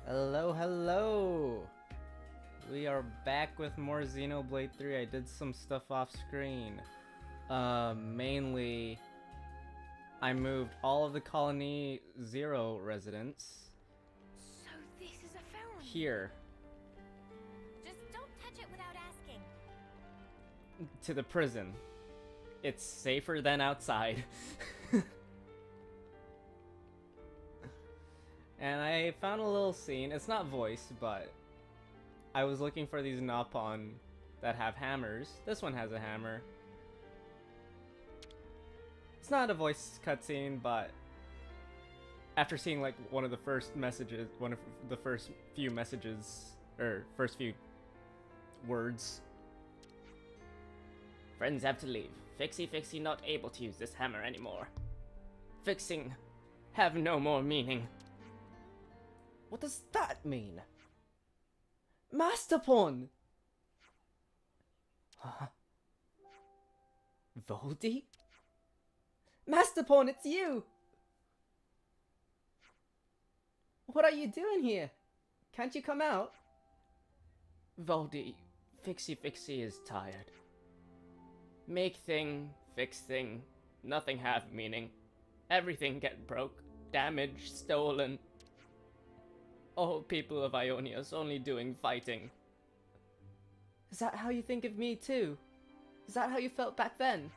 Hello, hello! We are back with more Xenoblade 3. I did some stuff off screen. Mainly, I moved all of the Colony Zero residents So this is a fountain. here Just don't touch it without asking. to the prison. It's safer than outside. And I found a little scene. It's not voiced, but I was looking for these Napon that have hammers. This one has a hammer. It's not a voice cutscene, but after seeing like one of the first messages, one of the first few messages, or first few words. Friends have to leave. Fixie not able to use this hammer anymore. Fixing have no more meaning. What does that mean? Masterpon! Huh? Voldy? Masterpon, it's you! What are you doing here? Can't you come out? Voldy, Fixie is tired. Make thing, fix thing, nothing have meaning. Everything get broke, damaged, stolen. All people of Ionia's only doing fighting. Is that how you think of me too? Is that how you felt back then?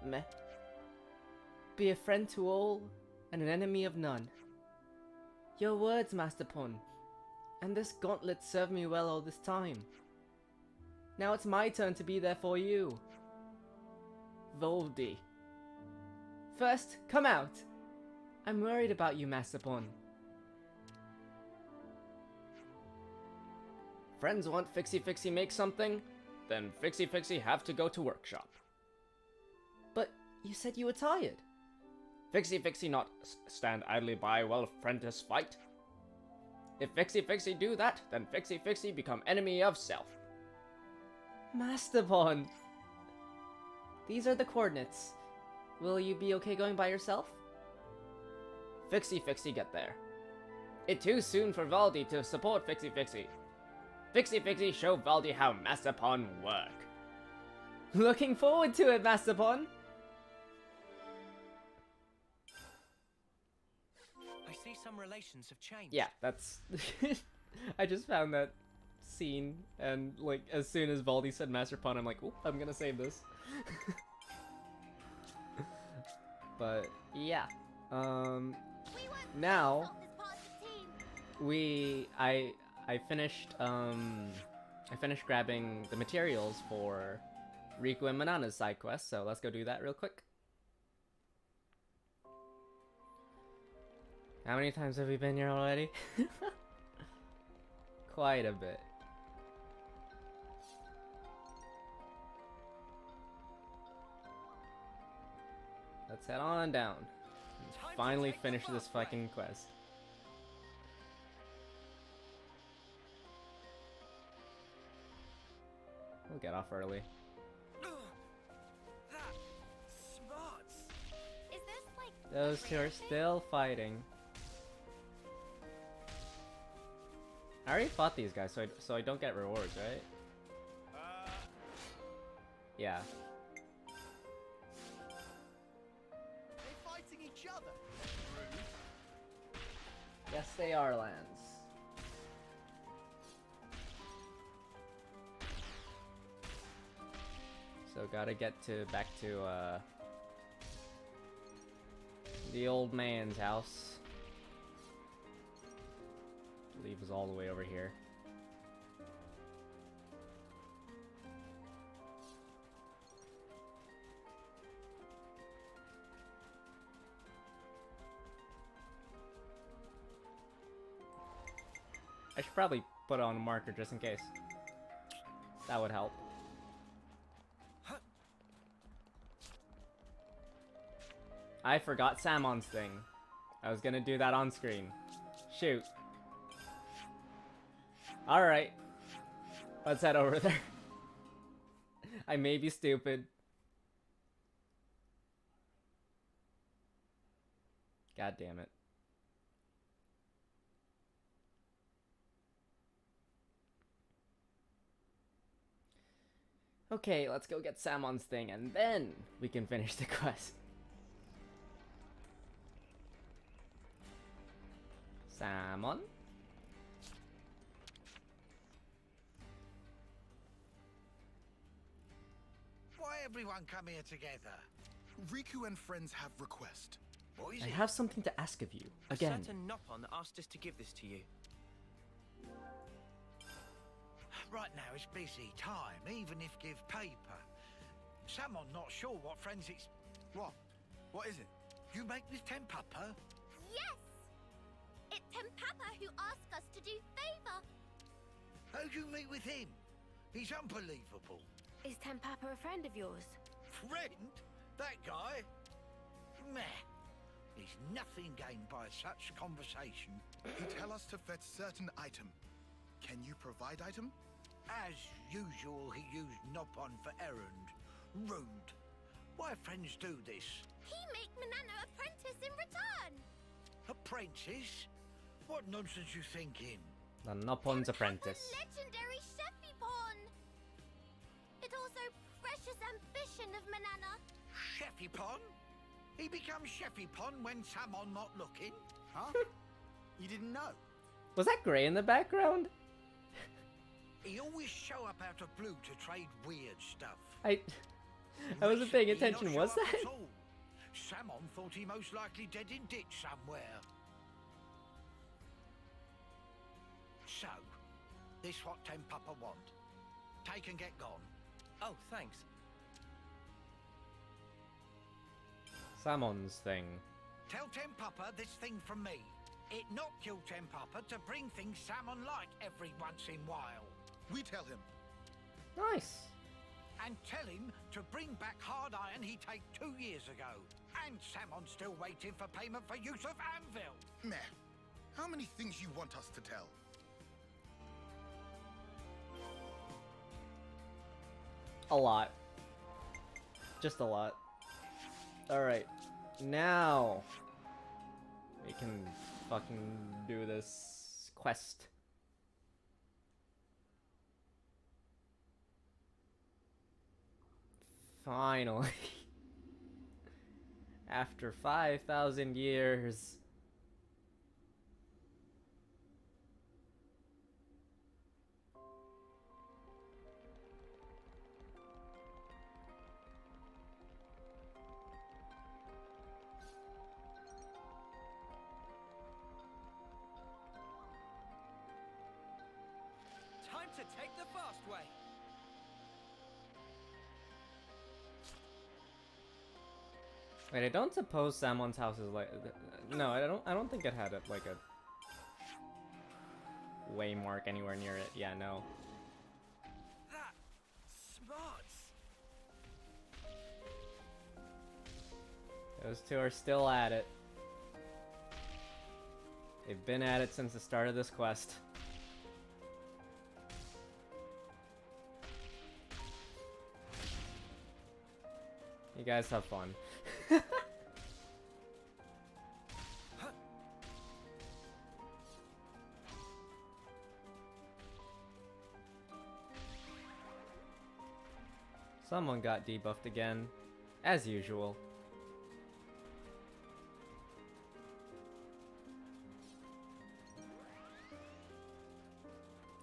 Meh. Be a friend to all, and an enemy of none. Your words, Masterpon. And this gauntlet served me well all this time. Now it's my turn to be there for you. Voldy. First, come out! I'm worried about you, Masterpon. Friends want Fixie make something? Then Fixie have to go to workshop. But you said you were tired. Fixie not stand idly by while friends fight. If Fixie do that, then Fixie become enemy of self. Masterpon! These are the coordinates. Will you be okay going by yourself? Fixie get there. It too soon for Valdi to support Fixie. Fixie show Valdi how Masterpon work. Looking forward to it, Masterpon! I see some relations have changed. Yeah, that's... I just found that scene, and like, as soon as Valdi said Masterpon, I'm like, oh, I'm gonna save this. But, yeah. Now, I finished grabbing the materials for Riku and Manana's side quest, so let's go do that real quick. How many times have we been here already? Quite a bit. Let's head on down. Finally finish this fucking quest. We'll get off early. That smarts. Is this like Those two are still fighting. I already fought these guys, so I don't get rewards, right? Yeah. They're fighting each other. Yes, they are, Lance. So gotta get back to the old man's house. I believe is all the way over here. I should probably put on a marker just in case. That would help. I forgot Samon's thing. I was gonna do that on screen. Shoot. Alright. Let's head over there. I may be stupid. God damn it. Okay, let's go get Samon's thing, and then we can finish the quest. Samon? Why everyone come here together? Riku and friends have request. What is I it? have something to ask of you. A Again. certain Noppon asked us to give this to you. Right now it's busy time, even if give paper. Someone not sure what friends it's... What? What is it? You make this Tempapa? Yes! It's Tempapa who asked us to do favor. How'd you meet with him? He's unbelievable. Is Tempapa a friend of yours? Friend? That guy? Meh. There's nothing gained by such conversation. He tell us to fetch certain item. Can you provide item? As usual, he used Noppon for errand. Rude. Why friends do this? He make Manana apprentice in return. Apprentice? What nonsense you thinking? The Noppon's apprentice. Legendary Sheffipon. It also precious ambition of Manana. Sheffipon? He becomes Sheffipon when Samon not looking? Huh? You didn't know? Was that Gray in the background? He always show up out of blue to trade weird stuff. I wasn't paying Recently, attention, not was show up that? at all. Samon thought he most likely dead in ditch somewhere. So, this what Tempapa want. Take and get gone. Oh, thanks. Samon's thing. Tell Tempapa this thing from me. It not kill Tempapa to bring things Samon like every once in while. We tell him. Nice. And tell him to bring back hard iron he take 2 years ago. And Samon's still waiting for payment for use of anvil. Meh. How many things you want us to tell? A lot. Just a lot. Alright. Now we can fucking do this quest. Finally. After 5,000 years. Time to take the fast way. Wait, I don't suppose Samon's house is like. No, I don't think it had it like a waymark anywhere near it. Yeah, no. That smarts. Those two are still at it. They've been at it since the start of this quest. You guys have fun. Someone got debuffed again, as usual.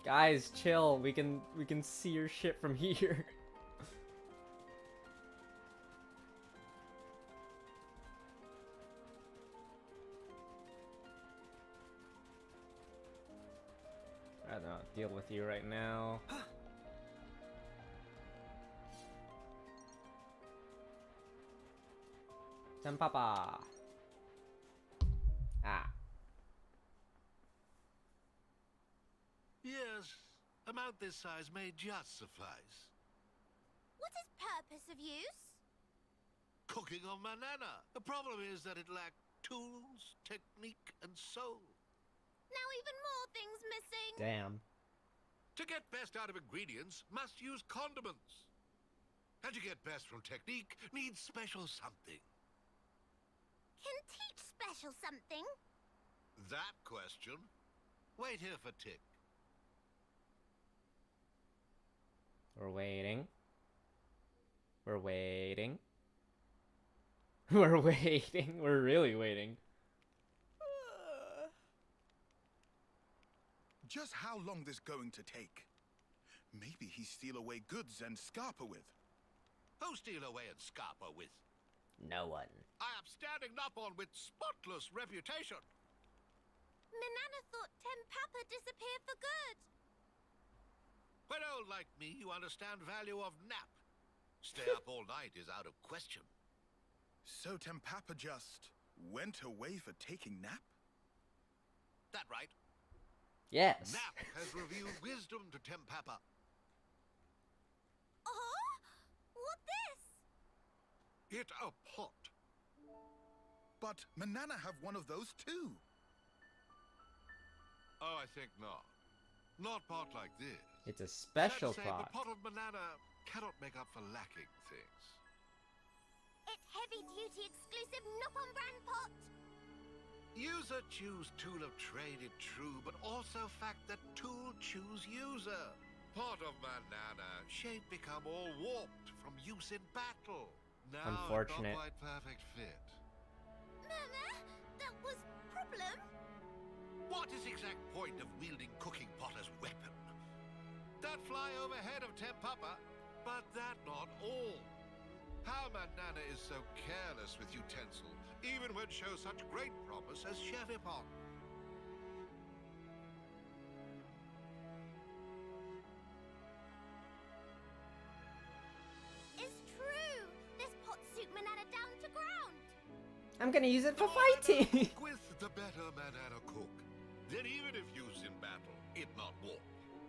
Guys, chill. We can see your shit from here. I don't know, deal with you right now. Tempapa. Ah. Yes, amount this size may just suffice. What is purpose of use? Cooking on Manana. The problem is that it lacked tools, technique, and soul. Now even more things missing. Damn. To get best out of ingredients, must use condiments. And to get best from technique, needs special something. Can teach special something. That question? Wait here for Tick. We're waiting. We're waiting. We're waiting. We're really waiting. Just how long this going to take? Maybe he steal away goods and scarper with. Who steal away and scarper with? No one. I am standing up on with spotless reputation. Manana thought Tempapa disappeared for good. When old like me, you understand value of nap. Stay up all night is out of question. So Tempapa just went away for taking nap? That right? Yes. Nap has revealed wisdom to Tempapa. Oh? What this? It a pot. But Manana have one of those too. Oh, I think not. Not pot like this. It's a special Let's say pot. the pot of Manana cannot make up for lacking things. It's heavy-duty exclusive Nippon brand pot. User choose tool of trade, it true, but also fact that tool choose user. Pot of Manana, shape become all warped from use in battle. Now Unfortunate. not quite perfect fit. Mama, that was problem. What is exact point of wielding cooking pot as weapon? That fly overhead of Tempapa, but that not all. How Manana is so careless with utensil, even when shows such great promise as Chevipon. It's true. This pot suit Manana down to ground. I'm gonna use it for fighting. With the better Manana cook. Then even if used in battle, it not warp.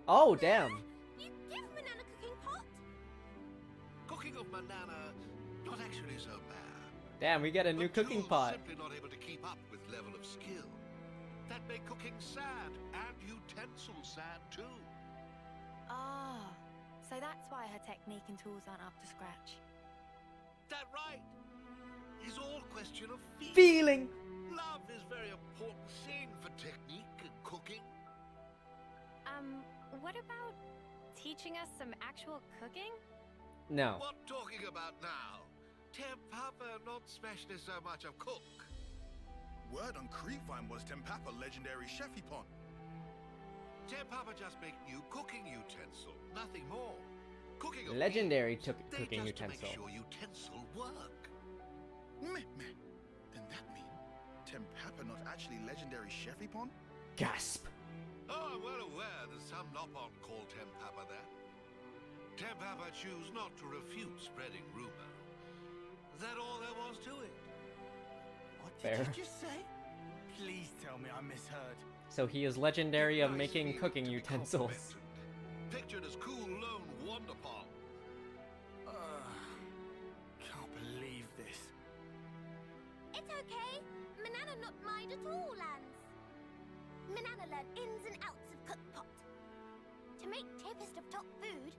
Oh, damn. You give Manana cooking pot. Cooking of Manana, not actually so bad. Damn, we get a new But cooking tools pot. simply not able to keep up with level of skill. That make cooking sad, and utensil sad too. Ah, so that's why her technique and tools aren't up to scratch. That right? Is all question of feeling. Feeling. Love is very important thing for technique and cooking. What about teaching us some actual cooking? No. What talking about now? Tempapa not especially so much of cook. Word on Creepvine was Tempapa legendary chefipon. Tempapa just make new cooking utensil, nothing more. Cooking of Legendary meals, they cooking just to utensil. make sure utensil work. Meh, meh. Then that mean Tempapa not actually legendary chefipon? Gasp. Oh, I'm well aware that some Nopon call Tempapa that. Tempapa choose not to refute spreading rumor. That all there was to it. What Fair. did you just say? Please tell me I misheard. So he is legendary of Nice making feeling cooking to be utensils. complimented. Pictured as cool lone wonderpon. Can't believe this. It's okay. Manana not mind at all, Lance. Manana learn ins and outs of cookpot. To make cheapest of top food,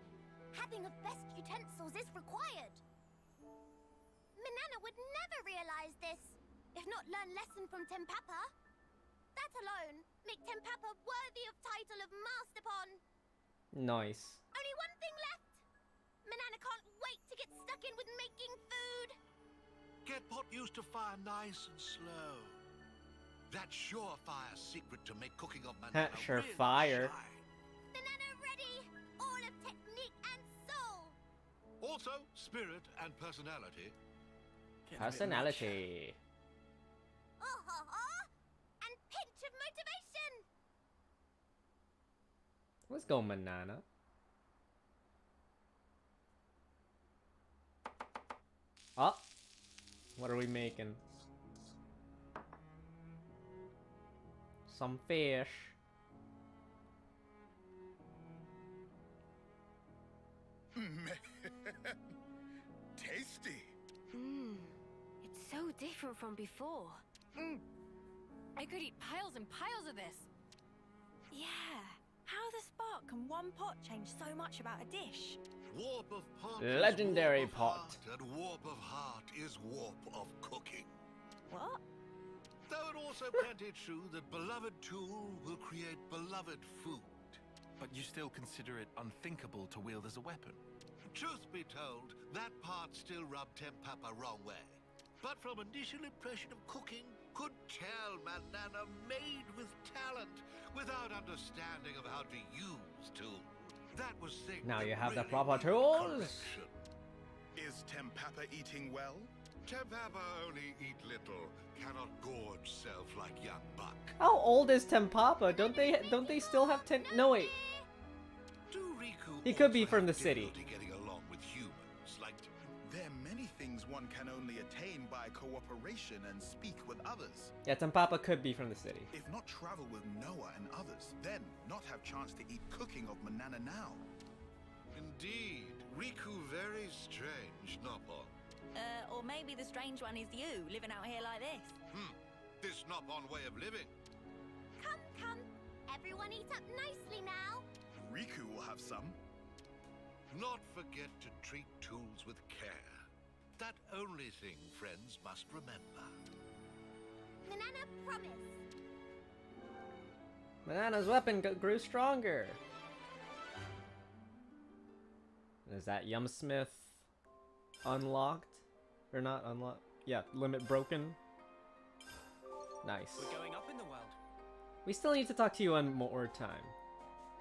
having of best utensils is required. Manana would never realize this, if not learn lesson from Tempapa. That alone make Tempapa worthy of title of Masterpon. Nice. Only one thing left. Manana can't wait to get stuck in with making food. Get pot used to fire nice and slow. That surefire secret to make cooking of Manana Surefire. really shine. Manana ready, all of technique and soul. Also, spirit and personality. Getting a bit much. Personality. Oh ho ho! And pinch of motivation. Let's go, Manana. Oh, what are we making? Some fish. Tasty. It's so different from before. I could eat piles and piles of this. Yeah. How the spark can one pot change so much about a dish? Warp of pot Legendary is warp of pot. heart, and warp of heart is warp of cooking. What? Though it also plenty true that beloved tool will create beloved food. But you still consider it unthinkable to wield as a weapon? Truth be told, that part still rubbed Tempapa wrong way. But from initial impression of cooking, could tell Manana made with talent, without understanding of how to use tools. That was thing Now that you have the really proper needed tools. correction. Is Tempapa eating well? Tempapa only eat little, cannot gorge self like young buck. How old is Tempapa? Don't they still have No wait. Do Riku He could be also from the have city. difficulty getting along with humans, like There are many things one can only attain by cooperation and speak with others. Yeah, Tempapa could be from the city. If not travel with Noah and others, then not have chance to eat cooking of Manana now. Indeed, Riku very strange, Nopon. Or maybe the strange one is you, living out here like this. This Nopon way of living. Come, come. Everyone eat up nicely now. Riku will have some. Not forget to treat tools with care. That only thing friends must remember. Manana, promise. Manana's weapon grew stronger. Is that Yumsmith unlocked? Or not unlocked? Yeah, limit broken. Nice. We're going up in the world. We still need to talk to you one more time.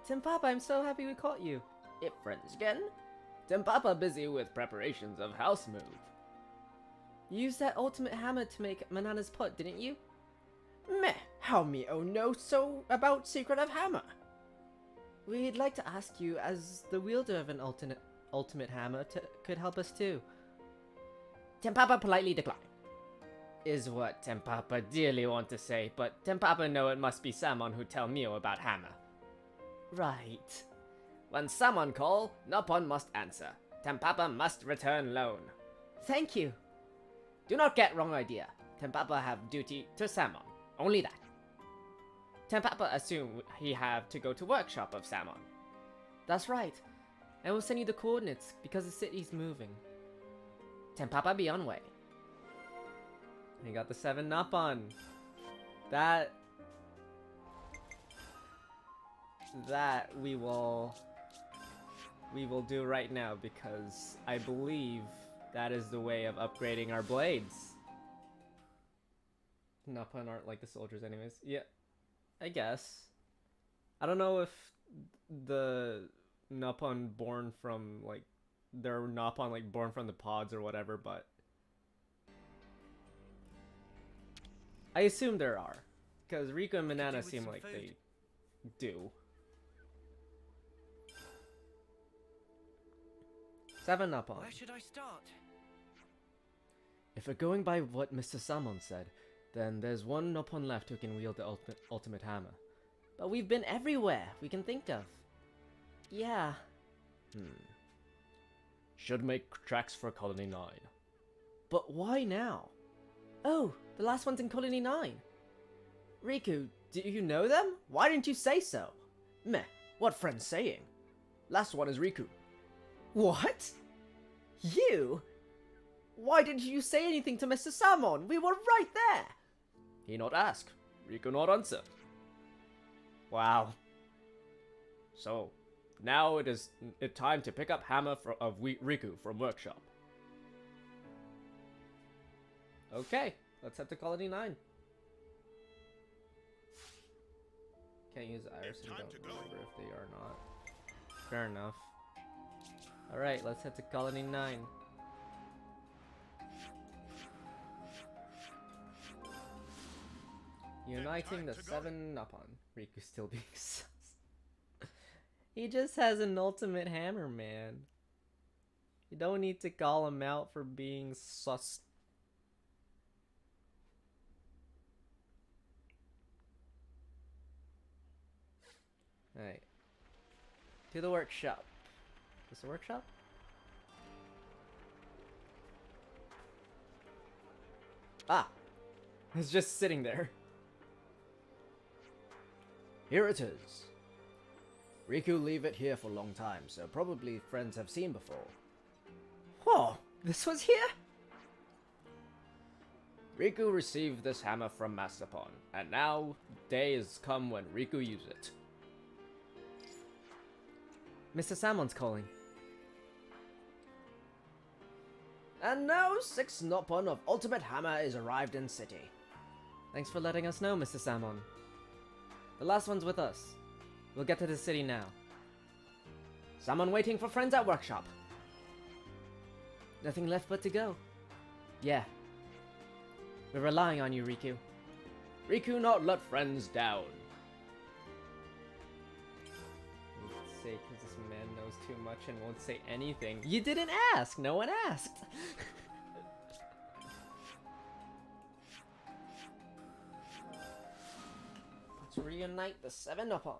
Tempapa, I'm so happy we caught you. If friends again? Tempapa busy with preparations of house move. You used that ultimate hammer to make Manana's pot, didn't you? Meh, how me oh know so about secret of hammer? We'd like to ask you, as the wielder of an ultimate hammer, could help us too. Tempapa politely declined. Is what Tempapa dearly want to say, but Tempapa know it must be someone who tell Mio about hammer. Right. When someone call, Nopon must answer. Tempapa must return loan. Thank you. Do not get wrong idea. Tempapa have duty to Samon. Only that. Tempapa assume he have to go to workshop of Samon. That's right. I will send you the coordinates because the city's moving. Tempapa be on way. We got the 7 Nopon. That we will do right now because I believe that is the way of upgrading our blades. Nopon aren't like the soldiers anyways. Yeah, I guess. I don't know if the Nopon born from like they're Nopon like born from the pods or whatever, but I assume there are, because Riku and Manana with seem some like food. they do. 7 Nopon. Where should I start? If we're going by what Mr. Samon said, then there's one Nopon left who can wield the ultimate hammer. But we've been everywhere we can think of. Yeah. Should make tracks for Colony 9. But why now? Oh, the last one's in Colony 9. Riku, do you know them? Why didn't you say so? Meh, what friend's saying? Last one is Riku. What? You? Why didn't you say anything to Mr. Samon? We were right there! He not ask. Riku not answer. Wow. So, now it is time to pick up hammer of Riku from workshop. Okay, let's head to Colony 9. Can't use iris and don't remember if they are not. Fair enough. Alright, let's head to Colony 9. Uniting the 7 Nopon. Riku still being sus. He just has an ultimate hammer, man. You don't need to call him out for being sus. Alright. To the workshop. Is this a workshop? Ah! It's just sitting there. Here it is. Riku leave it here for a long time, so probably friends have seen before. Whoa! This was here? Riku received this hammer from Mastapon, and now day has come when Riku use it. Mr. Samon's calling. And now 6 Noppon of Ultimate Hammer is arrived in city. Thanks for letting us know, Mr. Salmon. The last one's with us. We'll get to the city now. Someone waiting for friends at workshop. Nothing left but to go. Yeah. We're relying on you, Riku. Riku not let friends down. Say, because this man knows too much and won't say anything. You didn't ask! No one asked! Let's reunite the 7 Noppon.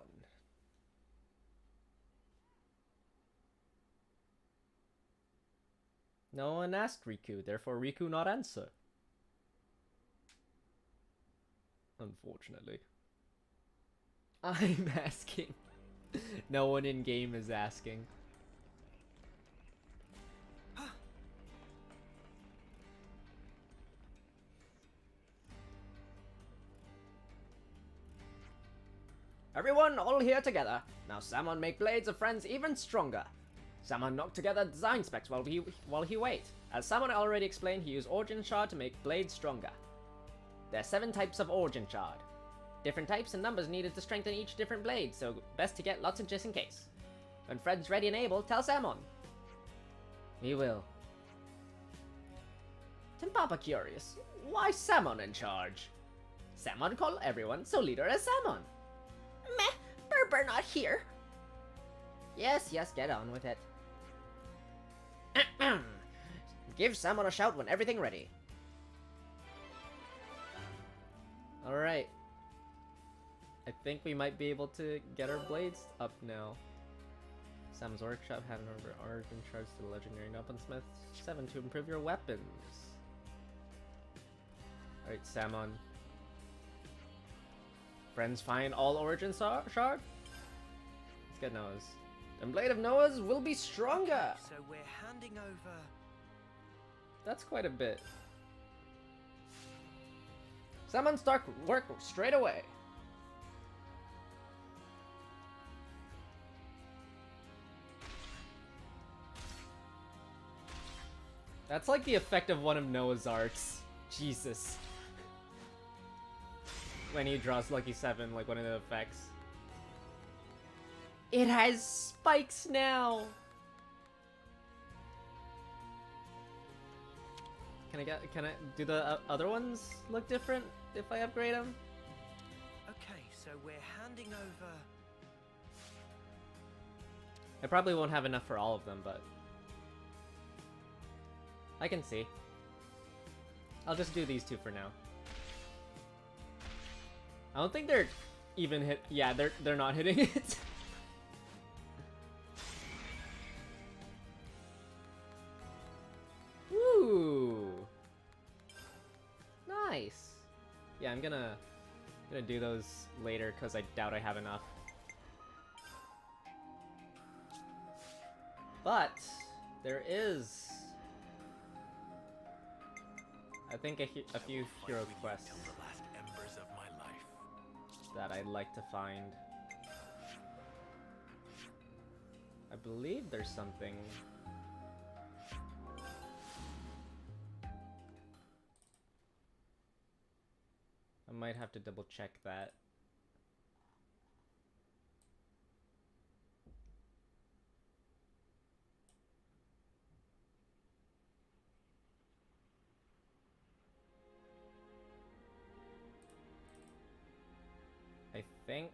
No one asked Riku, therefore Riku not answer. Unfortunately. I'm asking. No one in game is asking. Everyone all here together. Now Samon make blades of friends even stronger. Samon knock together design specs while he wait. As Samon already explained, he used Origin Shard to make blades stronger. There are 7 types of Origin Shard. Different types and numbers needed to strengthen each different blade, so best to get lots of just in case. When Fred's ready and able, tell Samon. He will. Tim Papa curious, why Samon in charge? Samon call everyone, so leader is Samon. Meh, Berber not here. Yes, get on with it. Give Samon a shout when everything ready. Alright. I think we might be able to get our blades up now. Sam's workshop had an origin charge to the legendary Nopponsmith 7 to improve your weapons. Alright, Samon. Friends find all origin shard? Let's get Noah's. The blade of Noah's will be stronger! So we're handing over... That's quite a bit. Samon start work straight away. That's like the effect of one of Noah's arts. Jesus. When he draws Lucky 7, like one of the effects. It has spikes now! Can I do the other ones look different if I upgrade them? Okay, so we're handing over... I probably won't have enough for all of them, but I can see. I'll just do these 2 for now. I don't think they're even hit. Yeah, they're not hitting it. Ooh, nice. Yeah, I'm gonna do those later because I doubt I have enough. But there is, I think, a few hero quests that I'd like to find. I believe there's something. I might have to double check that. I think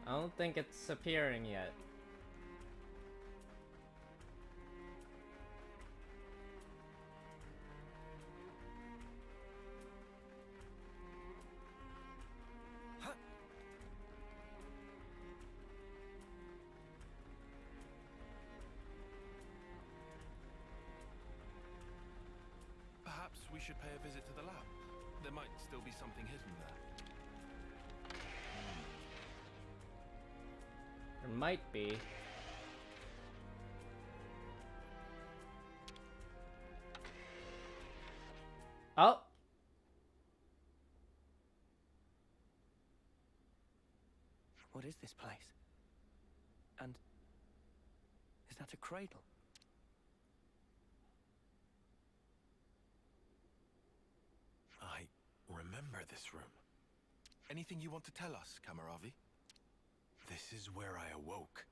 I don't think it's appearing yet. Perhaps we should pay a visit to the lab. There might still be something hidden there. There might be. Oh! What is this place? And is that a cradle? I remember this room. Anything you want to tell us, Kamaravi? This is where I awoke.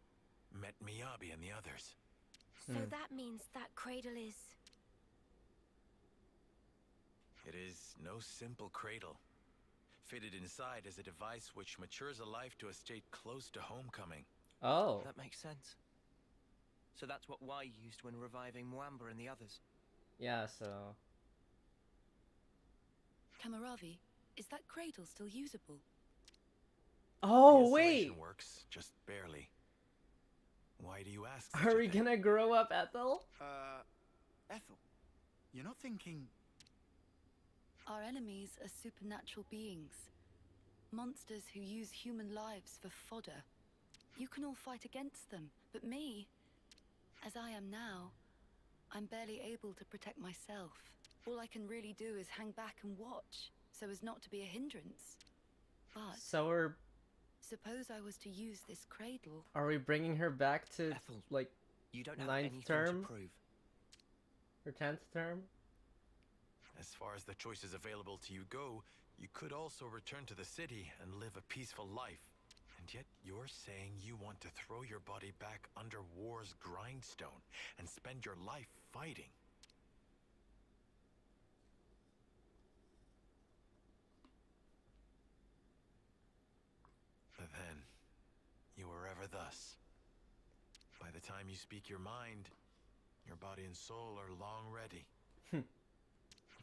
Met Miyabi and the others. So that means that cradle is... It is no simple cradle. Fitted inside is a device which matures a life to a state close to homecoming. Oh. That makes sense. So that's what Y used when reviving Mwamba and the others. Yeah, so... Kamaravi, is that cradle still usable? Oh, The wait! installation works, just barely. Why do you ask? Are we gonna grow up Ethel? Ethel, you're not thinking... Our enemies are supernatural beings. Monsters who use human lives for fodder. You can all fight against them, but me, as I am now, I'm barely able to protect myself. All I can really do is hang back and watch, so as not to be a hindrance. But So suppose I was to use this cradle. are we bringing her back to, Ethel, like, You don't have 9th anything term? to prove. Or 10th term? As far as the choices available to you go, you could also return to the city and live a peaceful life. And yet you're saying you want to throw your body back under war's grindstone and spend your life fighting. But then, you were ever thus. By the time you speak your mind, your body and soul are long ready.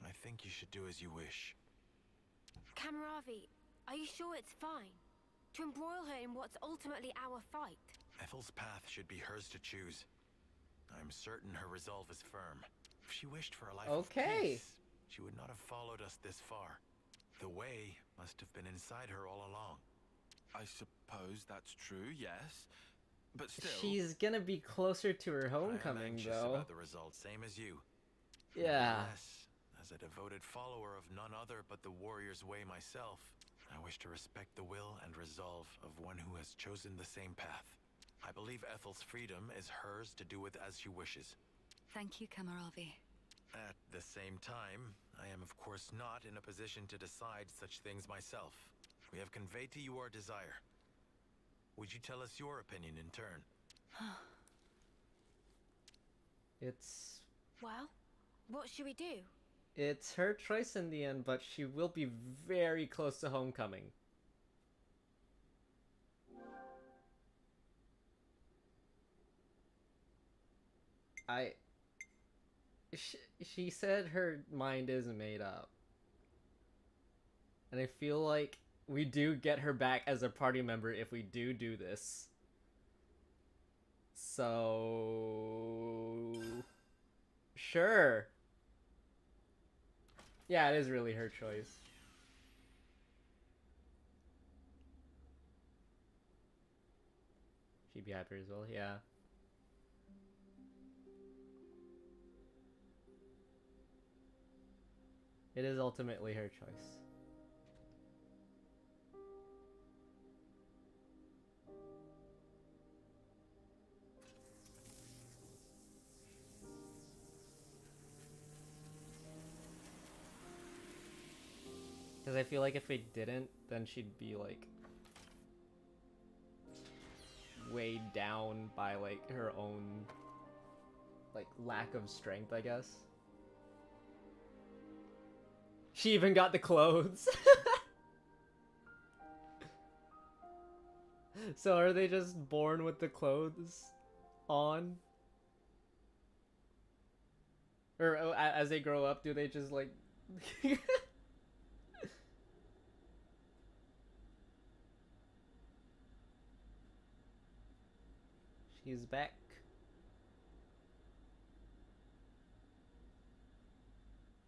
I think you should do as you wish. Kamaravi, are you sure it's fine? To embroil her in what's ultimately our fight? Ethel's path should be hers to choose. I'm certain her resolve is firm. If she wished for a life of Okay. peace, she would not have followed us this far. The way must have been inside her all along. I suppose that's true, yes. But still... She's gonna be closer to her I am homecoming, anxious though. about the result, same as you. Yeah. Nevertheless, as a devoted follower of none other but the warrior's way myself, I wish to respect the will and resolve of one who has chosen the same path. I believe Ethel's freedom is hers to do with as she wishes. Thank you, Kamaravi. At the same time, I am of course not in a position to decide such things myself. We have conveyed to you our desire. Would you tell us your opinion in turn? It's Well, what should we do? it's her choice in the end, but she will be very close to homecoming. She said her mind isn't made up. And I feel like we do get her back as a party member if we do this. So... Sure. Yeah, it is really her choice. She'd be happy as well, yeah. It is ultimately her choice. Because I feel like if we didn't, then she'd be like weighed down by like her own like lack of strength, I guess. She even got the clothes. So are they just born with the clothes on? Or as they grow up, do they just like... She's back.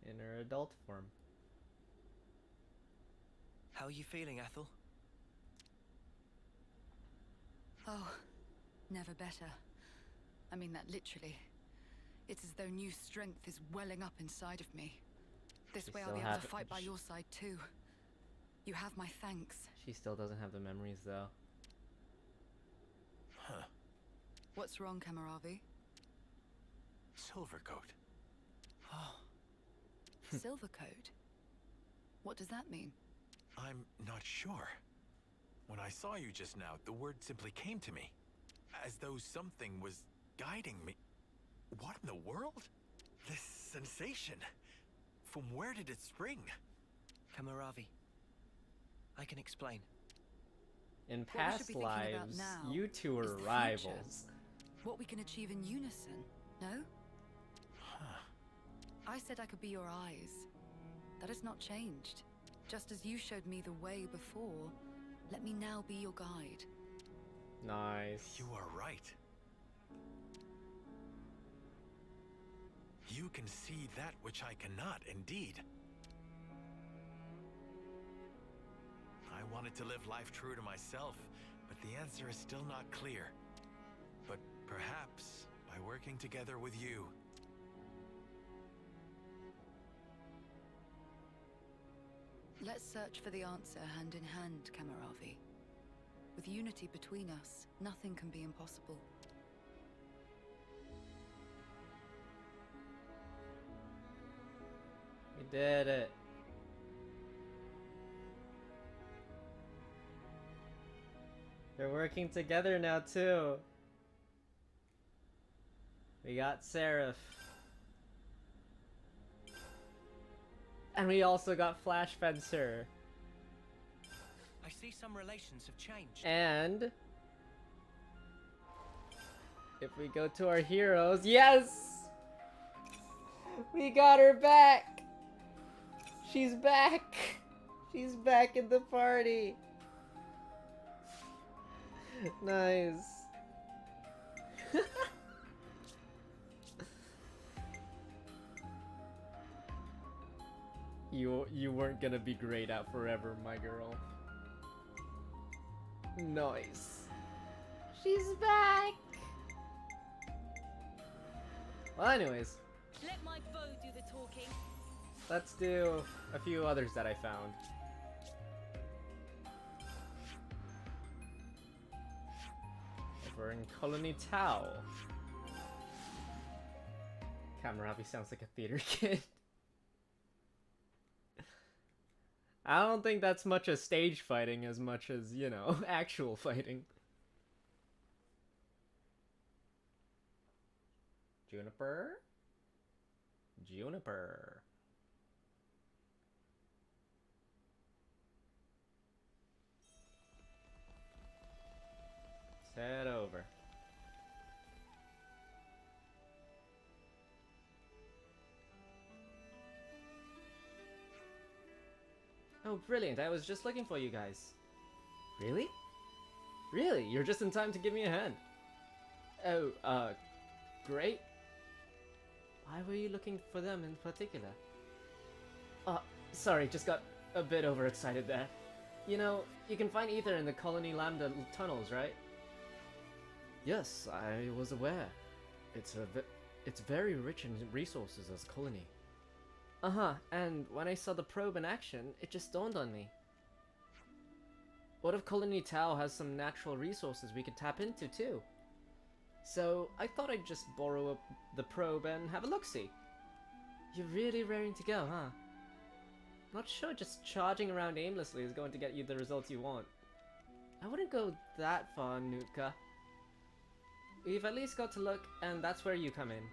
In her adult form. How are you feeling, Ethel? Oh, never better. I mean that literally. It's as though new strength is welling up inside of me. This She way I'll still be able to have- fight by your side too. You have my thanks. She still doesn't have the memories though. Huh. What's wrong, Kamaravi? Silvercoat. Oh, Silver code? What does that mean? I'm not sure. When I saw you just now, the word simply came to me. As though something was guiding me. What in the world? This sensation. From where did it spring? Kamaravi. I can explain. In What we should past be thinking about lives, now you two is were the future. rivals. What we can achieve in unison, no? Huh. I said I could be your eyes. That has not changed. Just as you showed me the way before, let me now be your guide. Nice. You are right. You can see that which I cannot, indeed. I wanted to live life true to myself, but the answer is still not clear. But perhaps by working together with you. Let's search for the answer hand in hand, Kamaravi. With unity between us, nothing can be impossible. We did it. They're working together now too. We got Seraph. And we also got Flash Fencer. I see some relations have changed. And if we go to our heroes, yes! We got her back! She's back! She's back in the party! Nice. You weren't gonna be grayed out forever, my girl. Nice. She's back! Well, anyways, Let my bow do the talking. let's do a few others that I found. We're in Colony Tau. Kamaravi sounds like a theater kid. I don't think that's much of stage fighting as much as, you know, actual fighting. Juniper? Juniper. Let's head over. Oh, brilliant. I was just looking for you guys. Really? Really? You're just in time to give me a hand. Oh, great. Why were you looking for them in particular? Sorry, just got a bit overexcited there. You know, you can find ether in the Colony Lambda tunnels, right? Yes, I was aware. It's very rich in resources as a colony. Uh-huh, and when I saw the probe in action, it just dawned on me. What if Colony Tau has some natural resources we could tap into too? So I thought I'd just borrow the probe and have a look-see. You're really raring to go, huh? Not sure just charging around aimlessly is going to get you the results you want. I wouldn't go that far, Nutka. We've at least got to look, and that's where you come in.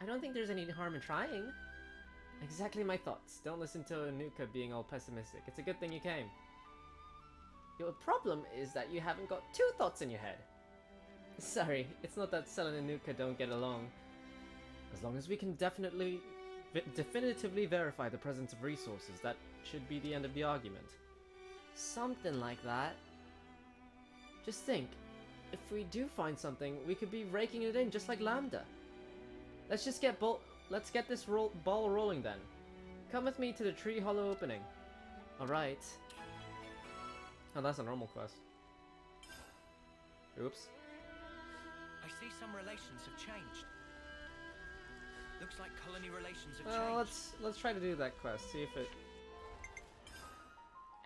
I don't think there's any harm in trying. Exactly my thoughts. Don't listen to Nutka being all pessimistic. It's a good thing you came. Your problem is that you haven't got two thoughts in your head. Sorry, it's not that Selen and Nutka don't get along. As long as we can definitively verify the presence of resources, that should be the end of the argument. Something like that. Just think, if we do find something, we could be raking it in just like Lambda. Let's just get this ball rolling then. Come with me to the Tree Hollow opening. Alright. Oh, that's a normal quest. Oops. I see some relations have changed. Looks like colony relations have Well, changed. let's try to do that quest. See if it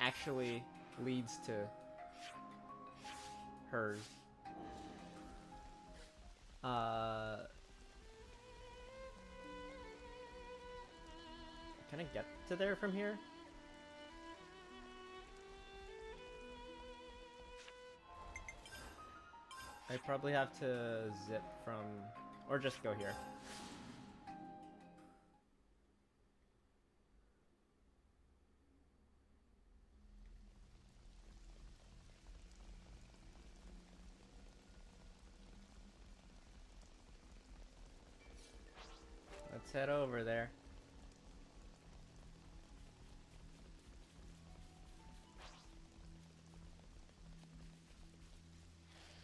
actually leads to hers. Can I get to there from here? I probably have to zip from, or just go here. Let's head over there.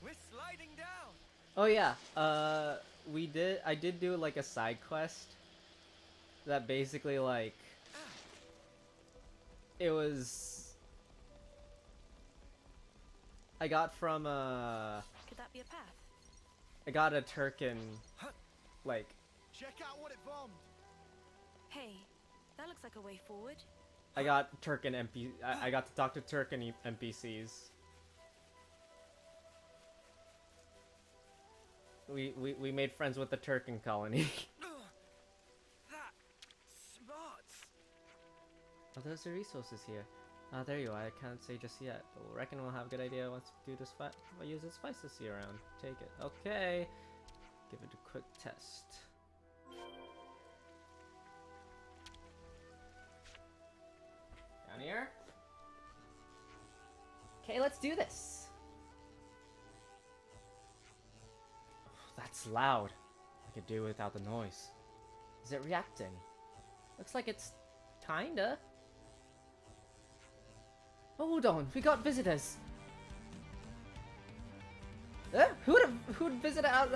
We're sliding down. Oh yeah, I did do like a side quest that basically like it was I got from Could that be a path? I got a Turkin like Check out what it bombed. Hey, that looks like a way forward. I got Turkin MP I got to talk to Turkin NPCs. We made friends with the Turkin colony. That smarts. Oh, there's the resources here. Ah, there you are. I can't say just yet, but we'll reckon we'll have a good idea once we do this fight. We'll use this spice to see around. Take it. Okay. Give it a quick test. Down here. Okay, let's do this. That's loud. I could do without the noise. Is it reacting? Looks like it's kinda. Hold on, we got visitors. Who'd visit out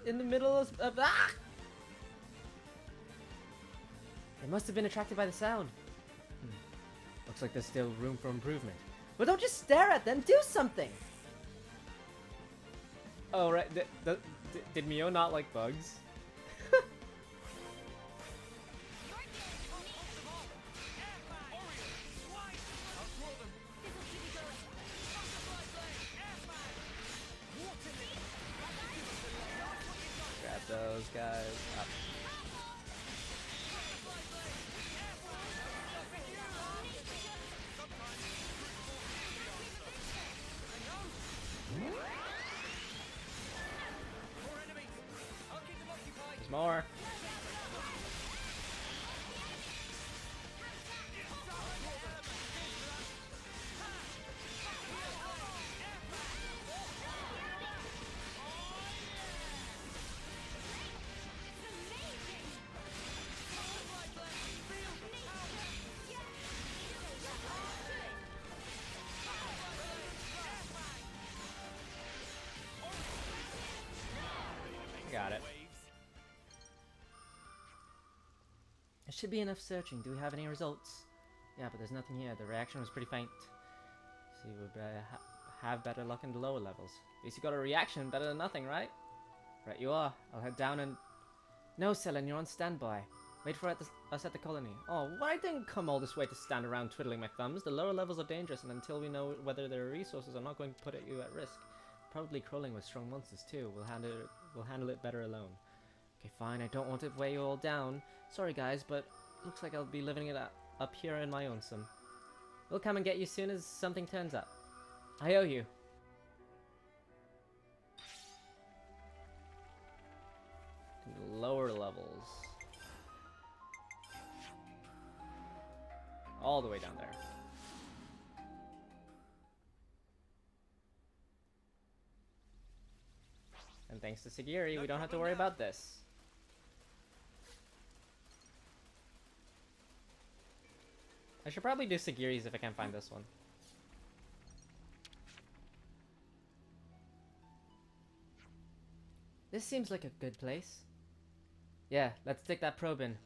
in the middle of ah? They must have been attracted by the sound. Looks like there's still room for improvement. But don't just stare at them. Do something. Oh right, did Mio not like bugs? Grab those guys. Up. There's more. Got it. It should be enough searching. Do we have any results? Yeah, but there's nothing here. The reaction was pretty faint. See, we better have better luck in the lower levels. At least you got a reaction, better than nothing, right? Right you are. I'll head down and... No, Selen, you're on standby. Wait for us at the colony. Oh, well, I didn't come all this way to stand around twiddling my thumbs. The lower levels are dangerous, and until we know whether there are resources, I'm not going to put you at risk. Probably crawling with strong monsters too. We'll handle it better alone. Okay, fine. I don't want to weigh you all down. Sorry, guys, but looks like I'll be living it up here in my own some. We'll come and get you soon as something turns up. I owe you. In the lower levels. All the way down there. And thanks to Sagiri, we don't have to worry about this. I should probably do Sagiri's if I can't find this one. This seems like a good place. Yeah, let's take that probe in.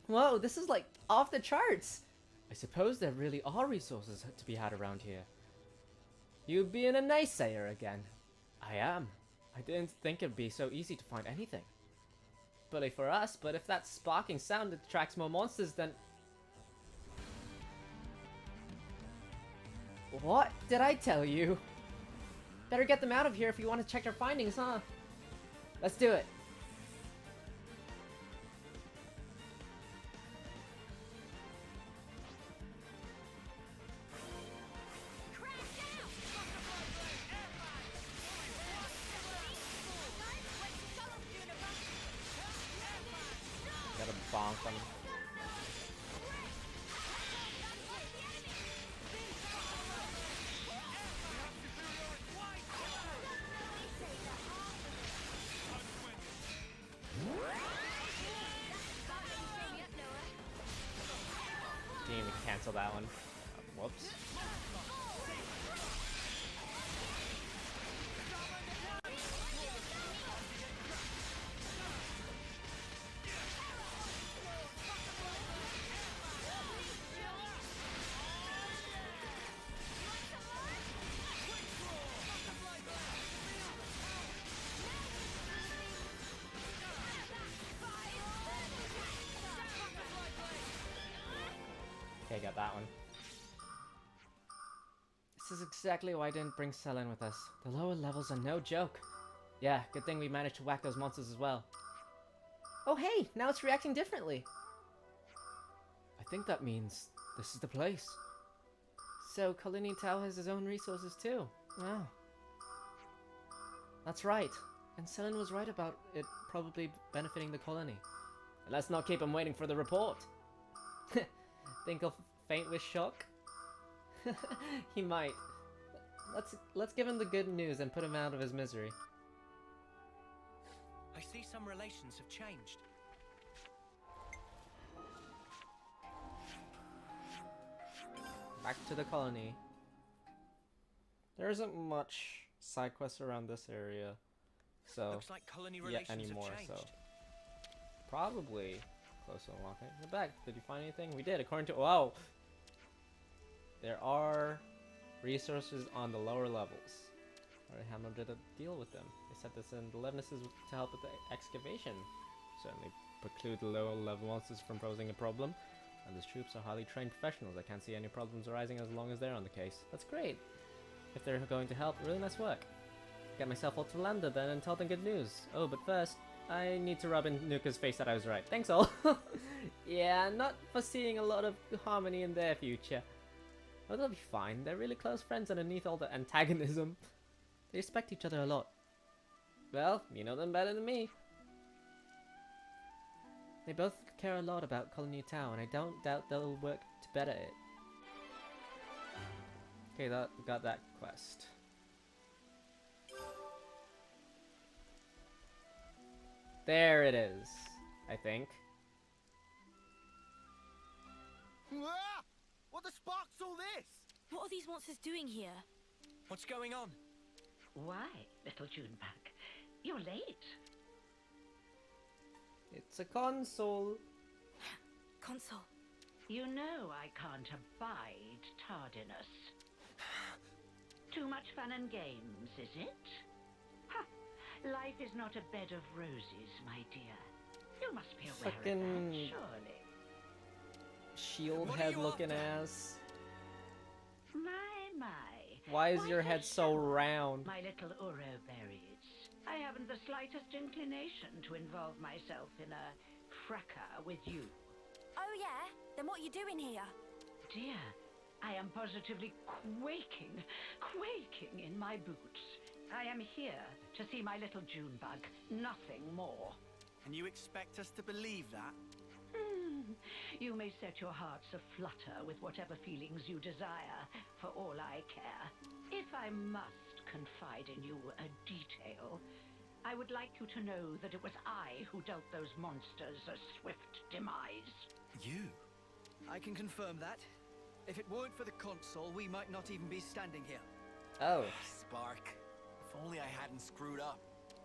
Whoa, this is like off the charts! I suppose there really are resources to be had around here. You being a naysayer again? I am. I didn't think it'd be so easy to find anything. Bully for us, but if that sparking sound attracts more monsters, then... What did I tell you? Better get them out of here if you want to check their findings, huh? Let's do it. Got a bonk on him. Didn't even cancel that one. Whoops. Okay, got that one. This is exactly why I didn't bring Selene with us. The lower levels are no joke. Yeah, good thing we managed to whack those monsters as well. Oh hey, now it's reacting differently. I think that means this is the place. So Colony Tao has his own resources too. Wow. That's right. And Selene was right about it probably benefiting the colony. And let's not keep him waiting for the report. Think he'll faint with shock? He might. Let's give him the good news and put him out of his misery. I see some relations have changed. Back to the colony. There isn't much side quests around this area, so Looks like colony relations anymore. have changed. So probably close to unlocking. Get back. Did you find anything? We did. According to there are resources on the lower levels. Alright, Hammer did a deal with them. They said this in the Levinuses to help with the excavation. Certainly preclude the lower level monsters from posing a problem. And his troops are highly trained professionals. I can't see any problems arising as long as they're on the case. That's great. If they're going to help, really nice work. Get myself all to Lambda then and tell them good news. Oh, but first, I need to rub in Nuka's face that I was right. Thanks all. Yeah, not foreseeing a lot of harmony in their future. Oh, they'll be fine. They're really close friends underneath all the antagonism. They respect each other a lot. Well, you know them better than me. They both care a lot about Colony Tao, and I don't doubt they'll work to better it. Okay, got that quest. There it is, I think. Ah! What the spark's all this? What are these monsters doing here? What's going on? Why, little Junebug? You're late. It's a console. Console. You know I can't abide tardiness. Too much fun and games, is it? Ha! Life is not a bed of roses, my dear. You must be aware of that, surely. Shield head looking ass. My. Why is your head so round? My little Uro berries. I haven't the slightest inclination to involve myself in a fracas with you. Oh yeah? Then what are you doing here? Dear, I am positively quaking in my boots. I am here to see my little Junebug, nothing more. And you expect us to believe that? You may set your hearts aflutter with whatever feelings you desire, for all I care. If I must confide in you a detail, I would like you to know that it was I who dealt those monsters a swift demise. You? I can confirm that. If it weren't for the console, we might not even be standing here. Oh. Spark. If only I hadn't screwed up.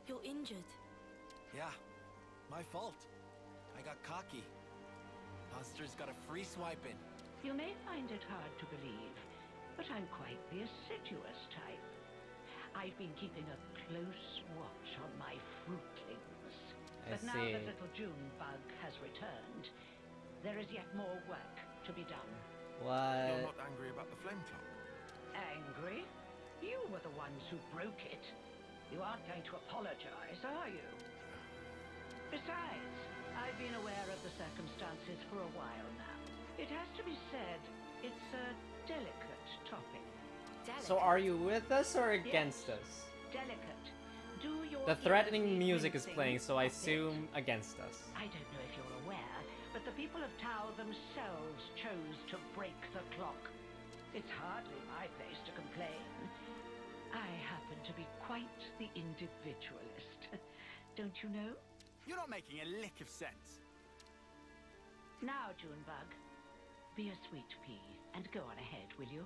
You're injured. Yeah, my fault. I got cocky. Monsters got a free swipe in. You may find it hard to believe, but I'm quite the assiduous type. I've been keeping a close watch on my fruitlings. I But now see. that little Junebug has returned, there is yet more work to be done. What? You're not angry about the flame clock? Angry? You were the ones who broke it. You aren't going to apologize, are you? Besides, I've been aware of the circumstances for a while now. It has to be said, it's a delicate topic. So are you with us or against us? Delicate. Do your The threatening ears need music is rinsing? playing, so I Stop it. assume against us. I don't know if you're aware, but the people of Tau themselves chose to break the clock. It's hardly my place to complain. I happen to be quite the individualist. Don't you know? You're not making a lick of sense. Now, Junebug, be a sweet pea and go on ahead, will you?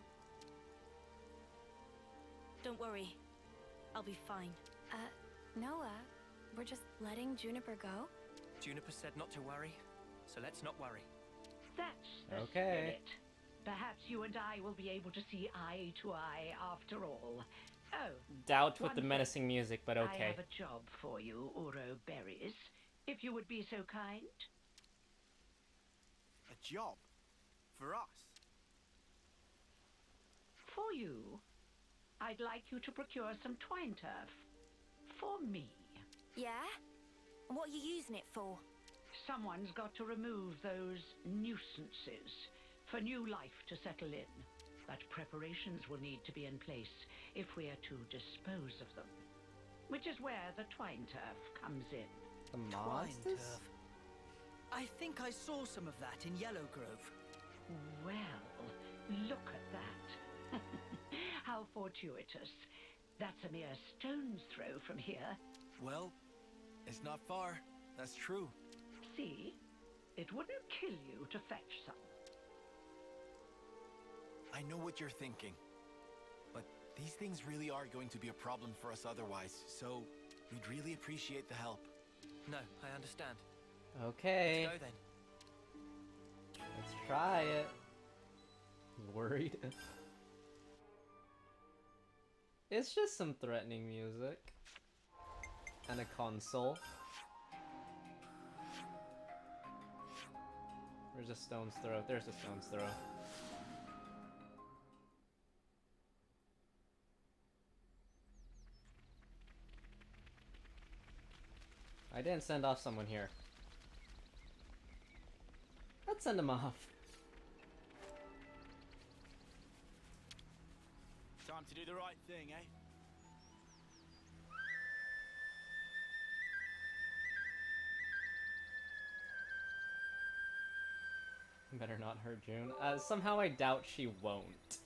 Don't worry. I'll be fine. Noah, we're just letting Juniper go? Juniper said not to worry, so let's not worry. That's the Okay. spirit. Perhaps you and I will be able to see eye to eye after all. Oh, Doubt with one the thing. menacing music, but I okay. have a job for you, Uro Berries, if you would be so kind. A job? For us? For you, I'd like you to procure some twine turf. For me. Yeah? What are you using it for? Someone's got to remove those nuisances for new life to settle in. But preparations will need to be in place if we are to dispose of them. Which is where the twine turf comes in. The Twine monsters? turf. I think I saw some of that in Yellow Grove. Well, look at that. How fortuitous. That's a mere stone's throw from here. Well, it's not far. That's true. See? It wouldn't kill you to fetch some. I know what you're thinking. But these things really are going to be a problem for us otherwise, so we'd really appreciate the help. No, I understand. Okay. Let's go then. Let's try it. Worried. It's just some threatening music. And a console. Where's a stone's throw? There's a stone's throw. I didn't send off someone here. Let's send him off. Time to do the right thing, eh? Better not hurt June. Somehow I doubt she won't.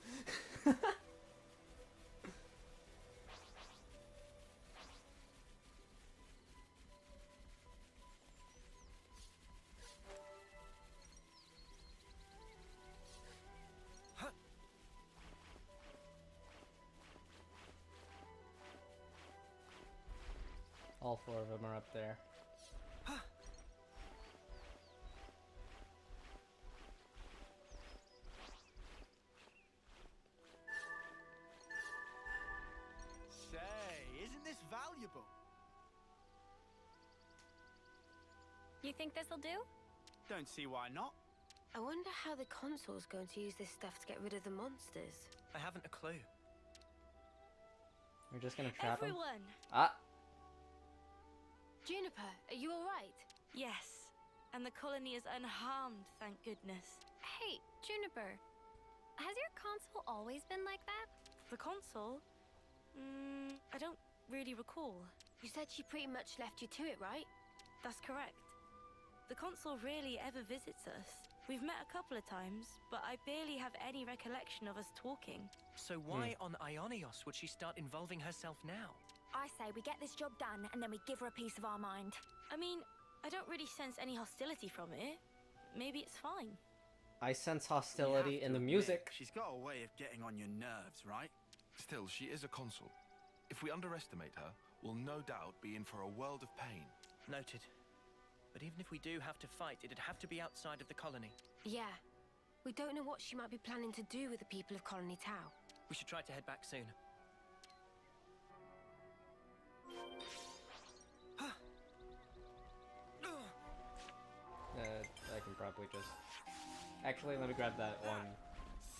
All four of them are up there. Say, isn't this valuable? You think this'll do? Don't see why not. I wonder how the console's going to use this stuff to get rid of the monsters. I haven't a clue. We're just gonna trap him. Everyone! Ah! Juniper, are you alright? Yes. And the colony is unharmed, thank goodness. Hey, Juniper. Has your console always been like that? The console? I don't really recall. You said she pretty much left you to it, right? That's correct. The console rarely ever visits us. We've met a couple of times, but I barely have any recollection of us talking. So why on Ionios would she start involving herself now? I say we get this job done and then we give her a piece of our mind. I mean, I don't really sense any hostility from it. Maybe it's fine. I sense hostility in the music. She's got a way of getting on your nerves, right? Still, she is a consul. If we underestimate her, we'll no doubt be in for a world of pain. Noted. But even if we do have to fight, it'd have to be outside of the colony. Yeah. We don't know what she might be planning to do with the people of Colony Tau. We should try to head back soon. probably just... Actually, let me grab that one.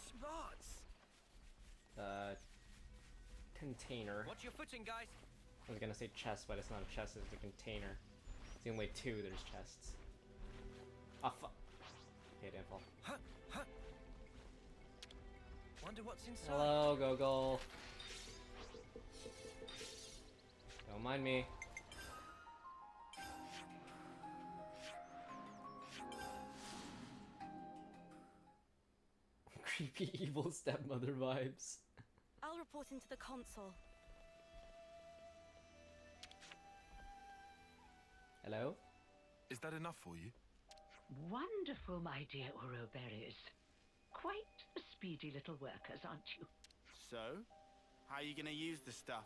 Spots. Container. Watch your footing, guys. I was gonna say chest, but it's not a chest, it's a container. It's the only two there's chests. Ah, fuck. Okay, didn't fall. Wonder what's inside. Hello, Gogol. Don't mind me. Creepy evil stepmother vibes. I'll report into the console. Hello? Is that enough for you? Wonderful, my dear Uroberries. Quite the speedy little workers, aren't you? So, how are you gonna use the stuff?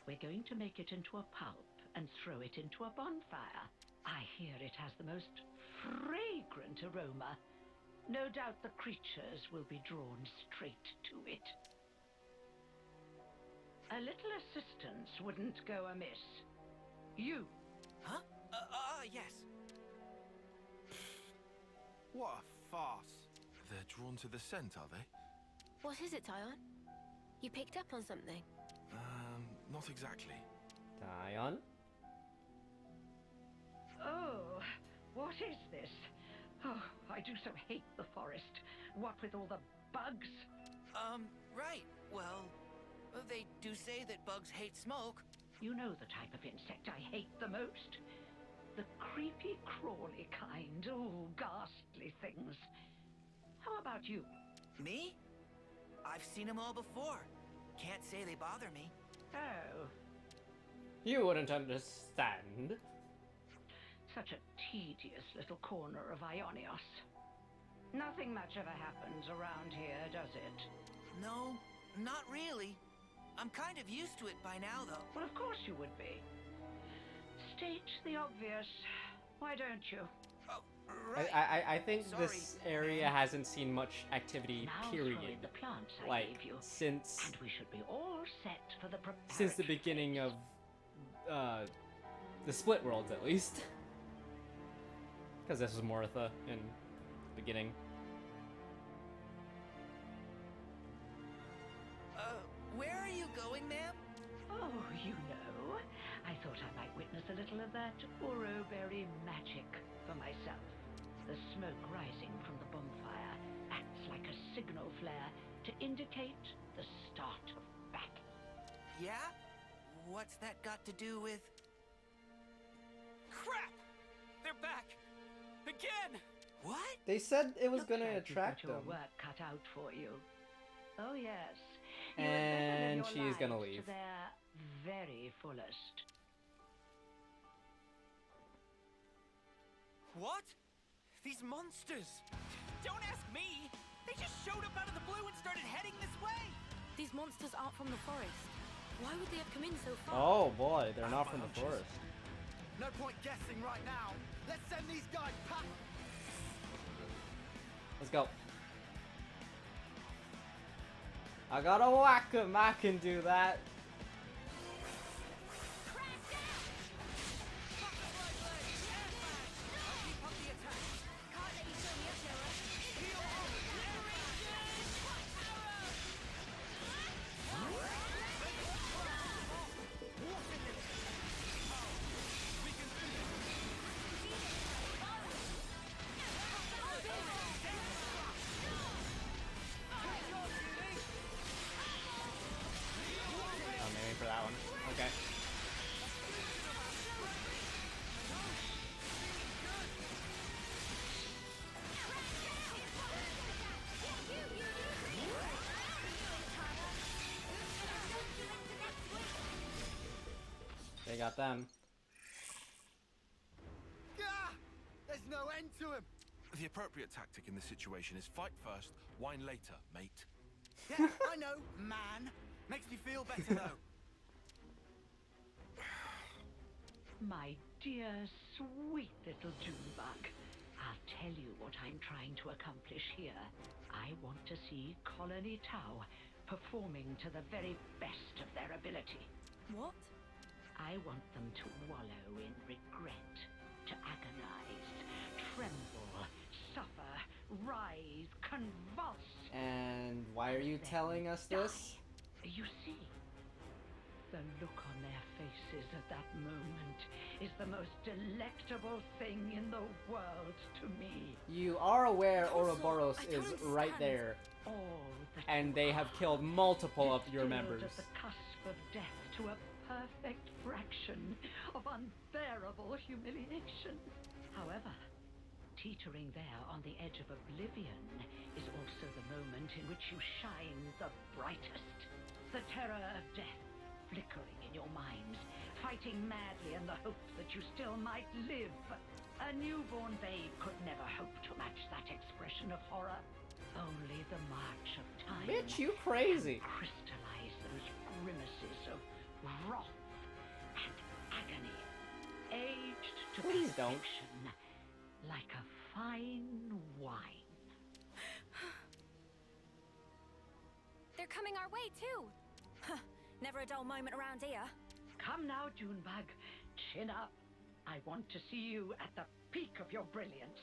We're going to make it into a pulp and throw it into a bonfire. I hear it has the most fragrant aroma. No doubt the creatures will be drawn straight to it. A little assistance wouldn't go amiss. You. Huh? Yes. What a farce. They're drawn to the scent, are they? What is it, Tyon? You picked up on something? Not exactly. Tyon? Oh, what is this? Oh, I do so hate the forest. What with all the bugs? Right. Well, they do say that bugs hate smoke. You know the type of insect I hate the most. The creepy, crawly kind. Oh, ghastly things. How about you? Me? I've seen them all before. Can't say they bother me. Oh. You wouldn't understand. Such a tedious little corner of Ionios. Nothing much ever happens around here, does it? No, not really. I'm kind of used to it by now, though. Well, of course you would be. State the obvious. Why don't you? Oh, right. I think Sorry, this area hasn't seen much activity, Now period. throwing the plants I Like, gave you, since and we should be all set for the since the beginning of the Split Worlds, at least. Because this was Moritha in the beginning. Where are you going, ma'am? Oh, you know, I thought I might witness a little of that Uroberry magic for myself. The smoke rising from the bonfire acts like a signal flare to indicate the start of battle. Yeah? What's that got to do with... Crap! They're back! Again! What? They said it was Looks gonna like attract you've got them. your work cut out for you. Oh yes. And she's she's gonna leave. To their very fullest. What? These monsters! Don't ask me! They just showed up out of the blue and started heading this way! These monsters aren't from the forest. Why would they have come in so far? Oh boy, they're not from the forest. No point guessing right now. Let's send these guys past. Let's go. I gotta whack him, I can do that. Oh, maybe for that one. Okay. They got them. Ah! There's no end to him. The appropriate tactic in this situation is fight first, whine later, mate. Yeah, I know, man. Makes me feel better though. My dear, sweet little Junebug. I'll tell you what I'm trying to accomplish here. I want to see Colony Tau performing to the very best of their ability. What? I want them to wallow in regret, to agonize, tremble, writhe, convulse. And why are you telling us this? You see, the look on their faces at that moment is the most delectable thing in the world to me. You are aware Ouroboros is right there, and they have killed multiple of your members. At the cusp of death to a perfect fraction of unbearable humiliation. However, teetering there on the edge of oblivion is also the moment in which you shine the brightest. The terror of death flickering in your minds, fighting madly in the hope that you still might live. A newborn babe could never hope to match that expression of horror. Only the march of time Bitch, you crazy. can crystallize those grimaces of wrath and agony, aged to Please don't. perfection like a fine wine. They're coming our way, too. Never a dull moment around here. Come now, Junebug. Chin up. I want to see you at the peak of your brilliance.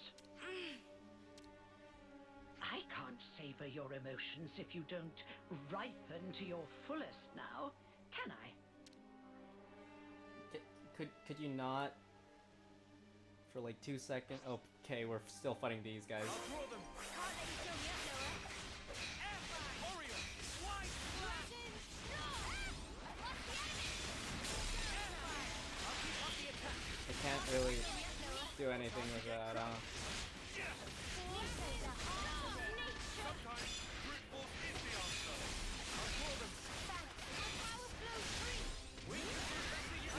I can't savor your emotions if you don't ripen to your fullest now, can I? Could you not? For like 2 seconds? Oh, okay, we're still fighting these guys. I can't really do anything with that,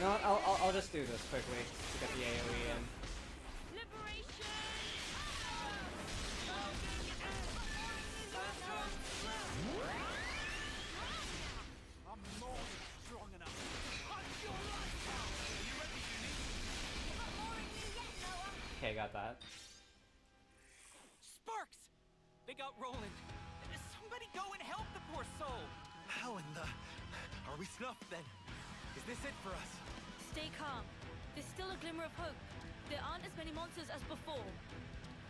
No, I'll just do this quickly to get the AoE in. I'm more than strong enough. Okay, got that. Sparks! They got Roland. Somebody go and help the poor soul. How in the... Are we snuffed then? Is this it for us? Stay calm. There's still a glimmer of hope. There aren't as many monsters as before.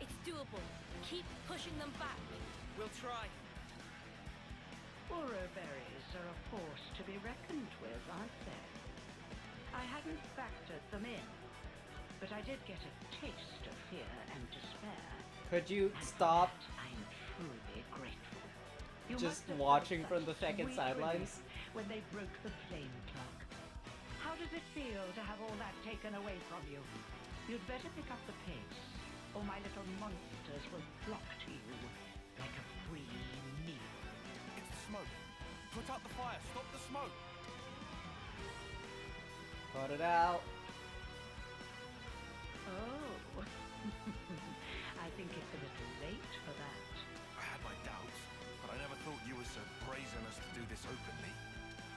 It's doable. Keep pushing them back. We'll try. Uro berries are a force to be reckoned with, aren't they? I hadn't factored them in, but I did get a taste of fear and despair. Could you And stop for that I'm truly grateful. You just must have watching felt from the such second sweet sidelines? relief when they broke the flame clock. How does it feel to have all that taken away from you? You'd better pick up the pace, or my little monsters will flock to you like a free meal. It's the smoke. Put out the fire. Stop the smoke. Put it out. Oh. I think it's a little late for that. I had my doubts, but I never thought you were so brazen as to do this openly.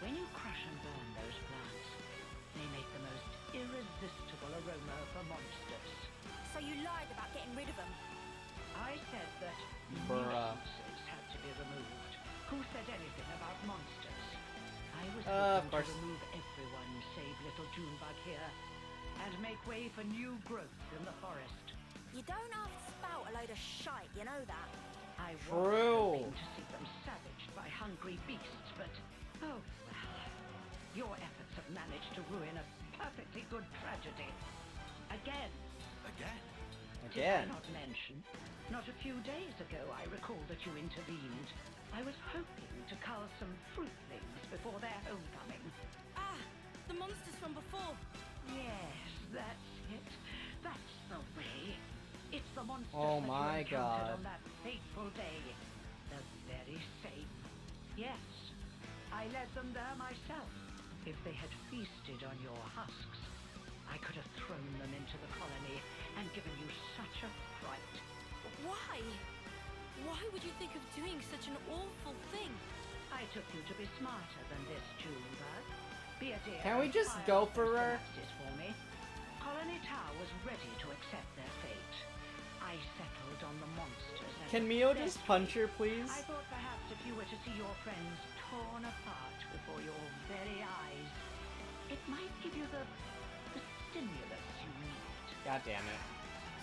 When you crush and burn those plants, they make the most irresistible aroma for monsters. So you lied about getting rid of them? I said that Bruh. nuisances had to be removed. Who said anything about monsters? I was Of hoping course. to remove everyone save little Junebug here, and make way for new growth in the forest. You don't have to spout a load of shite, you know that? I was True. hoping to see them savaged by hungry beasts, but oh well. Your efforts have managed to ruin a perfectly good tragedy. Again. Again? Did I Again. not mention? Not a few days ago I recall that you intervened. I was hoping to cull some fruitlings before their homecoming. Ah, the monsters from before. Yes, that's it. That's the way. It's the monsters Oh that my you encountered God. on that fateful day. The very same. Yes, I led them there myself. If they had feasted on your husks, I could have thrown them into the colony and given you such a fright. Why? Why would you think of doing such an awful thing? I took you to be smarter than this, Junebug. Be a dear. Can we and just file go those for her? synapses for me. Colony Tower was ready to accept their fate. I settled on the monsters. as Can a Mio just death punch her, please? I thought perhaps if you were to see your friends torn apart before your very eyes, it might give you the stimulus you need. God damn it.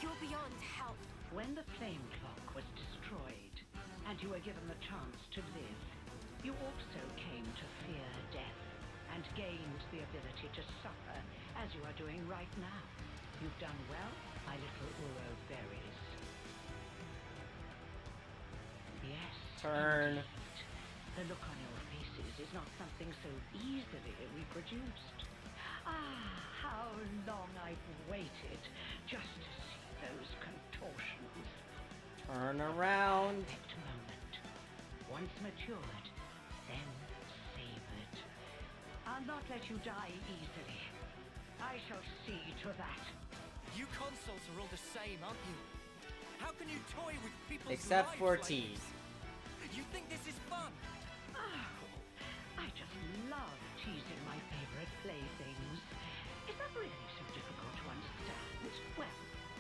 You're beyond help. When the flame clock was destroyed, and you were given the chance to live, you also came to fear death, and gained the ability to suffer, as you are doing right now. You've done well, my little Uro berries. Yes. Turn. Indeed. The look on your faces is not something so easily reproduced. Ah, how long I've waited just to see those contortions. Turn around. Perfect moment. Once matured, then savored. I'll not let you die easily. I shall see to that. You consoles are all the same, aren't you? How can you toy with people's Except lives for like T. this? You think this is fun? Oh, I just love teasing my favorite playthings. Is that really so difficult to understand? Well,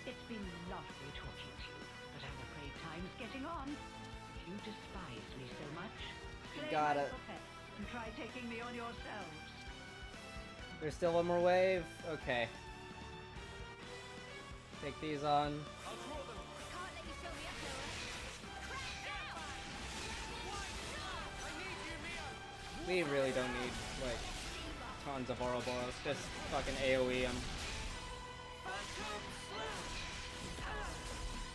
it's been lovely talking to you, but I'm afraid time's getting on. If you despise me so much, slay Got my it. puppets and try taking me on yourselves. There's still one more wave? Okay. Take these on. Can't let you show me up, Noah. We really don't need, like, tons of Ouroboros. Just fucking AoE them.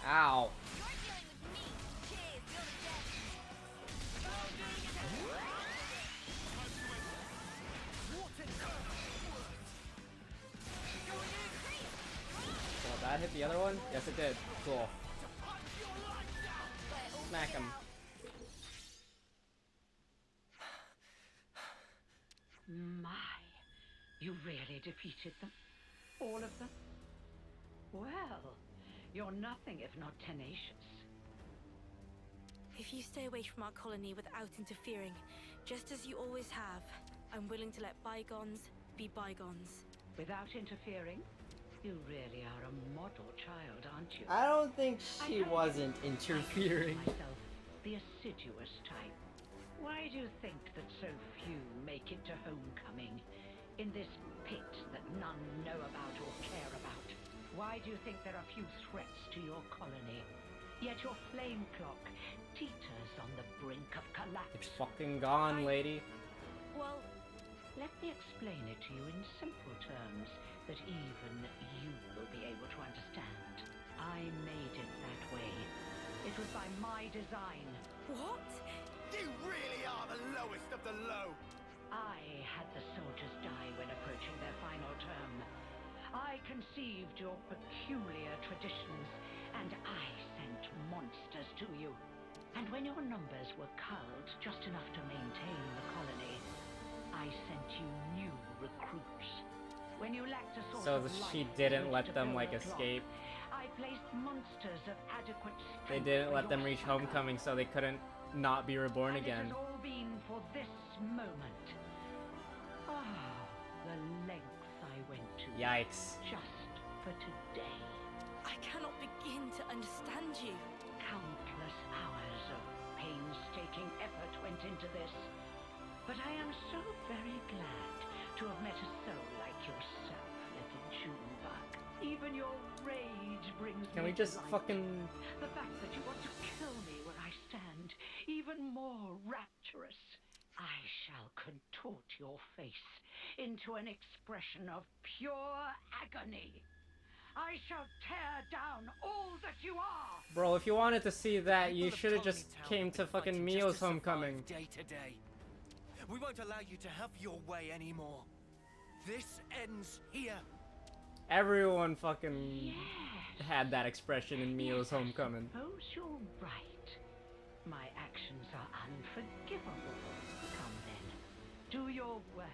Ow. Well, that hit the other one? Yes, it did. Cool. Smack him. My, you really defeated them? All of them? Well, you're nothing if not tenacious. If you stay away from our colony without interfering, just as you always have, I'm willing to let bygones be bygones. Without interfering? You really are a model child, aren't you? I don't think she wasn't interfering. I consider myself the assiduous type. Why do you think that so few make it to homecoming? In this pit that none know about or care about? Why do you think there are few threats to your colony? Yet your flame clock teeters on the brink of collapse. It's fucking gone, lady. Well, let me explain it to you in simple terms that even you will be able to understand. I made it that way. It was by my design. What? You really are the lowest of the low! I had the soldiers die when approaching their final term. I conceived your peculiar traditions, and I sent monsters to you. And when your numbers were culled just enough to maintain the colony, I sent you new recruits. When you lacked a source So of she life didn't with let which to them, build like, a clock, escape. I placed monsters of adequate strength. They didn't for let them your reach succor. homecoming, so they couldn't not be reborn And again. it has all been for this moment. Ah, the lengths I went to. Yikes. Just for today. I cannot begin to understand you. Countless hours of painstaking effort went into this. But I am so very glad to have met a soul like yourself, little Junebug. Even your rage brings Can we me just delight. fucking... The fact that you want to kill me where I stand, even more rapturous. I shall contort your face into an expression of pure agony. I shall tear down all that you are. Bro, if you wanted to see that, you People of should have Colony just Town came have to been fucking fighting Mio's just to survive homecoming. Day to day. We won't allow you to have your way anymore. This ends here. Everyone fucking had that expression in Mio's homecoming. Suppose you're right. My actions are unforgivable. Come then, do your worst.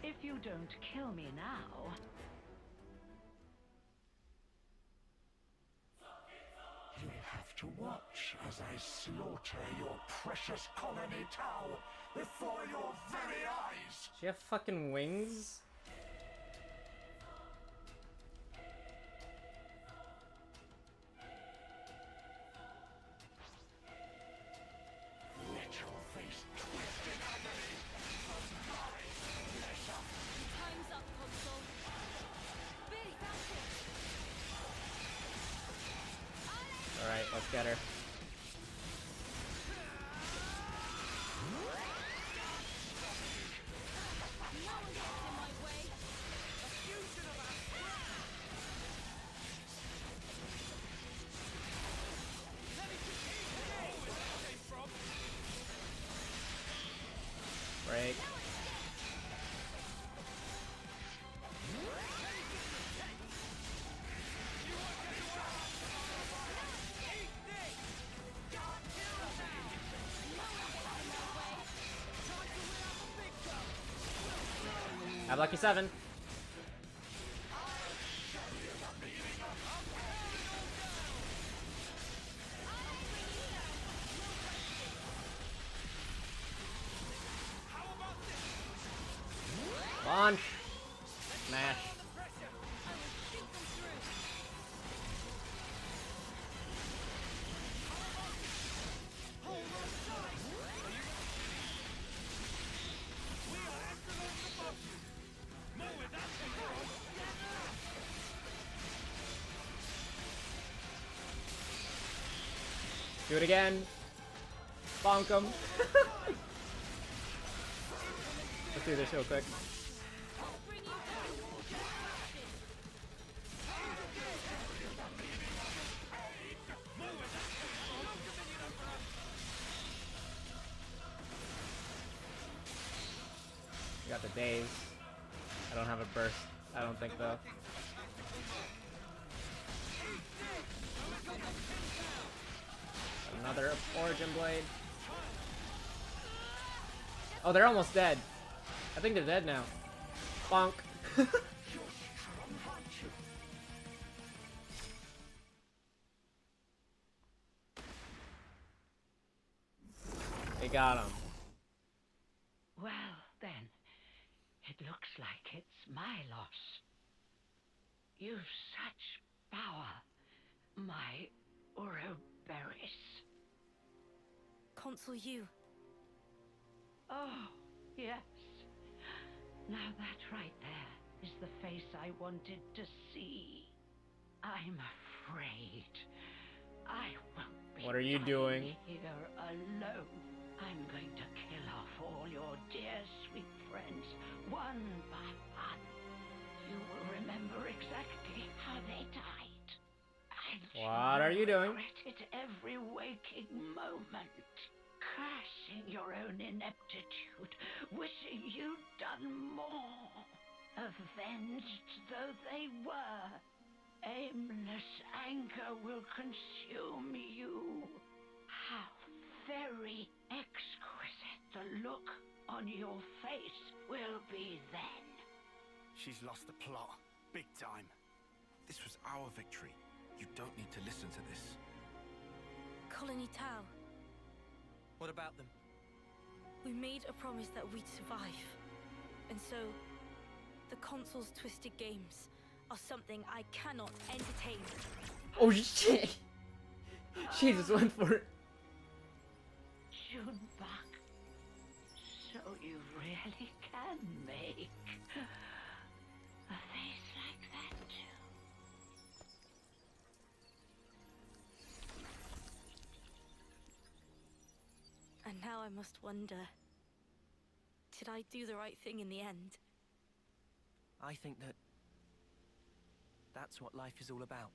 If you don't kill me now, You'll have to watch as I slaughter your precious colony Tau before your very eyes. Does she have fucking wings? Let your face twist in agony for my pleasure. Time's up, console. Billy, that's it. Let's get her. Break. Have lucky 7. Launch. Smash. Do it again. Bonk him. Let's do this real quick. We got the days. I don't have a burst. I don't think though. Another origin blade. Oh, they're almost dead. I think they're dead now. Bonk. They got him. Well, then, it looks like it's my loss. You've such power, my Ouroboros. Consul you. Oh, yes. Now that right there is the face I wanted to see. I'm afraid I won't be What are you doing? here alone. I'm going to kill off all your dear sweet friends, one by one. You will remember exactly how they died. And What are you doing? regret it every waking moment. Cursing your own ineptitude, wishing you'd done more. Avenged though they were, aimless anger will consume you. How very exquisite the look on your face will be then. She's lost the plot. Big time. This was our victory. You don't need to listen to this. Colony Tau. What about them? We made a promise that we'd survive. And so, the Consul's twisted games are something I cannot entertain. Oh shit! She just went for it. Junebug, so you really can make a face like that too. And now I must wonder, did I do the right thing in the end? I think that's what life is all about.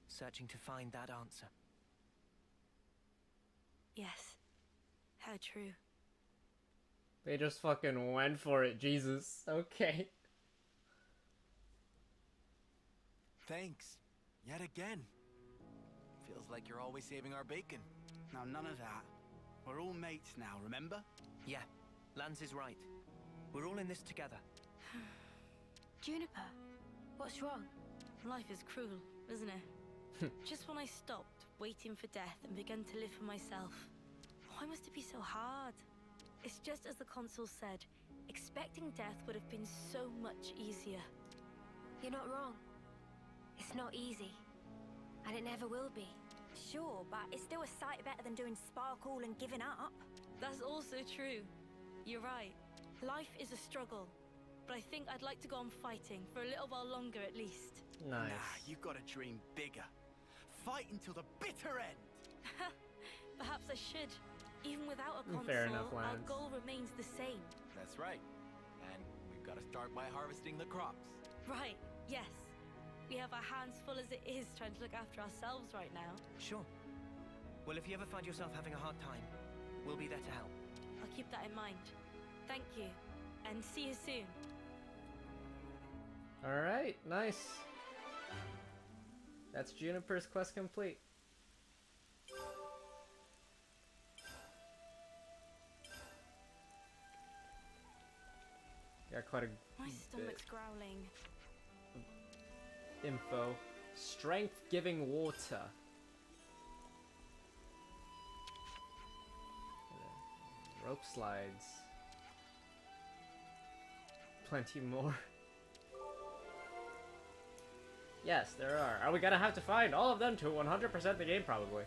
Searching to find that answer. Yes. How true. They just fucking went for it, Jesus. Okay. Thanks. Yet again. Feels like you're always saving our bacon. Now, none of that. We're all mates now, remember? Yeah, Lance is right. We're all in this together. Juniper, what's wrong? Life is cruel, isn't it? Just when I stopped waiting for death and began to live for myself, why must it be so hard? It's just as the Consul said, expecting death would have been so much easier. You're not wrong. It's not easy. And it never will be. Sure, but it's still a sight better than doing sparkle and giving up. That's also true. You're right. Life is a struggle. But I think I'd like to go on fighting for a little while longer at least. Nice. Nah, you've got to dream bigger. fight until the bitter end. Perhaps I should. Even without a console, Fair enough, our Lance. goal remains the same. That's right. And we've got to start by harvesting the crops. Right, yes. We have our hands full as it is trying to look after ourselves right now. Sure. Well, if you ever find yourself having a hard time, we'll be there to help. I'll keep that in mind. Thank you, and see you soon. Alright, nice. That's Juniper's quest complete. Got quite a My bit stomach's growling. info. Strength giving water. Rope slides. Plenty more. Yes, there are. Are we gonna have to find all of them to 100% the game, probably?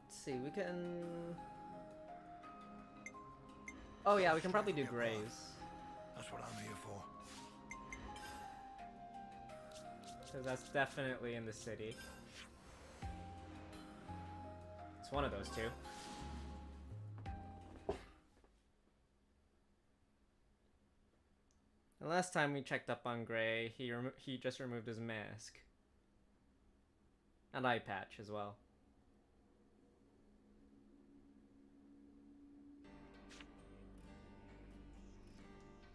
Let's see, we can... Oh yeah, we can probably do Graves. That's what I'm here for. Because that's definitely in the city. It's one of those two. The last time we checked up on Gray, he just removed his mask. And eye patch as well.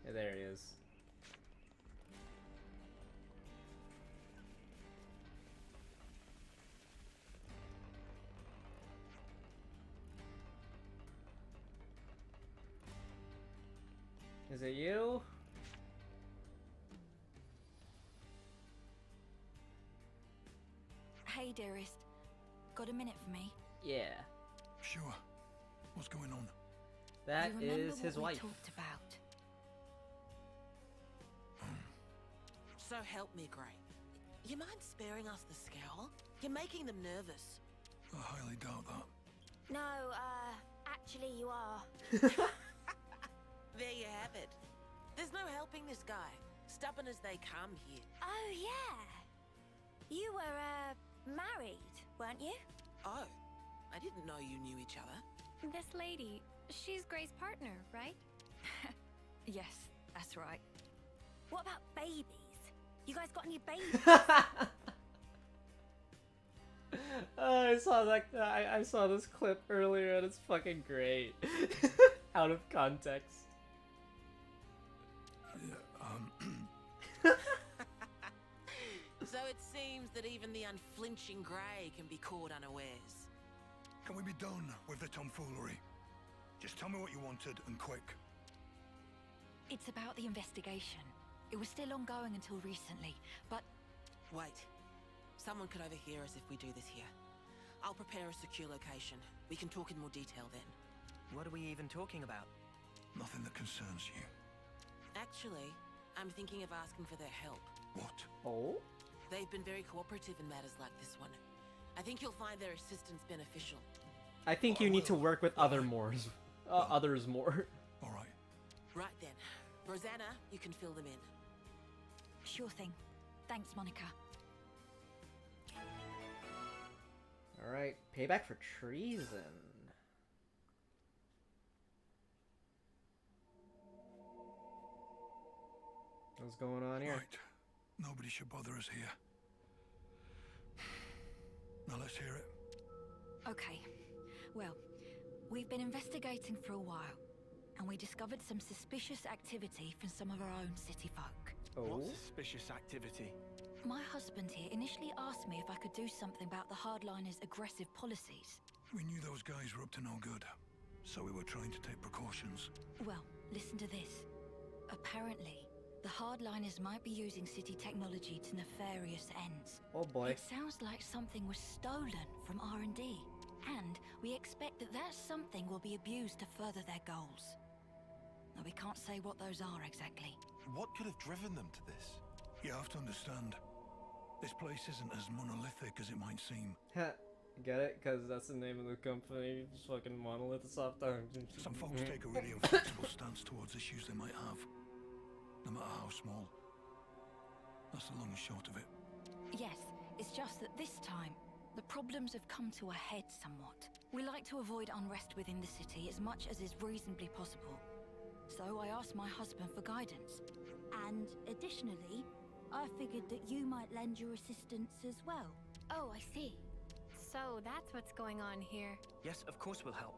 Yeah, there he is. Is it you? Hey, dearest. Got a minute for me? Yeah. Sure. What's going on? That You remember is his what we wife. talked about? So help me, Gray. You mind sparing us the scowl? You're making them nervous. I highly doubt that. No, actually you are. There you have it. There's no helping this guy. Stubborn as they come here. Oh, yeah. You were, married, weren't you? Oh, I didn't know you knew each other. This lady, she's Gray's partner, right? Yes, that's right. What about babies? You guys got any babies? I saw that. I saw this clip earlier, and it's fucking great. Out of context. So it seems that even the unflinching Gray can be caught unawares. Can we be done with the tomfoolery? Just tell me what you wanted, and quick. It's about the investigation. It was still ongoing until recently, but... Wait. Someone could overhear us if we do this here. I'll prepare a secure location. We can talk in more detail then. What are we even talking about? Nothing that concerns you. Actually, I'm thinking of asking for their help. What? Oh? They've been very cooperative in matters like this one. I think you'll find their assistance beneficial. I think you need to work with others more. All right. Right then. Rosanna, you can fill them in. Sure thing. Thanks, Monica. Alright, payback for treason. What's going on here? Right. Nobody should bother us here. Now let's hear it. Okay. Well, we've been investigating for a while, and we discovered some suspicious activity from some of our own city folk. What suspicious activity? My husband here initially asked me if I could do something about the hardliners' aggressive policies. We knew those guys were up to no good, so we were trying to take precautions. Well, listen to this. Apparently, the hardliners might be using city technology to nefarious ends. Oh boy. It sounds like something was stolen from R&D, and we expect that something will be abused to further their goals. Now, we can't say what those are exactly. What could have driven them to this? You have to understand, this place isn't as monolithic as it might seem. Get it? Because that's the name of the company. Fucking Monolith Soft. Some folks take a really inflexible stance towards issues they might have, no matter how small. That's the long and short of it. Yes, it's just that this time, the problems have come to a head somewhat. We like to avoid unrest within the city as much as is reasonably possible. So I asked my husband for guidance. And additionally, I figured that you might lend your assistance as well. Oh, I see. So that's what's going on here. Yes, of course we'll help.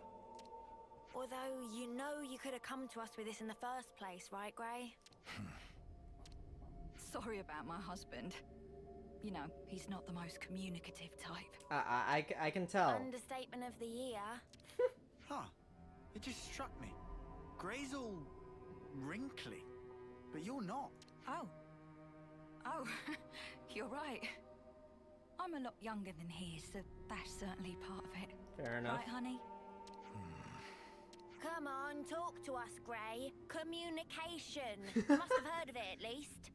Although you know you could have come to us with this in the first place, right, Grey? Sorry about my husband. You know, he's not the most communicative type. I can tell. Understatement of the year. Huh. It just struck me. Grey's all wrinkly, but you're not. Oh, you're right. I'm a lot younger than he is, so that's certainly part of it. Fair enough. Right, honey? Come on, talk to us, Grey. Communication. You must have heard of it, at least.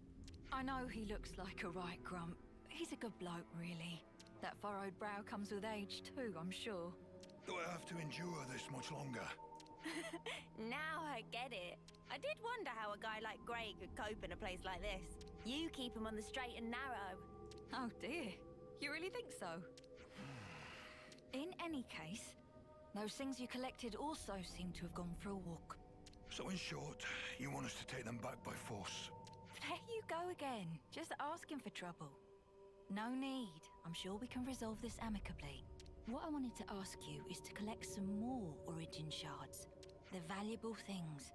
I know he looks like a right grump. He's a good bloke, really. That furrowed brow comes with age, too, I'm sure. Do I have to endure this much longer? Now I get it. I did wonder how a guy like Grey could cope in a place like this. You keep him on the straight and narrow. Oh, dear. You really think so? In any case, those things you collected also seem to have gone for a walk. So in short, you want us to take them back by force? There you go again. Just asking for trouble. No need. I'm sure we can resolve this amicably. What I wanted to ask you is to collect some more Origin shards. They're valuable things,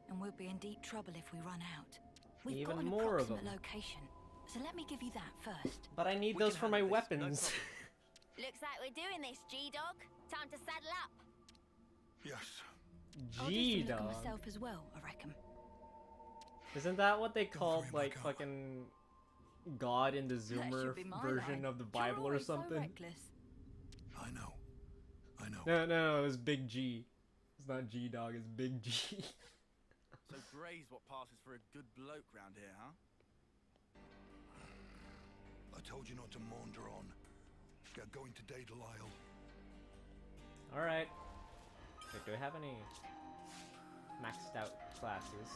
and we'll be in deep trouble if we run out. We've Even got an more of approximate them. location, so let me give you that first. But I need those for my weapons. Looks like we're doing this, G-Dog. Time to saddle up. Yes. I'll do some looking G-Dog. myself as well, I reckon. Isn't that what they called, like, fucking God in the Zoomer be my version line. of the You're Bible or always so something? reckless. I know. No, it was Big G. It's not G-Dog, it's Big G. So Grey's what passes for a good bloke round here, huh? I told you not to maunder on. Get going to Daedal Isle. Alright. Wait, do we have any maxed out classes?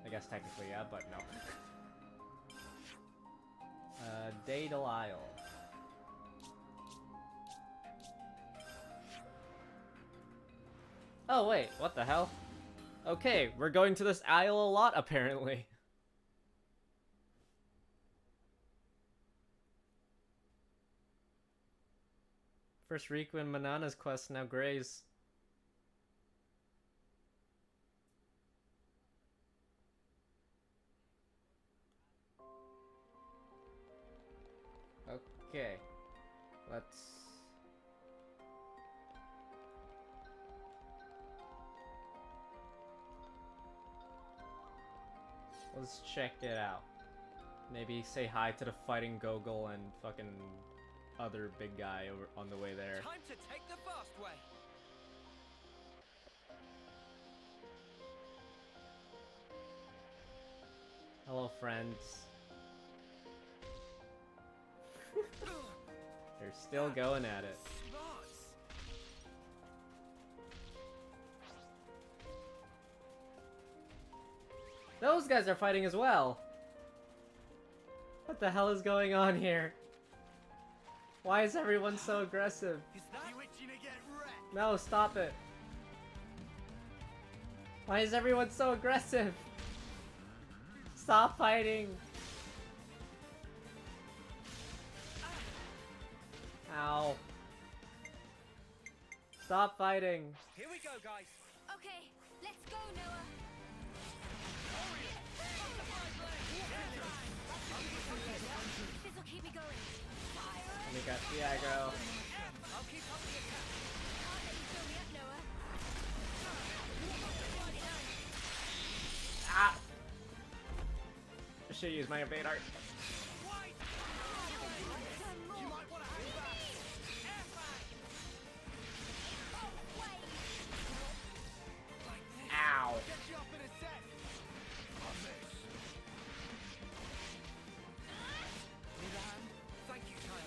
I guess technically, yeah, but no. Daedal Isle. Oh wait, what the hell? Okay, we're going to this isle a lot apparently. First Riku and Manana's quest, now Grey's. Okay, let's... Let's check it out. Maybe say hi to the fighting Gogol and fucking other big guy over on the way there. Time to take the fast way. Hello, friends. They're still going at it. Those guys are fighting as well. What the hell is going on here? Why is everyone so aggressive? No, stop it. Why is everyone so aggressive? Stop fighting. Ow. Stop fighting. Here we go, guys. Okay, let's go, Noah. This'll keep me going. Let me get the aggro. I'll keep up the attack. Can't let you fill me up, Noah. Ah! I should use my evade art. Ow! Thank you, child.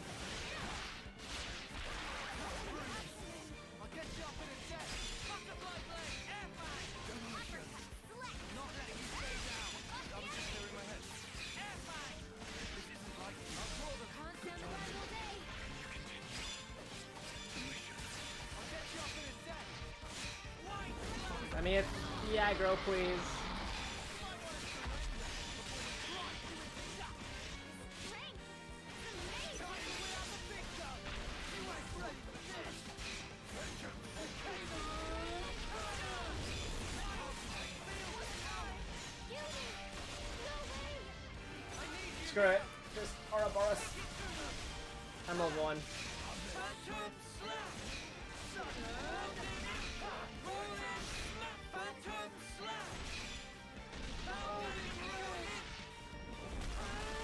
Let me hit the aggro, please. Screw it. Just Ouroboros. I'm level 1.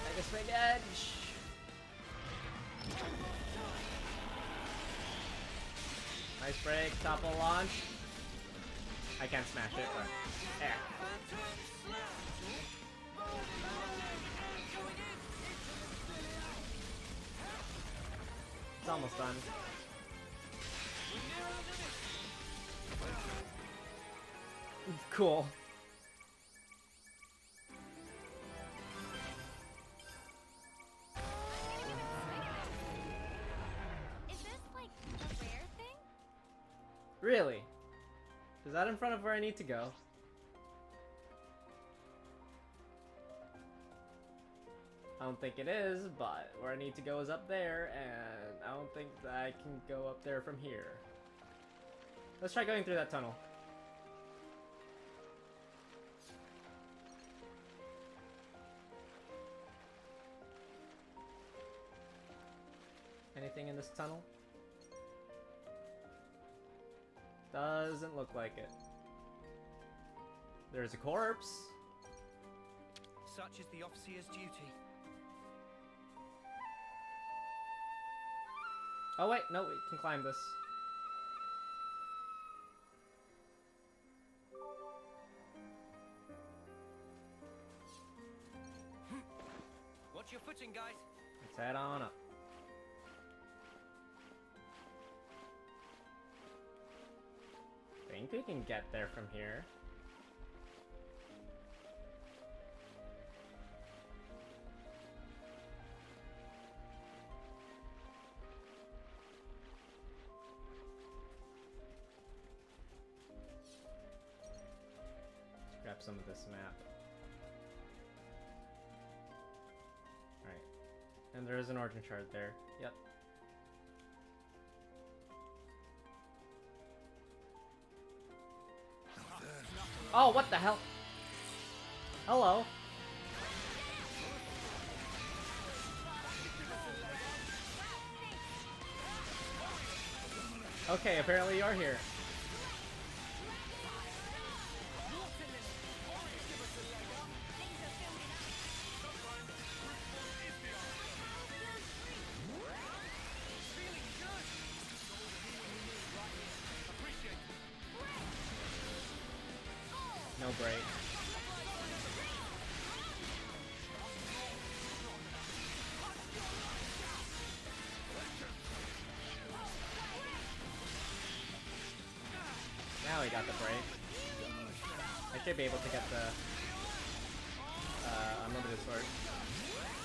Mega Swing Edge. Nice break. Topple launch. I can't smash it, but yeah. It's almost done. Cool. Is this like a rare thing? Really? Is that in front of where I need to go? I don't think it is, but where I need to go is up there, and I don't think that I can go up there from here. Let's try going through that tunnel. Anything in this tunnel? Doesn't look like it. There's a corpse. Such is the officer's duty. Oh wait, no, we can climb this. Watch your footing, guys. Let's head on up. I think we can get there from here. Let's grab some of this map. Alright. And there is an origin shard there. Yep. Oh, what the hell? Hello. Okay, apparently you're here. No break. Now we got the break. I should be able to get the unlimited sword.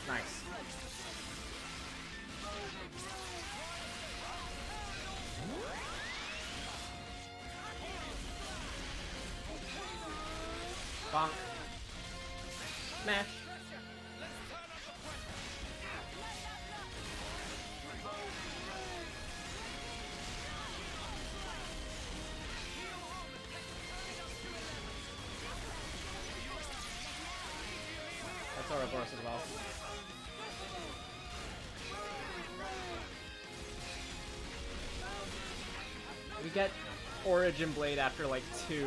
Nice. Bonk. Smash. That's Ouroboros as well. We get Origin Blade after like 2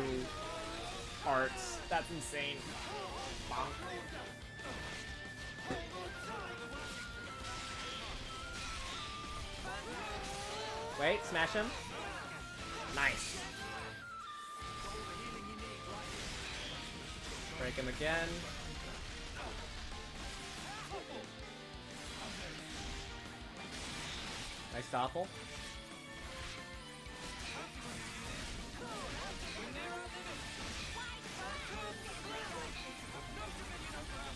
arts. That's insane. Bonk. Wait, smash him. Nice. Break him again. Nice topple.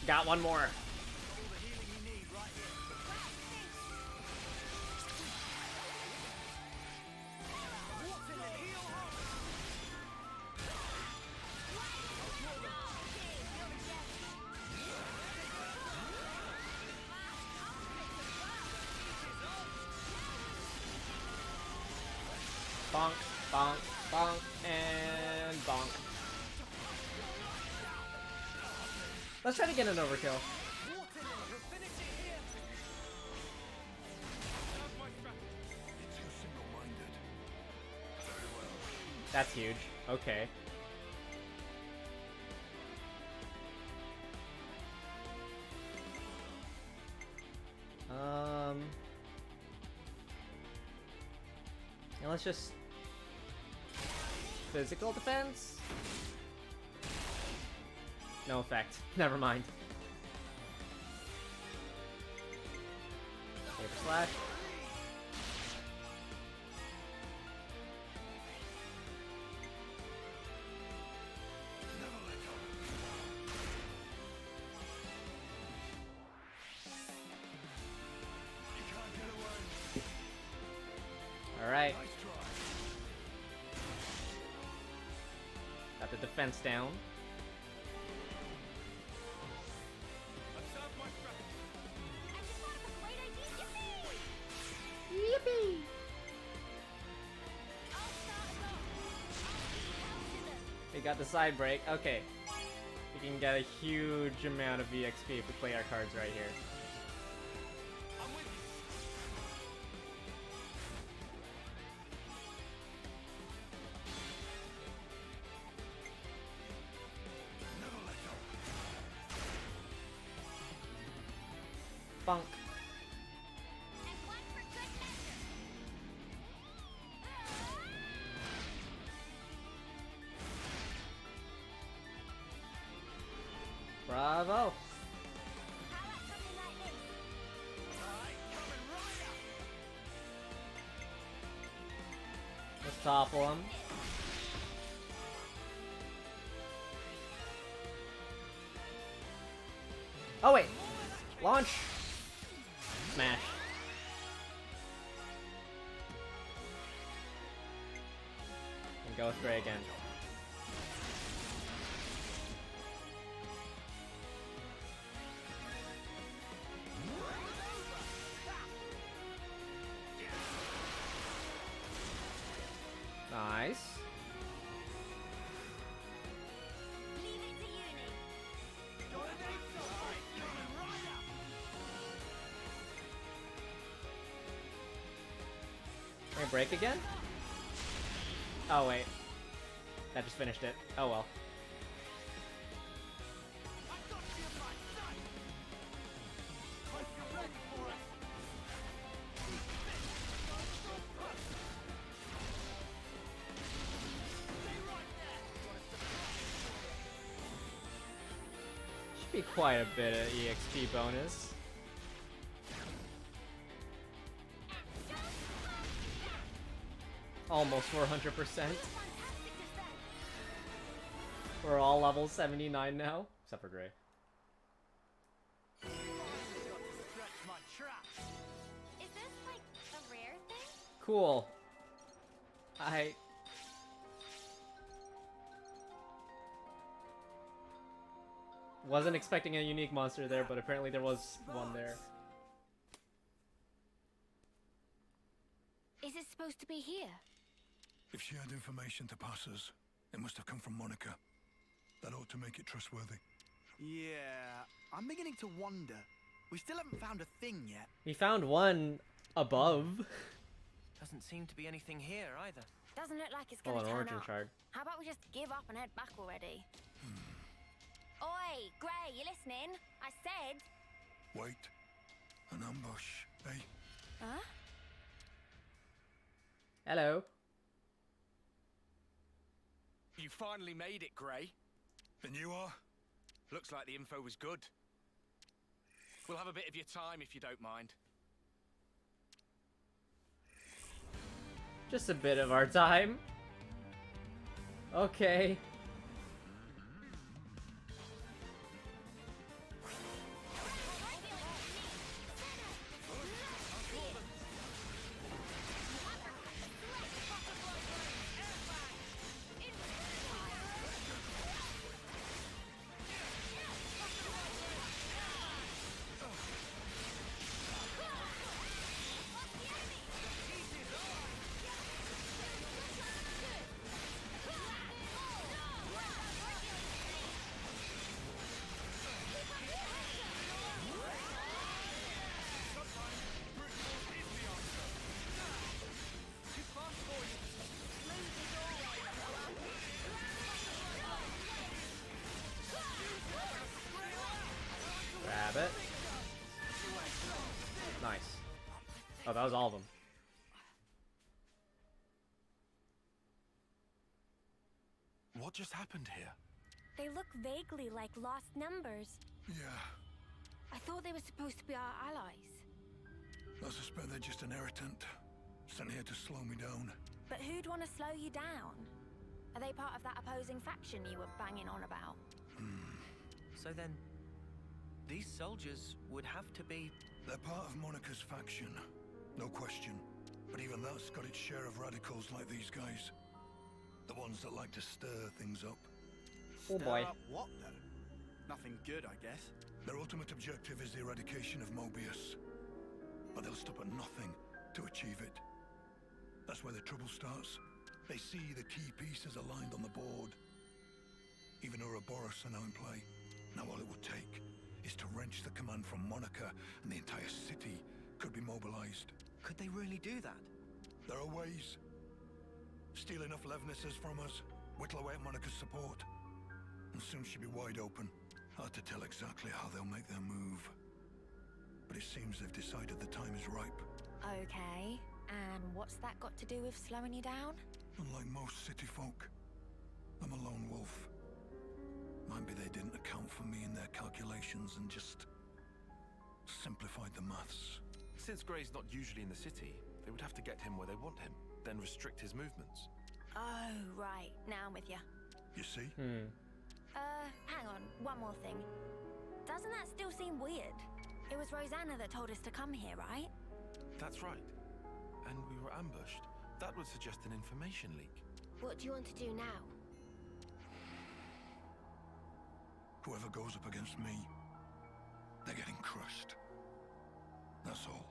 Got one more. Bonk, bonk, and bonk. Let's try to get an overkill. That's huge. Okay. And let's just physical defense. No effect. Never mind. Saber slash. Alright. Got the defense down. Yippee! We got the side break. Okay. We can get a huge amount of EXP if we play our cards right here. Bonk. Bravo. Let's topple him. Oh wait. Launch. Smash. And go with Gray again. Nice. Can I break again? Oh wait. That just finished it. Oh well. Should be quite a bit of EXP bonus. Almost 400%. We're all level 79 now, except for Gray. Is this like a rare thing? Cool. I wasn't expecting a unique monster there, but apparently there was one there. Is it supposed to be here? If she had information to pass us, it must have come from Monica. That ought to make it trustworthy. Yeah, I'm beginning to wonder. We still haven't found a thing yet. We found one above. Doesn't seem to be anything here either. Doesn't look like it's Oh, gonna an turn origin up. shard. How about we just give up and head back already? Oi, Gray, you listening? I said. Wait. An ambush, eh? Huh? Hello. You finally made it, Gray. And you are? Looks like the info was good. We'll have a bit of your time if you don't mind. Just a bit of our time. Okay. grab it. Nice. Oh, that was all of them. What just happened here? They look vaguely like lost numbers. Yeah, I thought they were supposed to be our allies. I suspect they're just an irritant. Sent here to slow me down. But who'd want to slow you down? Are they part of that opposing faction you were banging on about? So then, these soldiers would have to be... They're part of Monica's faction, no question. But even that's got its share of radicals like these guys. The ones that like to stir things up. Oh boy. Stir up what, though? Nothing good, I guess. Their ultimate objective is the eradication of Mobius. But they'll stop at nothing to achieve it. That's where the trouble starts. They see the key pieces aligned on the board. Even Ouroboros are now in play. Now all it would take is to wrench the command from Monica, and the entire city could be mobilized. Could they really do that? There are ways. Steal enough Levnesses from us, whittle away at Monica's support, and soon she'll be wide open. Hard to tell exactly how they'll make their move. But it seems they've decided the time is ripe. Okay, and what's that got to do with slowing you down? Unlike most city folk, I'm a lone wolf. Might be they didn't account for me in their calculations and just simplified the maths. Since Gray's not usually in the city, they would have to get him where they want him, then restrict his movements. Oh, right. Now I'm with you. You see? Hang on. One more thing. Doesn't that still seem weird? It was Rosanna that told us to come here, right? That's right. And we were ambushed. That would suggest an information leak. What do you want to do now? Whoever goes up against me, they're getting crushed. That's all.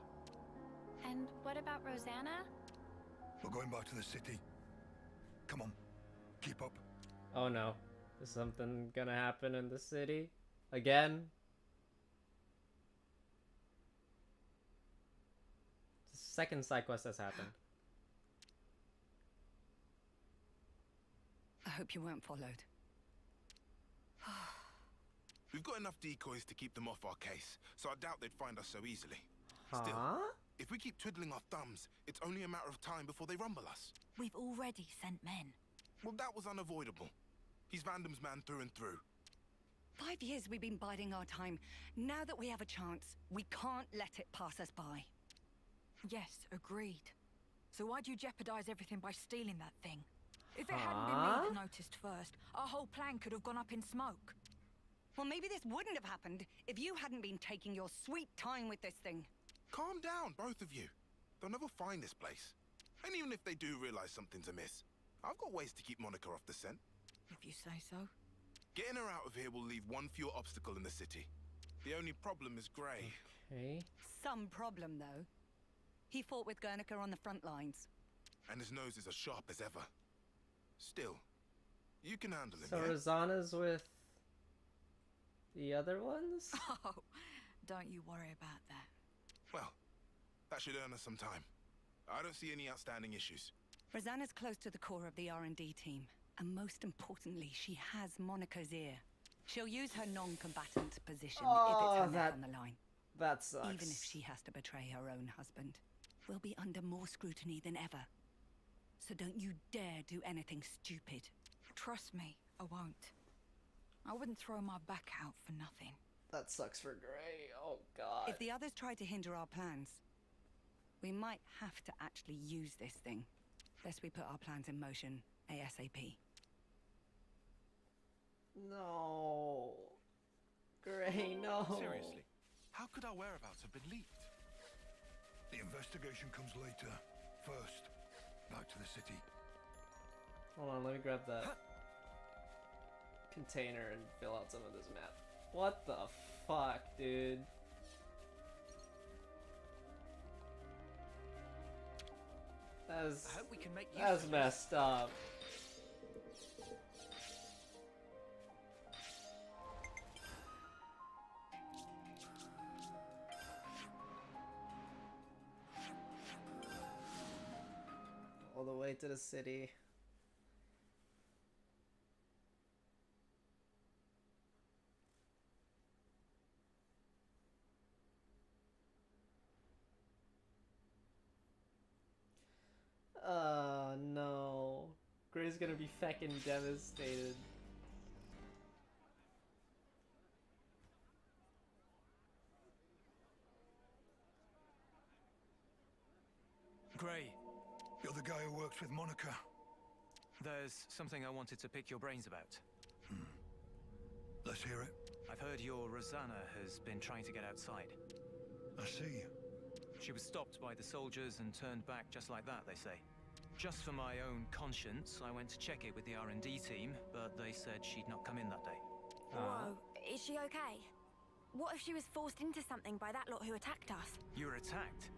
And what about Rosanna? We're going back to the city. Come on, keep up. Oh no. Is something gonna happen in the city? Again? The second side quest has happened. I hope you weren't followed. We've got enough decoys to keep them off our case, so I doubt they'd find us so easily. Huh? Still, if we keep twiddling our thumbs, it's only a matter of time before they rumble us. We've already sent men. Well, that was unavoidable. He's Vandom's man through and through. 5 years we've been biding our time. Now that we have a chance, we can't let it pass us by. Yes, agreed. So why'd you jeopardize everything by stealing that thing? If it hadn't been me that noticed first, our whole plan could have gone up in smoke. Well, maybe this wouldn't have happened if you hadn't been taking your sweet time with this thing. Calm down, both of you. They'll never find this place. And even if they do realize something's amiss, I've got ways to keep Monica off the scent. If you say so. Getting her out of here will leave one fewer obstacle in the city. The only problem is Gray. Okay. Some problem, though. He fought with Guernica on the front lines. And his nose is as sharp as ever. Still, you can handle him, So yeah? Rosanna's with the other ones? Oh, don't you worry about that. Well, that should earn us some time. I don't see any outstanding issues. Rosanna's close to the core of the R&D team. And most importantly, she has Monica's ear. She'll use her non-combatant position if it's her neck on the line. That sucks. Even if she has to betray her own husband. We'll be under more scrutiny than ever. So don't you dare do anything stupid. Trust me, I won't. I wouldn't throw my back out for nothing. That sucks for Gray. Oh god. If the others try to hinder our plans, we might have to actually use this thing. Best we put our plans in motion ASAP. No. Gray, no. Seriously, how could our whereabouts have been leaked? The investigation comes later. First, back to the city. Hold on, let me grab that container and fill out some of this map. What the fuck, dude? That's, I hope we can make use that's of messed up. All the way to the city. Oh no. Gray's gonna be feckin' devastated. Gray. You're the guy who works with Monica. There's something I wanted to pick your brains about. Let's hear it. I've heard your Rosanna has been trying to get outside. I see. She was stopped by the soldiers and turned back just like that, they say. Just for my own conscience, I went to check it with the R&D team, but they said she'd not come in that day. Whoa, is she okay? What if she was forced into something by that lot who attacked us? You were attacked?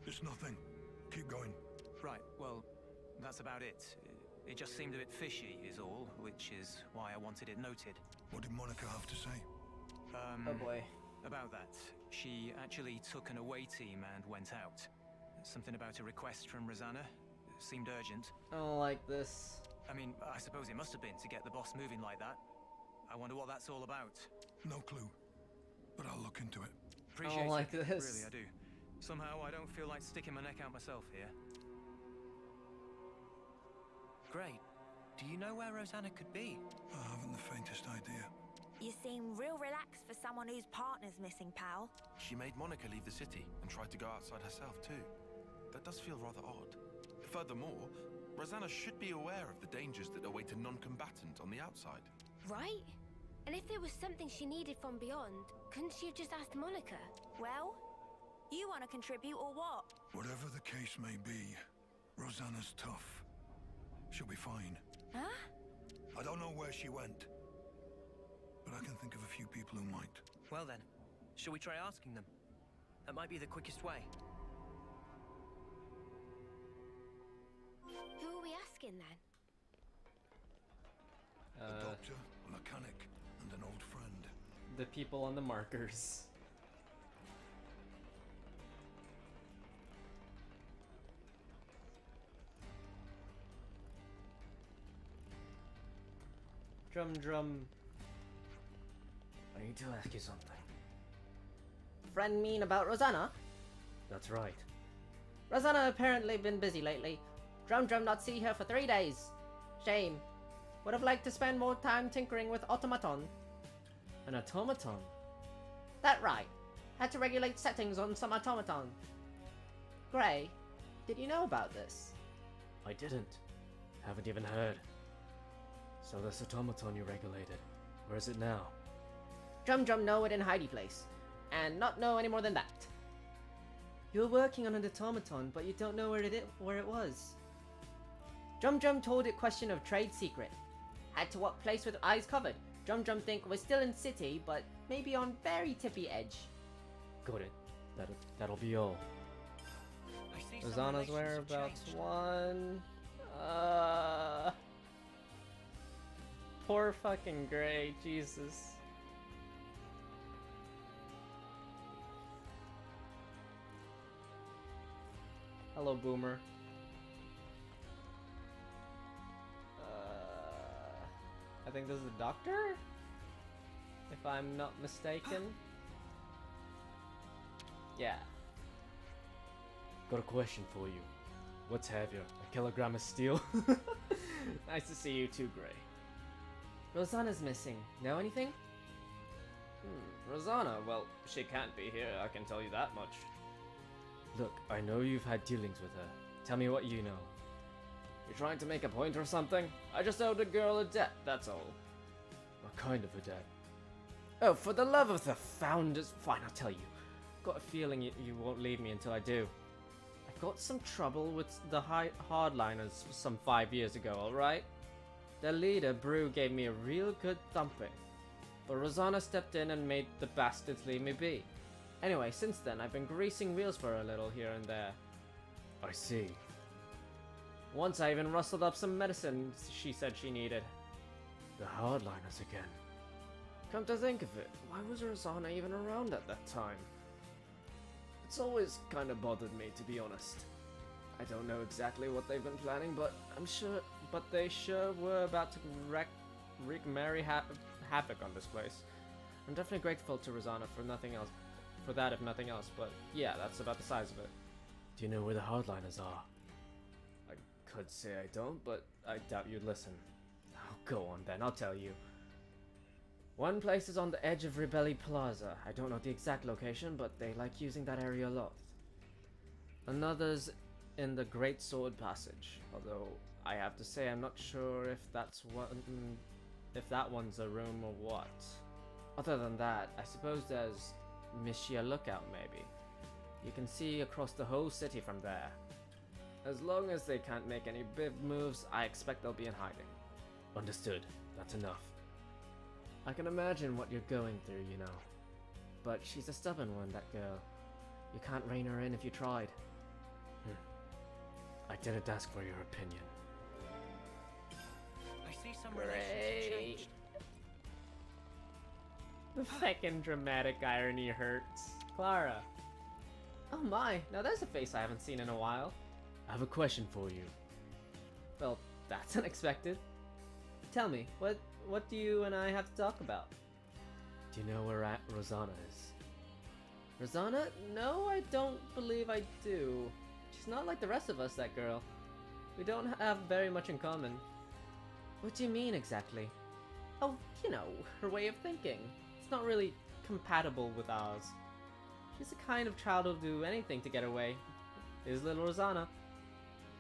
It's nothing. Keep going. Right, well, that's about it. It just seemed a bit fishy, is all, which is why I wanted it noted. What did Monica have to say? Oh boy. About that. She actually took an away team and went out. Something about a request from Rosanna. Seemed urgent. I don't like this. I mean, I suppose it must have been to get the boss moving like that. I wonder what that's all about. No clue. But I'll look into it. Appreciate I don't like it. this. Really, I do. Somehow, I don't feel like sticking my neck out myself here. Gray, do you know where Rosanna could be? I haven't the faintest idea. You seem real relaxed for someone whose partner's missing, pal. She made Monica leave the city and tried to go outside herself too. That does feel rather odd. Furthermore, Rosanna should be aware of the dangers that await a non-combatant on the outside. Right? And if there was something she needed from beyond, couldn't she have just asked Monica? Well, you want to contribute or what? Whatever the case may be, Rosanna's tough. She'll be fine. Huh? I don't know where she went, but I can think of a few people who might. Well then, shall we try asking them? That might be the quickest way. Who are we asking then? A doctor, a mechanic, and an old friend. The people on the markers. Drum drum. I need to ask you something. Friend mean about Rosanna? That's right. Rosanna apparently been busy lately. Drum drum not see her for 3 days. Shame. Would have liked to spend more time tinkering with automaton. An automaton? That right. Had to regulate settings on some automaton. Gray, did you know about this? I didn't. Haven't even heard. So this automaton you regulated, where is it now? Drum Drum know it in hidey place, and not know any more than that. You were working on an automaton, but you don't know where it was. Drum Drum told it question of trade secret. Had to what place with eyes covered. Drum Drum think we're still in city, but maybe on very tippy edge. Got it. That'll be all. Rosanna's whereabouts one. Poor fucking Gray, Jesus. Hello, Boomer. I think this is a doctor? If I'm not mistaken. Yeah. Got a question for you. What's heavier, a kilogram of steel? Nice to see you too, Gray. Rosanna's missing. Know anything? Rosanna? Well, she can't be here, I can tell you that much. Look, I know you've had dealings with her. Tell me what you know. You're trying to make a point or something? I just owed a girl a debt, that's all. What kind of a debt? Oh, for the love of the founders... Fine, I'll tell you. Got a feeling you won't leave me until I do. I got some trouble with the hardliners some 5 years ago, alright? Their leader, Brew, gave me a real good thumping. But Rosanna stepped in and made the bastards leave me be. Anyway, since then, I've been greasing wheels for her a little here and there. I see. Once I even rustled up some medicine she said she needed. The hardliners again. Come to think of it, why was Rosanna even around at that time? It's always kind of bothered me, to be honest. I don't know exactly what they've been planning, but they sure were about to wreak merry havoc on this place. I'm definitely grateful to Rosanna for that if nothing else, but yeah, that's about the size of it. Do you know where the hardliners are? could say I don't, but I doubt you'd listen. Oh, go on then, I'll tell you. One place is on the edge of Rebelli Plaza. I don't know the exact location, but they like using that area a lot. Another's in the Great Sword Passage, although I have to say I'm not sure if that one's a room or what. Other than that, I suppose there's Mishia Lookout maybe. You can see across the whole city from there. As long as they can't make any big moves, I expect they'll be in hiding. Understood. That's enough. I can imagine what you're going through, you know. But she's a stubborn one, that girl. You can't rein her in if you tried. I didn't ask for your opinion. I see some relations have changed. The fucking dramatic irony hurts. Clara. Oh my, now there's a face I haven't seen in a while. I have a question for you. Well, that's unexpected. Tell me, what do you and I have to talk about? Do you know where Rosanna is? Rosanna? No, I don't believe I do. She's not like the rest of us, that girl. We don't have very much in common. What do you mean, exactly? Oh, you know, her way of thinking. It's not really compatible with ours. She's the kind of child who'll do anything to get away. Is little Rosanna.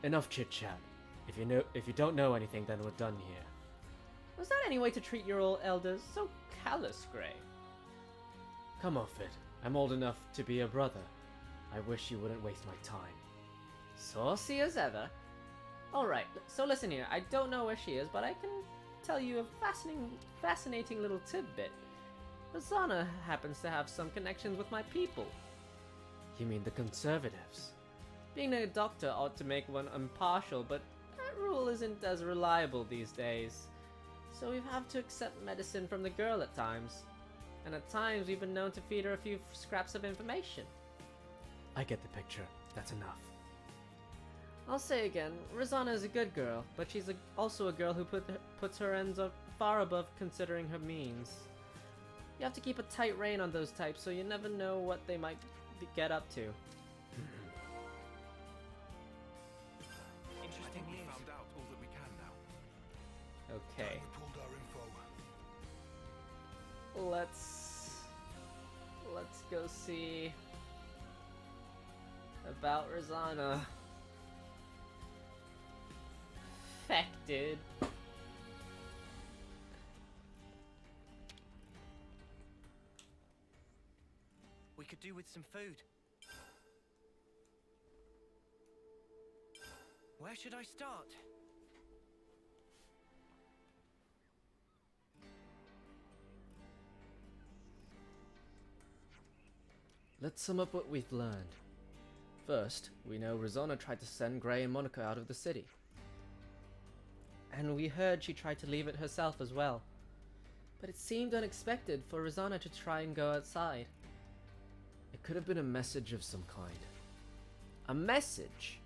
Enough chit-chat. If you don't know anything, then we're done here. Was that any way to treat your old elders? So callous, Gray. Come off it. I'm old enough to be a brother. I wish you wouldn't waste my time. Saucy as ever. Alright, so listen here. I don't know where she is, but I can tell you a fascinating little tidbit. Rosanna happens to have some connections with my people. You mean the conservatives? Being a doctor ought to make one impartial, but that rule isn't as reliable these days. So we have to accept medicine from the girl at times. And at times we've been known to feed her a few scraps of information. I get the picture. That's enough. I'll say again, Rosanna is a good girl, but she's also a girl who puts her ends up far above considering her means. You have to keep a tight rein on those types, so you never know what they might get up to. I think we found out all that we can now. Okay. Pulled our info. Let's go see about Rosanna. Affected. We could do with some food. Where should I start? Let's sum up what we've learned. First, we know Rosanna tried to send Gray and Monica out of the city. And we heard she tried to leave it herself as well. But it seemed unexpected for Rosanna to try and go outside. It could have been a message of some kind. A message?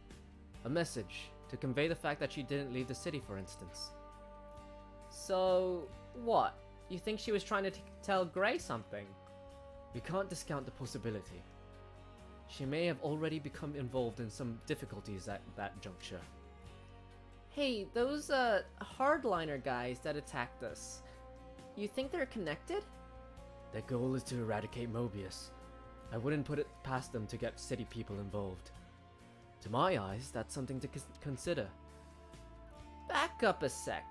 A message to convey the fact that she didn't leave the city, for instance. So, what? You think she was trying to tell Gray something? We can't discount the possibility. She may have already become involved in some difficulties at that juncture. Hey, those hardliner guys that attacked us, you think they're connected? Their goal is to eradicate Mobius. I wouldn't put it past them to get city people involved. To my eyes, that's something to consider. Back up a sec.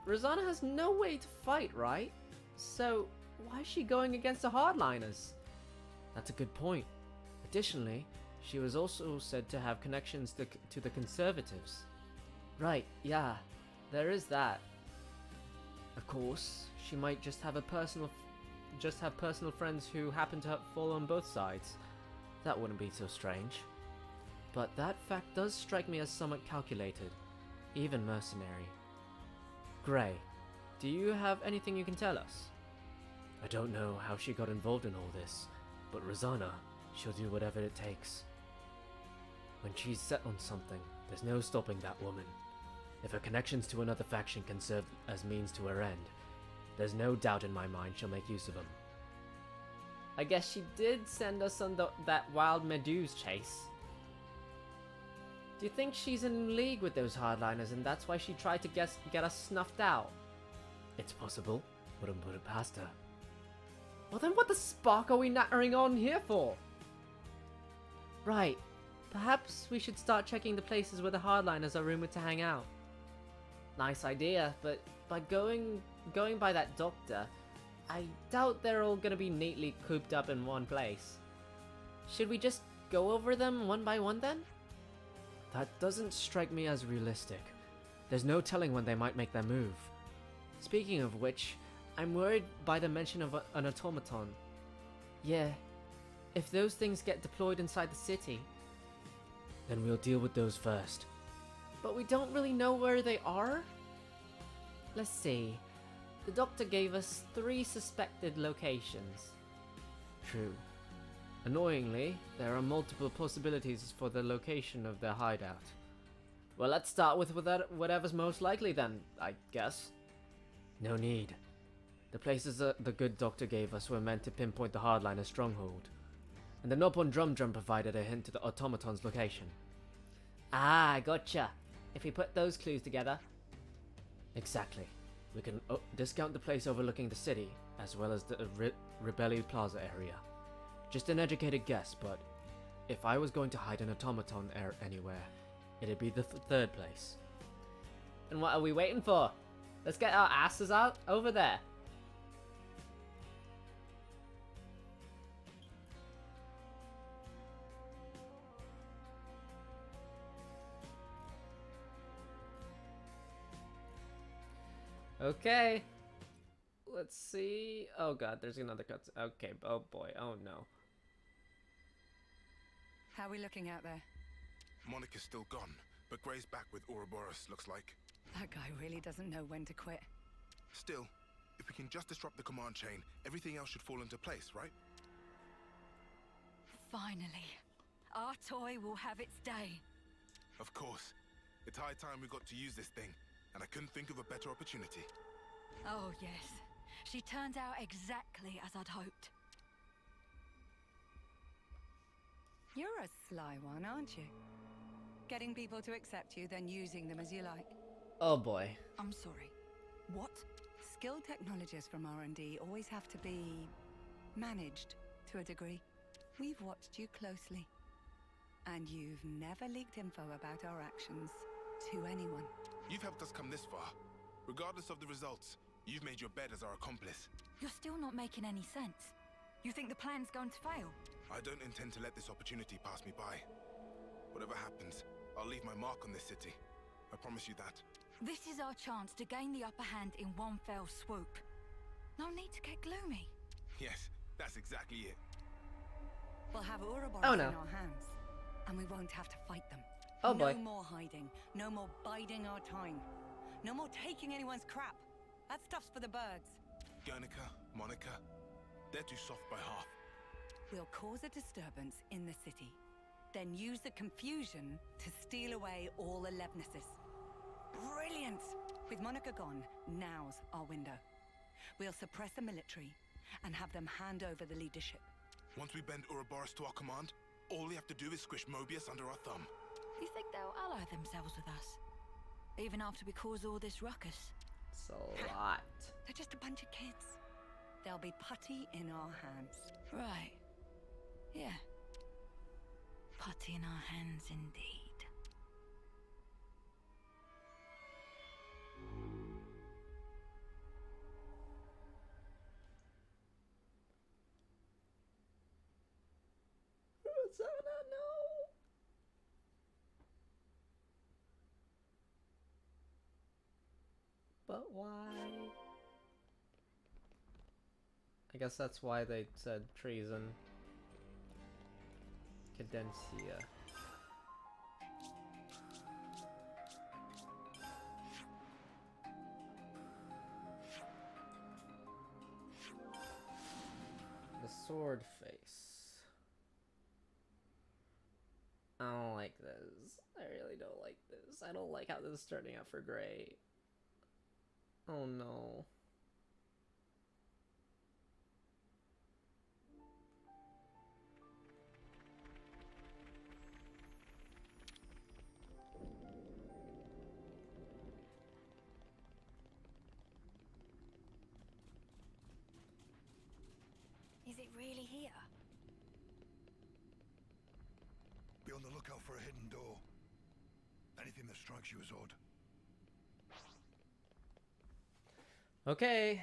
Rosanna has no way to fight, right? So, why is she going against the hardliners? That's a good point. Additionally, she was also said to have connections to the conservatives. Right, yeah, there is that. Of course, she might just have personal friends who happen to fall on both sides. That wouldn't be so strange. But that fact does strike me as somewhat calculated, even mercenary. Gray, do you have anything you can tell us? I don't know how she got involved in all this, but Rosanna, she'll do whatever it takes. When she's set on something, there's no stopping that woman. If her connections to another faction can serve as means to her end, there's no doubt in my mind she'll make use of them. I guess she did send us on that wild Meduse chase. Do you think she's in league with those hardliners and that's why she tried to get us snuffed out? It's possible. Wouldn't put it past her. Well then what the spark are we nattering on here for? Right. Perhaps we should start checking the places where the hardliners are rumored to hang out. Nice idea, but by going by that doctor, I doubt they're all gonna be neatly cooped up in one place. Should we just go over them one by one then? That doesn't strike me as realistic. There's no telling when they might make their move. Speaking of which, I'm worried by the mention of an automaton. Yeah, if those things get deployed inside the city, then we'll deal with those first. But we don't really know where they are? Let's see. The doctor gave us 3 suspected locations. True. Annoyingly, there are multiple possibilities for the location of their hideout. Well, let's start with whatever's most likely then, I guess. No need. The places the good doctor gave us were meant to pinpoint the hardliner stronghold. And the Nopon Drum provided a hint to the automaton's location. Ah, gotcha. If we put those clues together... Exactly. We can discount the place overlooking the city, as well as the Rebelli Plaza area. Just an educated guess, but if I was going to hide an automaton anywhere, it'd be the 3rd place. And what are we waiting for? Let's get our asses out over there. Okay. Let's see. Oh god, there's another cut. Okay, oh boy, oh no. How are we looking out there? Monica's still gone, but Gray's back with Ouroboros, looks like. That guy really doesn't know when to quit. Still, if we can just disrupt the command chain, everything else should fall into place, right? Finally. Our toy will have its day. Of course. It's high time we got to use this thing, and I couldn't think of a better opportunity. Oh, yes. She turned out exactly as I'd hoped. You're a sly one, aren't you? Getting people to accept you, then using them as you like. Oh boy. I'm sorry. What? Skilled technologists from R&D always have to be... managed, to a degree. We've watched you closely. And you've never leaked info about our actions to anyone. You've helped us come this far. Regardless of the results, you've made your bed as our accomplice. You're still not making any sense. You think the plan's going to fail? I don't intend to let this opportunity pass me by. Whatever happens, I'll leave my mark on this city. I promise you that. This is our chance to gain the upper hand in one fell swoop. No need to get gloomy. Yes, that's exactly it. We'll have Ouroboros Oh, no. in our hands, and we won't have to fight them. Oh boy. No more hiding, no more biding our time. No more taking anyone's crap. That stuff's for the birds. Guernica, Monica, they're too soft by half. We'll cause a disturbance in the city, then use the confusion to steal away all the Levnesses. Brilliant! With Monica gone, now's our window. We'll suppress the military and have them hand over the leadership. Once we bend Ouroboros to our command, all we have to do is squish Mobius under our thumb. You think they'll ally themselves with us? Even after we cause all this ruckus? It's a lot. They're just a bunch of kids. They'll be putty in our hands. Right. Yeah. Putty in our hands indeed. But why? I guess that's why they said treason. Cadencia. The sword face. I don't like this. I really don't like this. I don't like how this is turning out for Gray. Oh no. for a hidden door. Anything that strikes you as odd. Okay.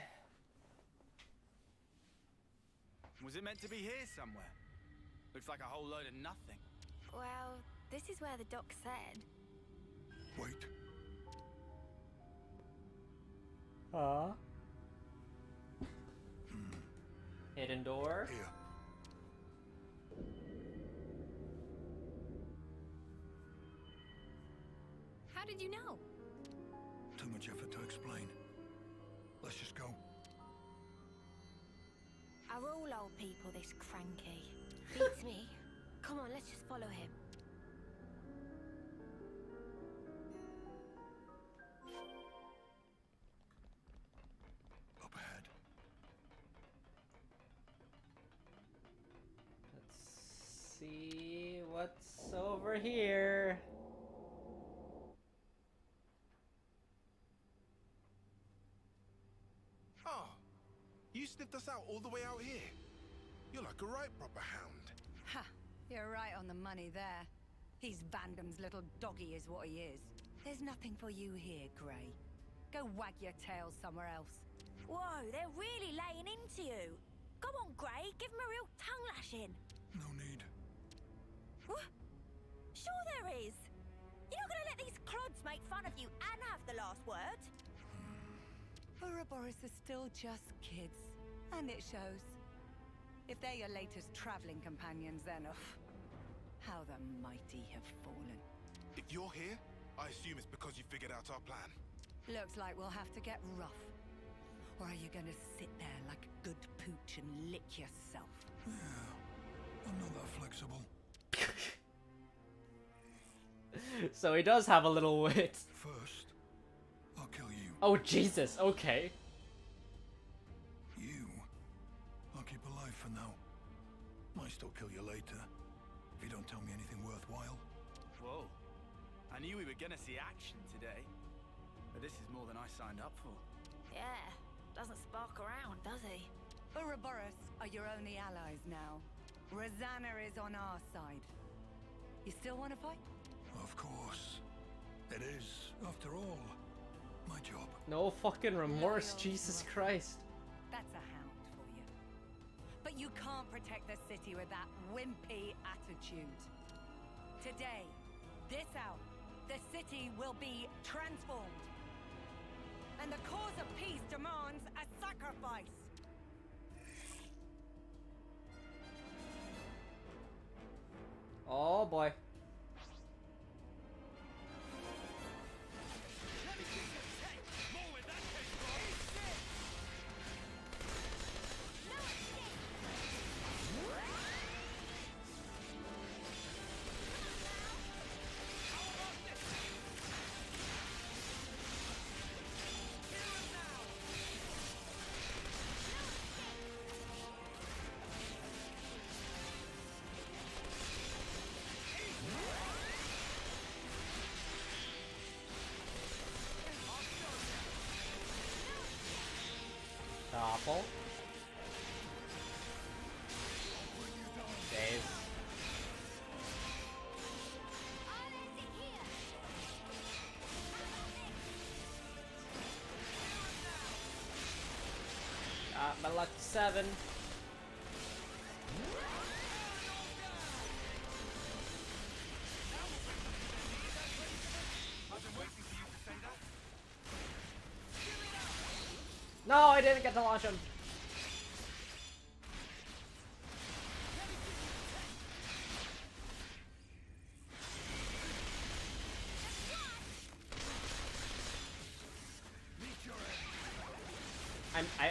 Was it meant to be here somewhere? Looks like a whole load of nothing. Well, this is where the doc said. Wait. Hidden door. Here. How did you know? Too much effort to explain. Let's just go. Are all old people this cranky? Beats me. Come on, let's just follow him. Up ahead. Let's see what's over here. Oh, you sniffed us out all the way out here. You're like a right proper hound. Ha! You're right on the money there. He's Vandam's little doggy is what he is. There's nothing for you here, Grey. Go wag your tail somewhere else. Whoa, they're really laying into you. Go on, Grey, give him a real tongue lashing. No need. What? Sure there is. You're not gonna let these clods make fun of you and have the last word? Ouroboros are still just kids, and it shows. If they're your latest traveling companions, then how the mighty have fallen. If you're here, I assume it's because you figured out our plan. Looks like we'll have to get rough. Or are you gonna sit there like a good pooch and lick yourself? Yeah, I'm not that flexible. So he does have a little wit. First, I'll kill you. Oh Jesus, okay. You, I'll keep alive for now. Might still kill you later, if you don't tell me anything worthwhile. Whoa. I knew we were gonna see action today. But this is more than I signed up for. Yeah, doesn't spark around, does he? Ouroboros are your only allies now. Rosanna is on our side. You still want to fight? Of course. It is, after all, my job. No fucking remorse, Jesus Christ. That's a hound for you. But you can't protect the city with that wimpy attitude. Today, this hour, the city will be transformed. And the cause of peace demands a sacrifice. Oh boy. Apple. Days. My lucky 7. No, I didn't get to launch him.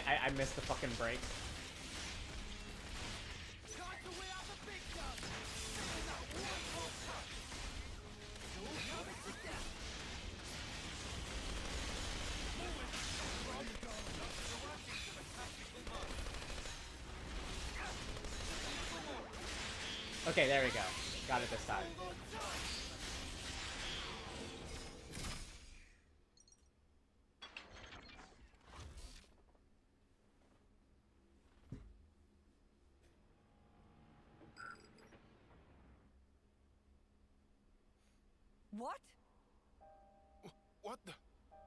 I missed the fucking break. Okay, there we go. Got it this time. What? What the?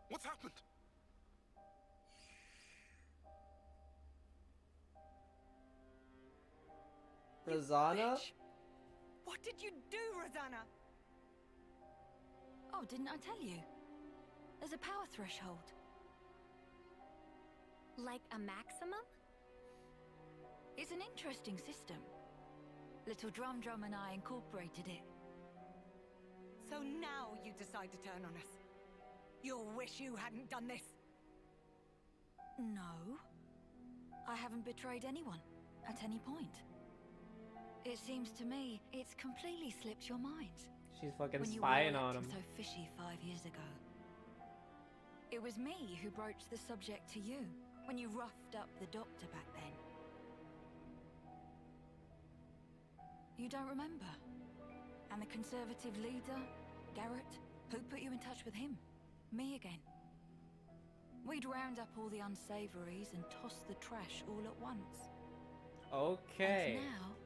What's happened? Rosanna? What did you do, Rosanna? Oh, didn't I tell you? There's a power threshold. Like a maximum? It's an interesting system. Little Drum and I incorporated it. So now you decide to turn on us. You'll wish you hadn't done this. No. I haven't betrayed anyone, at any point. It seems to me it's completely slipped your mind. She's fucking when spying you were on him. so fishy 5 years ago. It was me who broached the subject to you, when you roughed up the doctor back then. You don't remember? And the Conservative leader, Garrett, who put you in touch with him? Me again. We'd round up all the unsavories and toss the trash all at once. Okay. And now,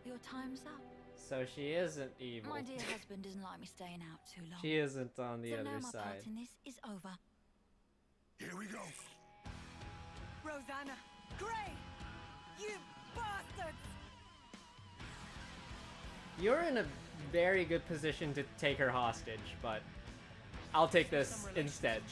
your time's up. So she isn't evil. My dear husband doesn't like me staying out too long. She isn't on the so other now my side. part in this is over. Here we go. Rosanna! Gray! You bastards! You're in a very good position to take her hostage, but I'll take this instead.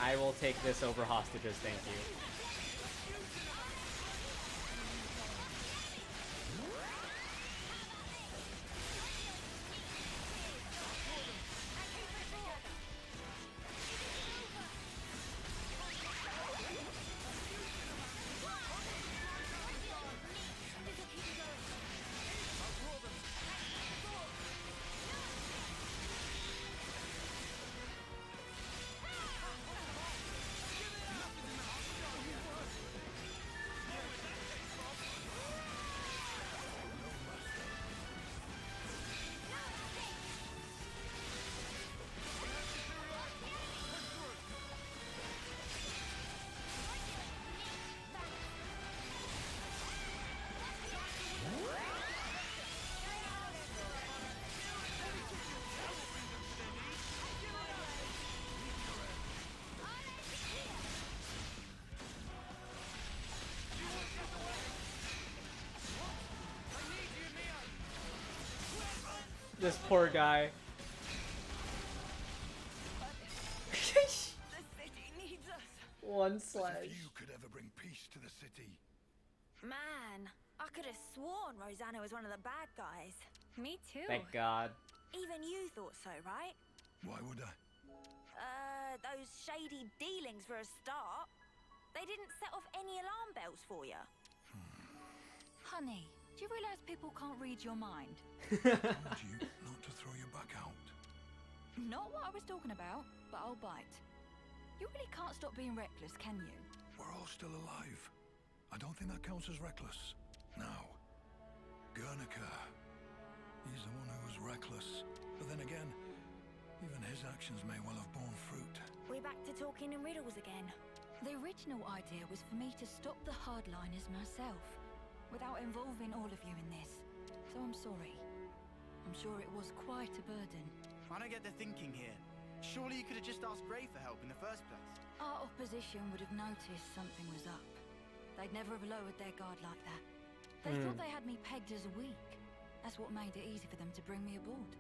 I will take this over hostages, thank you. This poor guy. The city needs us. One As slash. if you could ever bring peace to the city. Man, I could have sworn Rosanna was one of the bad guys. Me too. Thank God. Even you thought so, right? Why would I? Those shady dealings for a start. They didn't set off any alarm bells for you. Honey, do you realize people can't read your mind? Told you not to throw your back out. Not what I was talking about, but I'll bite. You really can't stop being reckless, can you? We're all still alive. I don't think that counts as reckless. Now, Guernica. He's the one who was reckless. But then again, even his actions may well have borne fruit. We're back to talking in riddles again. The original idea was for me to stop the hardliners myself, without involving all of you in this. So I'm sorry. I'm sure it was quite a burden. I don't get the thinking here. Surely you could have just asked Gray for help in the first place. Our opposition would have noticed something was up. They'd never have lowered their guard like that. They thought they had me pegged as weak. That's what made it easy for them to bring me aboard.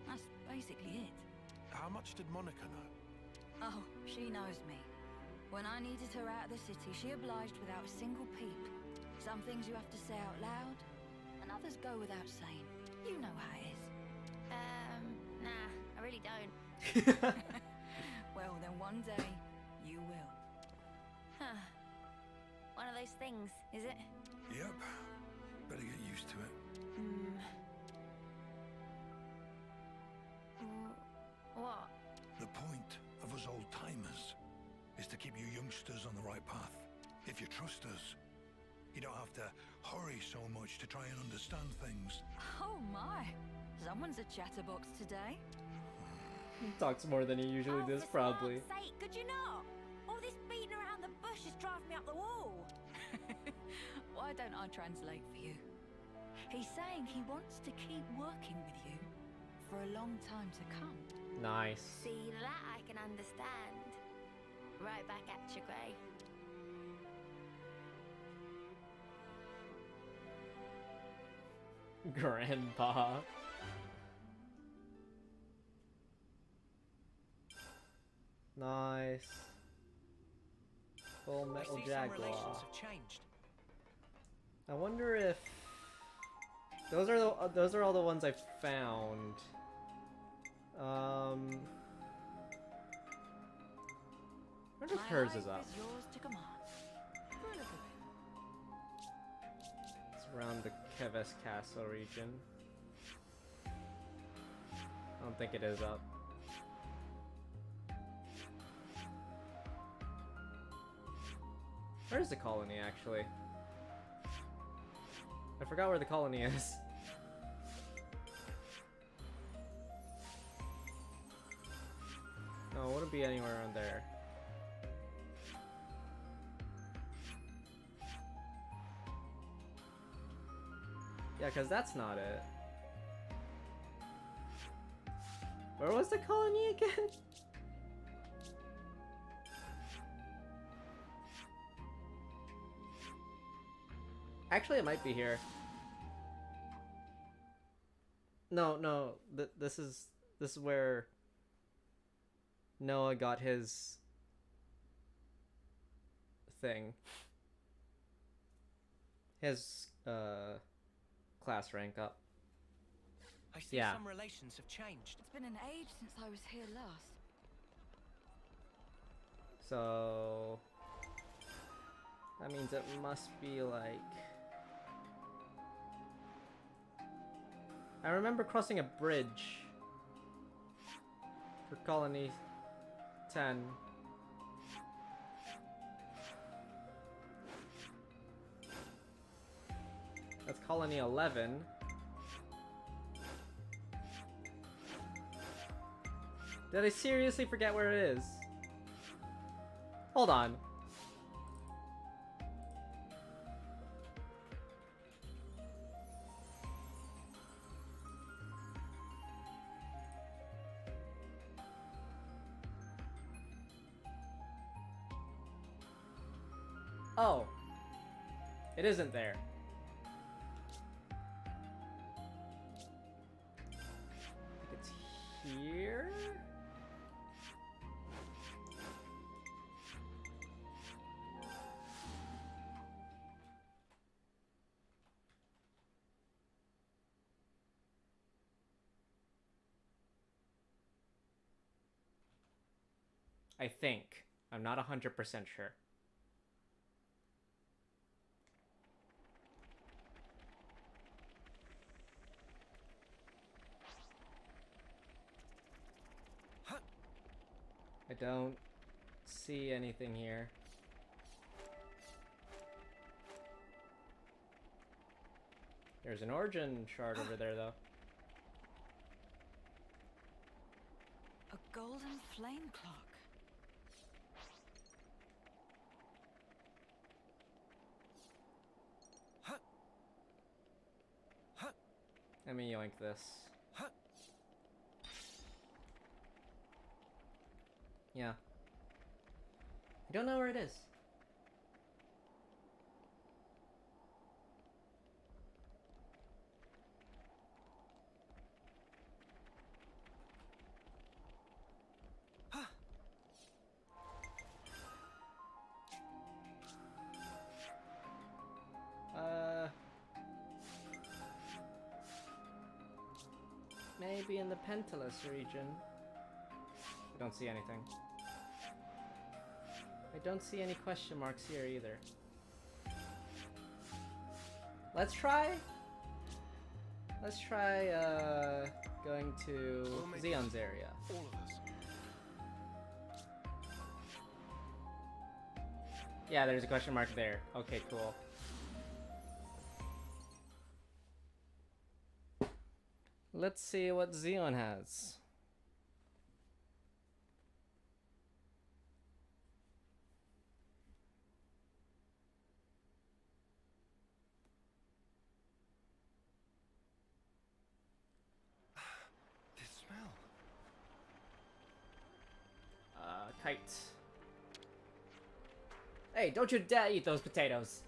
That's basically it. How much did Monica know? Oh, she knows me. When I needed her out of the city, she obliged without a single peep. Some things you have to say out loud, and others go without saying. You know how it is. Nah, I really don't. Well, then one day, you will. Huh. One of those things, is it? Yep. Better get used to it. What? The point of us old-timers is to keep you youngsters on the right path. If you trust us, you don't have to hurry so much to try and understand things. Oh my! Someone's a chatterbox today. He talks more than he usually does, For probably. smart's sake, could you not? just drive me up the wall. Why don't I translate for you? He's saying he wants to keep working with you for a long time to come. Nice. See, that I can understand. Right back at you, Gray. Grandpa. Nice. Full I metal see some Jaguar. relations have changed. I wonder if those are all the ones I found. I wonder if hers is up. Yours to command. It's around the Keves Castle region. I don't think it is up. Where's the colony, actually? I forgot where the colony is. No, it wouldn't be anywhere around there. Yeah, because that's not it. Where was the colony again? Actually, it might be here. No. This is where Noah got his thing. His class rank up. I see Yeah. some relations have changed. It's been an age since I was here last. So that means it must be like, I remember crossing a bridge for Colony 10. That's Colony 11. Did I seriously forget where it is? Hold on. Oh. It isn't there. I think it's here? I think. I'm not 100% sure. I don't see anything here. There's an origin shard over there, though. A golden flame clock. Let me yoink this. Yeah. I don't know where it is. Maybe in the Pentalus region. I don't see anything. I don't see any question marks here either. Let's try going to Xeon's area. All of us. Yeah, there's a question mark there. Okay, cool. Let's see what Xeon has. Kite. Hey, don't you dare eat those potatoes!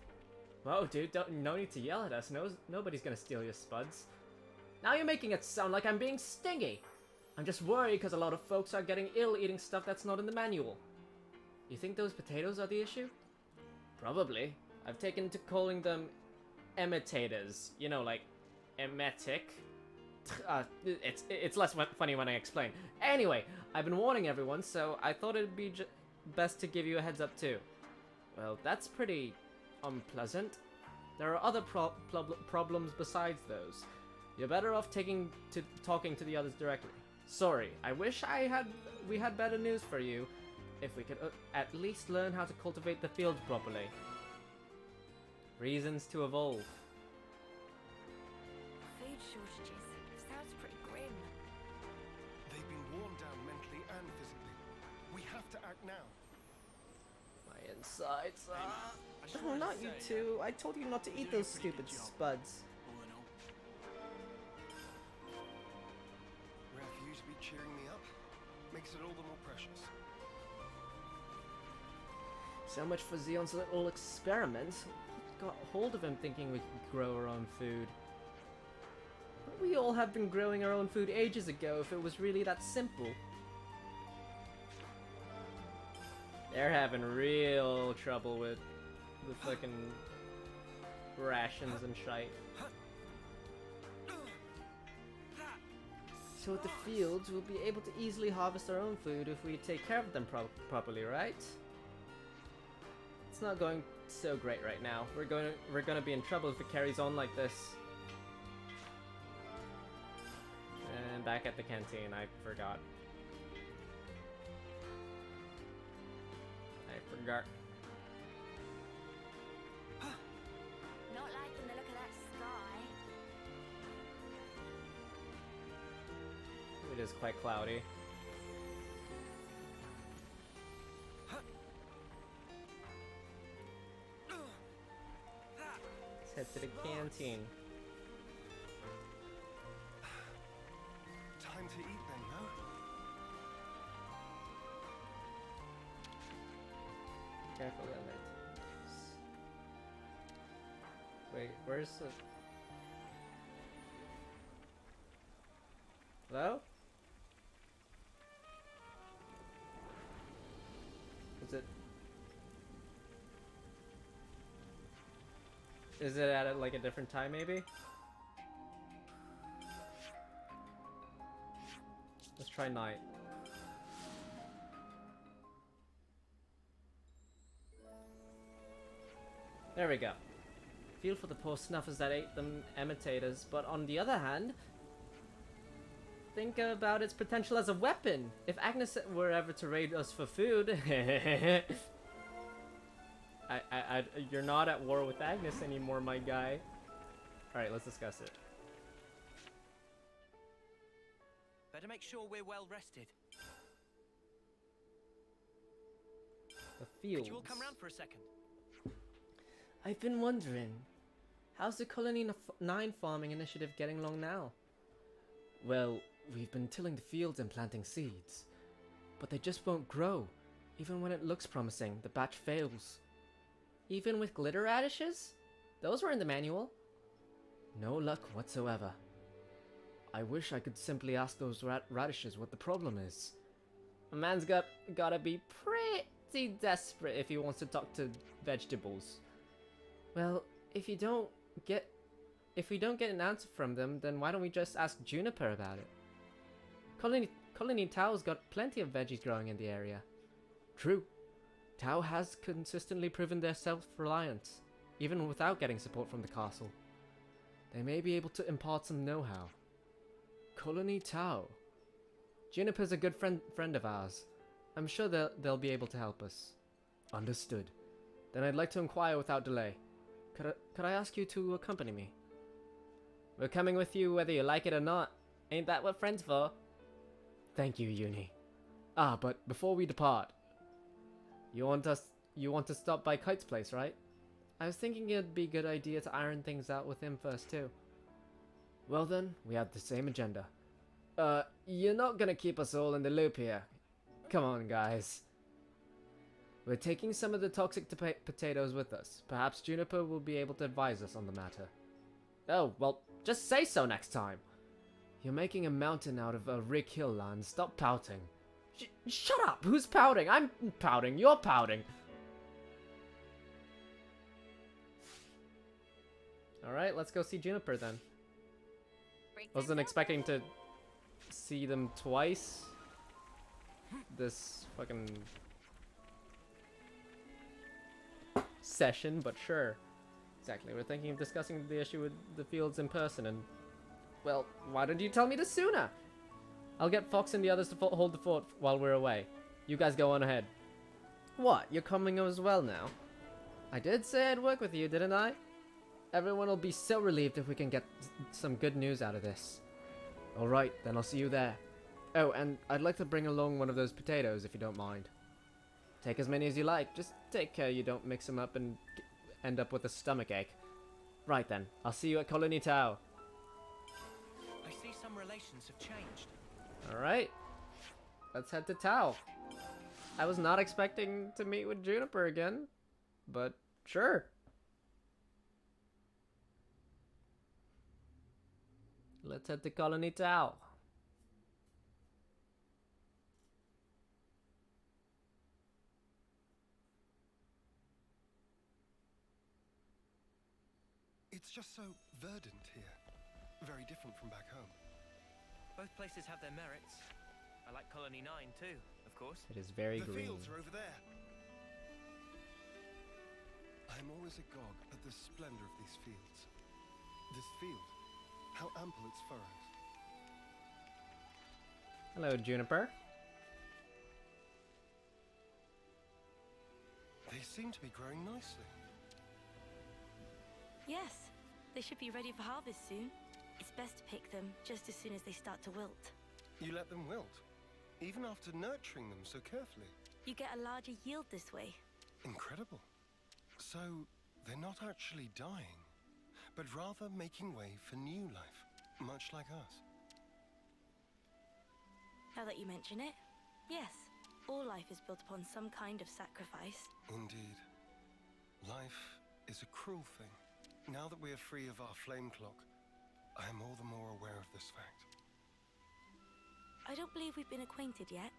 Whoa, dude, no need to yell at us. Nobody's gonna steal your spuds. Now you're making it sound like I'm being stingy! I'm just worried because a lot of folks are getting ill eating stuff that's not in the manual. You think those potatoes are the issue? Probably. I've taken to calling them imitators. You know, like, emetic. It's less funny when I explain. Anyway, I've been warning everyone, so I thought it'd be best to give you a heads up too. Well, that's pretty unpleasant. There are other problems besides those. You're better off talking to the others directly. Sorry, I wish we had better news for you. If we could at least learn how to cultivate the field properly. Reasons to evolve. Food shortages. Sounds pretty grim. They've been worn down mentally and physically. We have to act now. My insides are... Oh, not you two. I told you not to eat those stupid spuds. Ralph usually cheering me up. Makes it all the more precious. So much for Xeon's little experiment. What got hold of him thinking we could grow our own food? But we all have been growing our own food ages ago if it was really that simple. They're having real trouble with the fucking rations and shite. So at the fields, we'll be able to easily harvest our own food if we take care of them properly, right? It's not going so great right now. We're gonna be in trouble if it carries on like this. And back at the canteen, I forgot. Not liking the look of that sky. It is quite cloudy. Let's head to the canteen. Time to eat then, no? Careful, Emmett. Wait, where's the... Hello? Is it at like a different time maybe? Let's try night. There we go. Feel for the poor snuffers that ate them imitators, but on the other hand, think about its potential as a weapon. If Agnes were ever to raid us for food, you're not at war with Agnes anymore, my guy. All right, let's discuss it. Better make sure we're well rested. The fields. Could you all come round for a second? I've been wondering, how's the Colony 9 farming initiative getting along now? Well, we've been tilling the fields and planting seeds, but they just won't grow. Even when it looks promising, the batch fails. Even with glitter radishes? Those were in the manual. No luck whatsoever. I wish I could simply ask those radishes what the problem is. A man's gotta be pretty desperate if he wants to talk to vegetables. Well, if we don't get an answer from them, then why don't we just ask Juniper about it? Colony Tao's got plenty of veggies growing in the area. True. Tao has consistently proven their self-reliance, even without getting support from the castle. They may be able to impart some know-how. Colony Tao. Juniper's a good friend of ours. I'm sure they'll be able to help us. Understood. Then I'd like to inquire without delay. Could I ask you to accompany me? We're coming with you whether you like it or not. Ain't that what friends for? Thank you, Uni. Ah, but before we depart, you want to stop by Kite's place, right? I was thinking it'd be a good idea to iron things out with him first too. Well then, we have the same agenda. You're not gonna keep us all in the loop here. Come on, guys. We're taking some of the toxic potatoes with us. Perhaps Juniper will be able to advise us on the matter. Oh, well, just say so next time. You're making a mountain out of a Rick Hill land. Stop pouting. Shut up! Who's pouting? I'm pouting. You're pouting. Alright, let's go see Juniper then. Wasn't expecting to see them twice. This fucking session, but sure. Exactly, we're thinking of discussing the issue with the fields in person and... Well, why didn't you tell me this sooner? I'll get Fox and the others to hold the fort while we're away. You guys go on ahead. What, you're coming as well now? I did say I'd work with you, didn't I? Everyone will be so relieved if we can get some good news out of this. Alright, then I'll see you there. Oh, and I'd like to bring along one of those potatoes if you don't mind. Take as many as you like, just take care you don't mix them up and end up with a stomachache. Right then, I'll see you at Colony Tau. I see some relations have changed. Alright, let's head to Tau. I was not expecting to meet with Juniper again, but sure. Let's head to Colony Tau. It's just so verdant here. Very different from back home. Both places have their merits. I like Colony 9 too, of course. It is very The green. fields are over there. I'm always agog at the splendor of these fields. This field, how ample its furrows. Hello, Juniper. They seem to be growing nicely. Yes, they should be ready for harvest soon. It's best to pick them just as soon as they start to wilt. You let them wilt, even after nurturing them so carefully. You get a larger yield this way. Incredible. So, they're not actually dying, but rather making way for new life, much like us. Now that you mention it, yes, all life is built upon some kind of sacrifice. Indeed. Life is a cruel thing. Now that we are free of our flame clock, I am all the more aware of this fact. I don't believe we've been acquainted yet.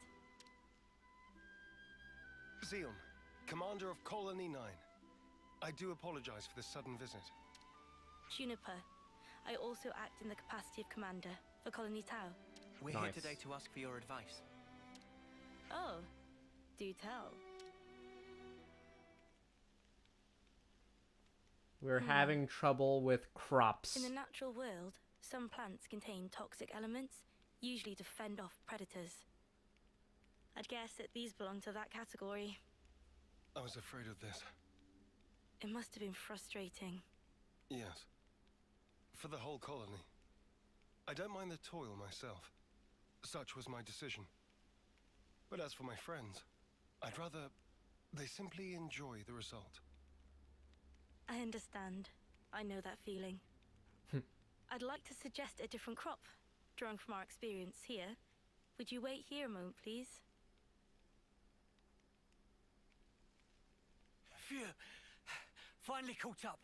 Xeon, commander of Colony 9. I do apologize for this sudden visit. Juniper, I also act in the capacity of commander for Colony Tau. We're here today to ask for your advice. Oh, do tell. We're having trouble with crops. In the natural world, some plants contain toxic elements, usually to fend off predators. I'd guess that these belong to that category. I was afraid of this. It must have been frustrating. Yes. For the whole colony. I don't mind the toil myself. Such was my decision. But as for my friends, I'd rather they simply enjoy the result. I understand. I know that feeling. I'd like to suggest a different crop, drawing from our experience here. Would you wait here a moment, please? Phew. Finally caught up.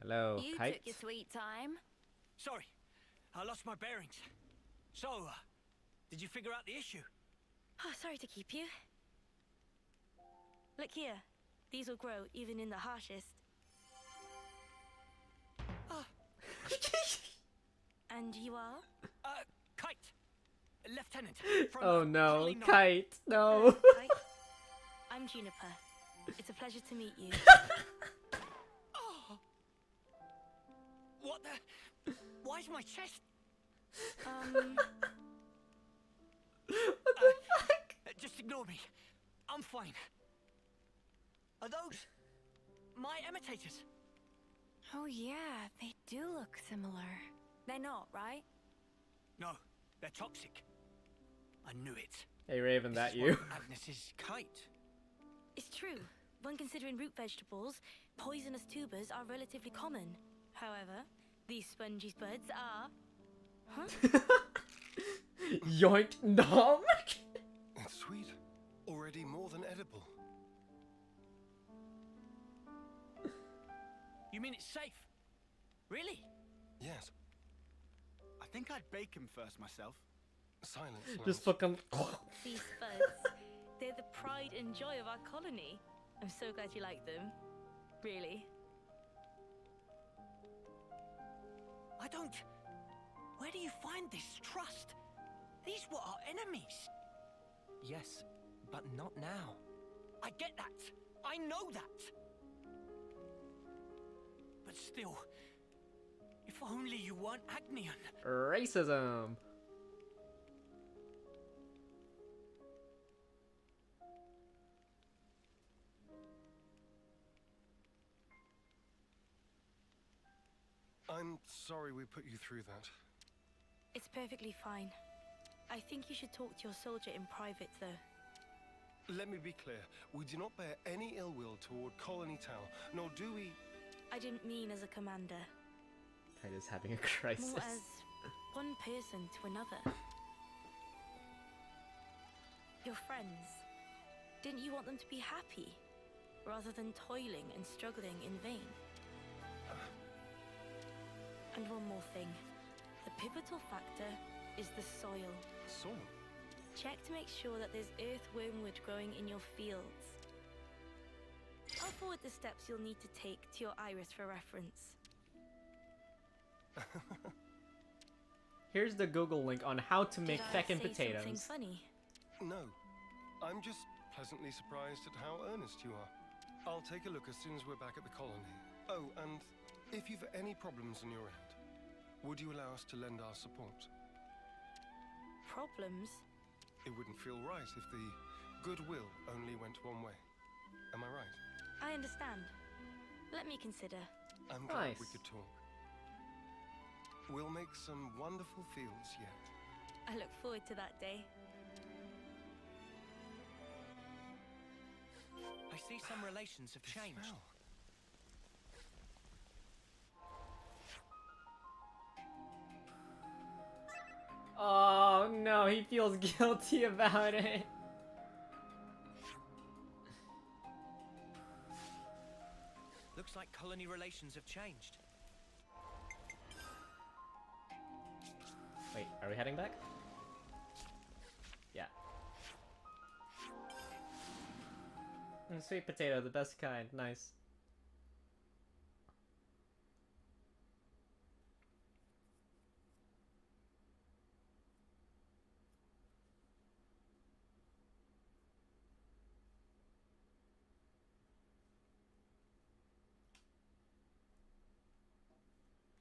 Hello, You Kite. took your sweet time. Sorry, I lost my bearings. So, did you figure out the issue? Oh, sorry to keep you. Look here. These will grow even in the harshest. And you are? Kite. Lieutenant. From Oh no, Colony 9. Kite, no. Kite. I'm Juniper. It's a pleasure to meet you. Oh. What the? Why is my chest? Just ignore me. I'm fine. Are those my imitators? Oh yeah, they do look similar. They're not, right? No, they're toxic. I knew it. Hey Raven, that This is you? one of Agnes's Kite. It's true. When considering root vegetables, poisonous tubers are relatively common. However, these spongy buds are... Huh? Yoink nom. It's sweet. Already more than edible. You mean it's safe? Really? Yes. I think I'd bake him first myself. Silence. Just fucking. These birds, they're the pride and joy of our colony. I'm so glad you like them. Really. I don't... Where do you find this trust? These were our enemies. Yes, but not now. I get that. I know that. But still, if only you weren't Agnian. Racism. I'm sorry we put you through that. It's perfectly fine. I think you should talk to your soldier in private, though. Let me be clear. We do not bear any ill will toward Colony Town, nor do we... I didn't mean as a commander. Kaida's having a crisis. More as one person to another. Your friends. Didn't you want them to be happy, rather than toiling and struggling in vain? And one more thing. The pivotal factor is the soil. Soil? Check to make sure that there's earthwormwood growing in your fields. I'll forward the steps you'll need to take to your iris for reference. Here's the Google link on how to make feckin' potatoes. Something funny? No. I'm just pleasantly surprised at how earnest you are. I'll take a look as soon as we're back at the colony. Oh, and if you've any problems on your end, would you allow us to lend our support? Problems? It wouldn't feel right if the goodwill only went one way. Am I right? I understand. Let me consider. I'm glad we could talk. We'll make some wonderful fields yet. I look forward to that day. I see some relations have changed. Oh no, he feels guilty about it. Looks like colony relations have changed. Wait, are we heading back? Yeah. Sweet potato, the best kind. Nice.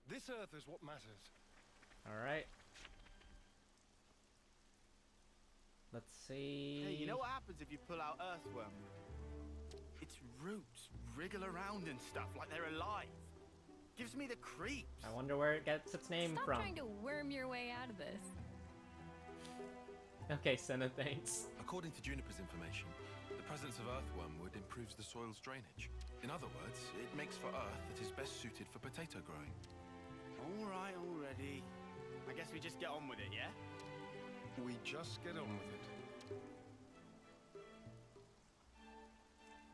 This Earth is what matters. Alright. Let's see. Hey, you know what happens if you pull out earthworm? Its roots wriggle around and stuff like they're alive. Gives me the creeps. I wonder where it gets its name Stop from. trying to worm your way out of this. Okay, Senna, thanks. According to Juniper's information, the presence of earthwormwood improves the soil's drainage. In other words, it makes for earth that is best suited for potato growing. All right, already. I guess we just get on with it, yeah? We just get on with it.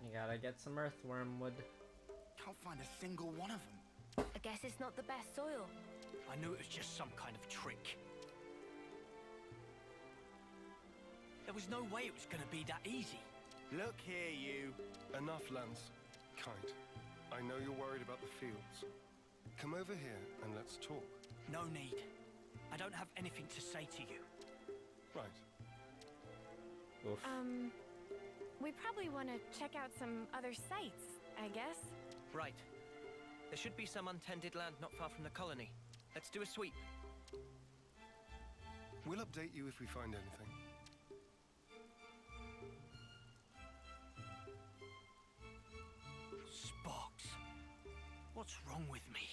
You gotta get some earthworm wood. Can't find a single one of them. I guess it's not the best soil. I knew it was just some kind of trick. There was no way it was gonna be that easy. Look here, you. Enough, Lance. Kind. I know you're worried about the fields. Come over here and let's talk. No need. I don't have anything to say to you. Right. Oof. We probably want to check out some other sites, I guess. Right. There should be some untended land not far from the colony. Let's do a sweep. We'll update you if we find anything. Sparks. What's wrong with me?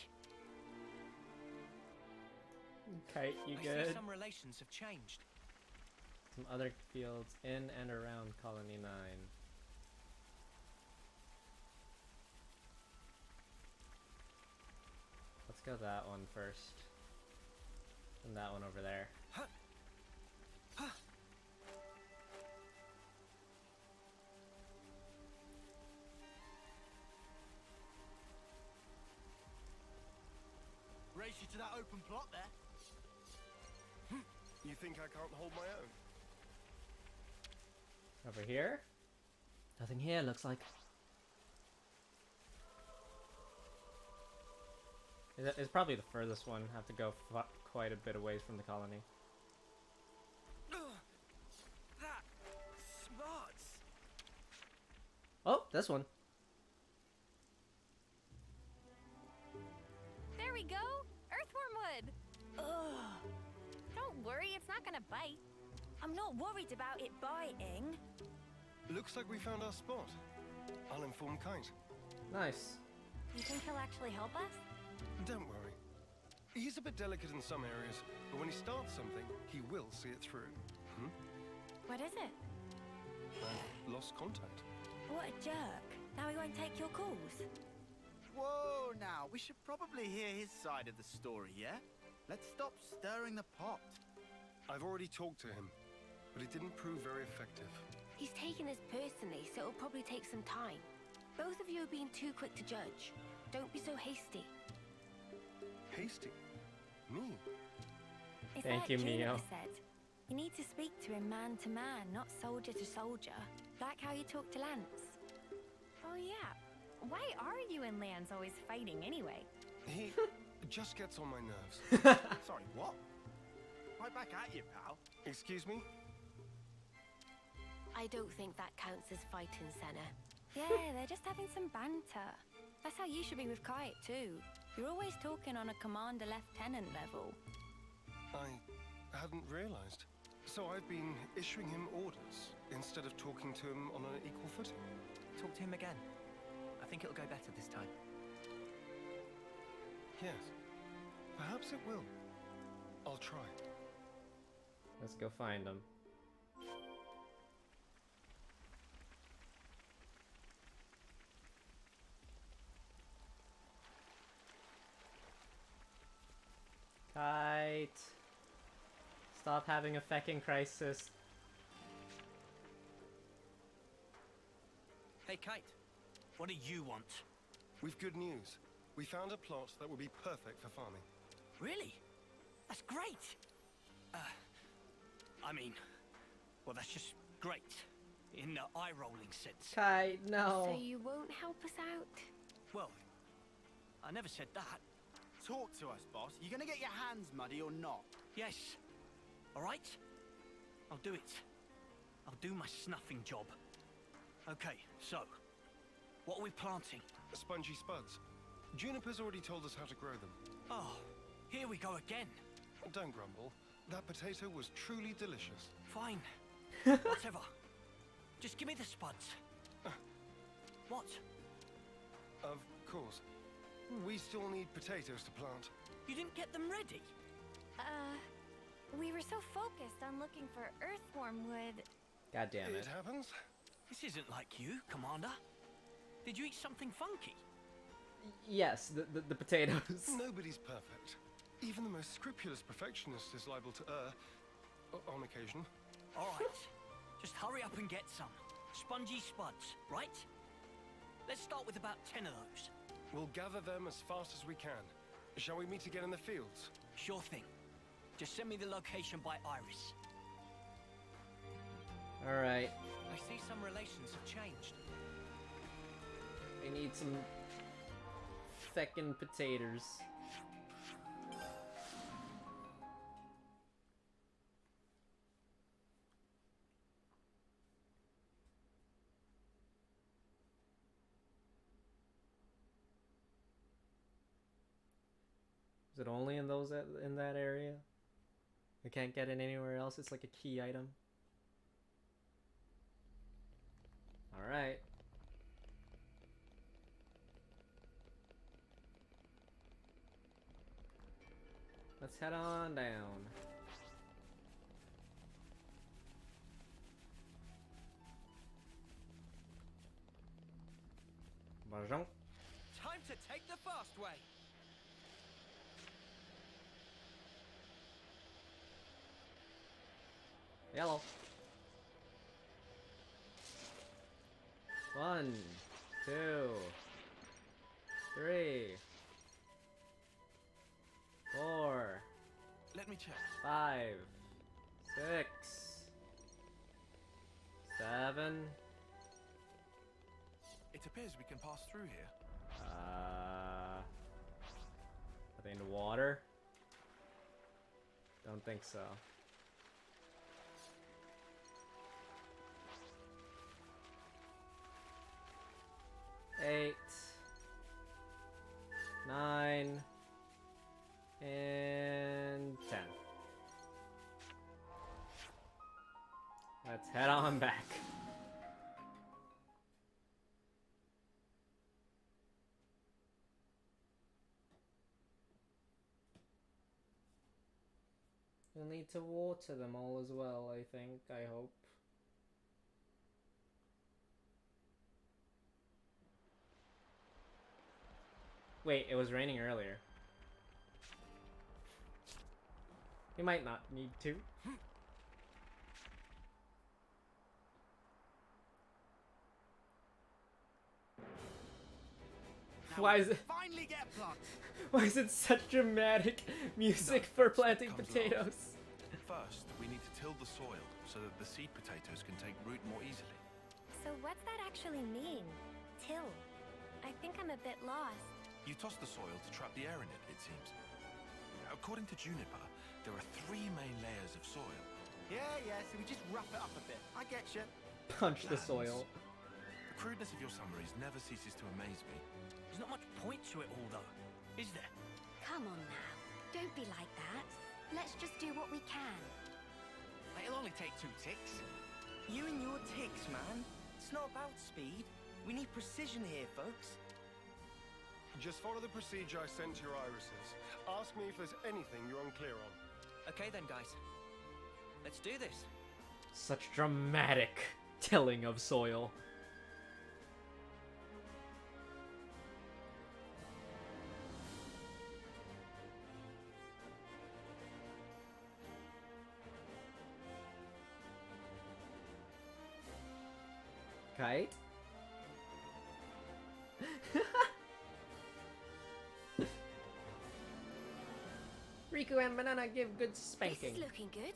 Okay, you I good? see some relations have changed. Some other fields in and around Colony 9. Let's go that one first. And that one over there. race you to that open plot there. You think I can't hold my own? Over here? Nothing here, looks like. It's probably the furthest one. Have to go quite a bit away from the colony. That smarts. Oh, this one. There we go! Earthworm wood! Ugh. Don't worry, it's not gonna bite. I'm not worried about it biting. Looks like we found our spot. I'll inform Kite. Nice. You think he'll actually help us? Don't worry. He's a bit delicate in some areas, but when he starts something, he will see it through. What is it? I've lost contact. What a jerk. Now he won't take your calls. Whoa, now, we should probably hear his side of the story, yeah? Let's stop stirring the pot. I've already talked to him, but it didn't prove very effective. He's taken this personally, so it'll probably take some time. Both of you are being too quick to judge. Don't be so hasty. Hasty? Me? It's Thank like you, Juniper Mio. said. You need to speak to him man to man, not soldier to soldier. Like how you talk to Lance. Oh yeah. Why are you and Lance always fighting anyway? He just gets on my nerves. Sorry, what? Right back at you, pal. Excuse me? I don't think that counts as fighting, Senna. Yeah, they're just having some banter. That's how you should be with Kite too. You're always talking on a commander-lieutenant level. I hadn't realized. So I've been issuing him orders instead of talking to him on an equal footing. Talk to him again. I think it'll go better this time. Yes. Perhaps it will. I'll try. Let's go find him. Kite. Stop having a fecking crisis. Hey, Kite. What do you want? We've good news. We found a plot that would be perfect for farming. Really? That's great. I mean, well, that's just great. In the eye-rolling sense. Kite, no. So you won't help us out? Well, I never said that. Talk to us, boss. You gonna get your hands muddy or not? Yes. All right? I'll do it. I'll do my snuffing job. Okay, so, what are we planting? Spongy spuds. Juniper's already told us how to grow them. Oh, here we go again. Don't grumble. That potato was truly delicious. Fine. Whatever. Just give me the spuds. What? Of course. We still need potatoes to plant. You didn't get them ready? We were so focused on looking for earthworm wood. God damn it. It happens. This isn't like you, Commander. Did you eat something funky? Yes, the potatoes. Nobody's perfect. Even the most scrupulous perfectionist is liable to err on occasion. All right. Just hurry up and get some. Spongy spuds, right? Let's start with about 10 of those. We'll gather them as fast as we can. Shall we meet again in the fields? Sure thing. Just send me the location by Iris. Alright. I see some relations have changed. We need some feckin' potatoes. Is it only in those in that area? I can't get it anywhere else. It's like a key item. All right. Let's head on down. Bonjour. Time to take the fast way. Yellow. 1, 2, 3. check. 5, 6, 7. It appears we can pass through here. Are they in the water? Don't think so. Eight, 9, and 10. Let's head on back. You'll need to water them all as well, I think, I hope. Wait, it was raining earlier. We might not need to. Why is it? Finally get plucked. Why is it such dramatic music for planting potatoes? First, we need to till the soil so that the seed potatoes can take root more easily. So what's that actually mean? Till? I think I'm a bit lost. You toss the soil to trap the air in it, it seems. According to Juniper, there are 3 main layers of soil. Yeah, so we just rough it up a bit. I get you. Punch the soil. The crudeness of your summaries never ceases to amaze me. There's not much point to it all, though, is there? Come on now. Don't be like that. Let's just do what we can. It'll only take 2 ticks. You and your ticks, man. It's not about speed. We need precision here, folks. Just follow the procedure I sent to your irises. Ask me if there's anything you're unclear on. Okay then, guys. Let's do this. Such dramatic tilling of soil. Kite? Riku and Banana give good spanking. This is looking good.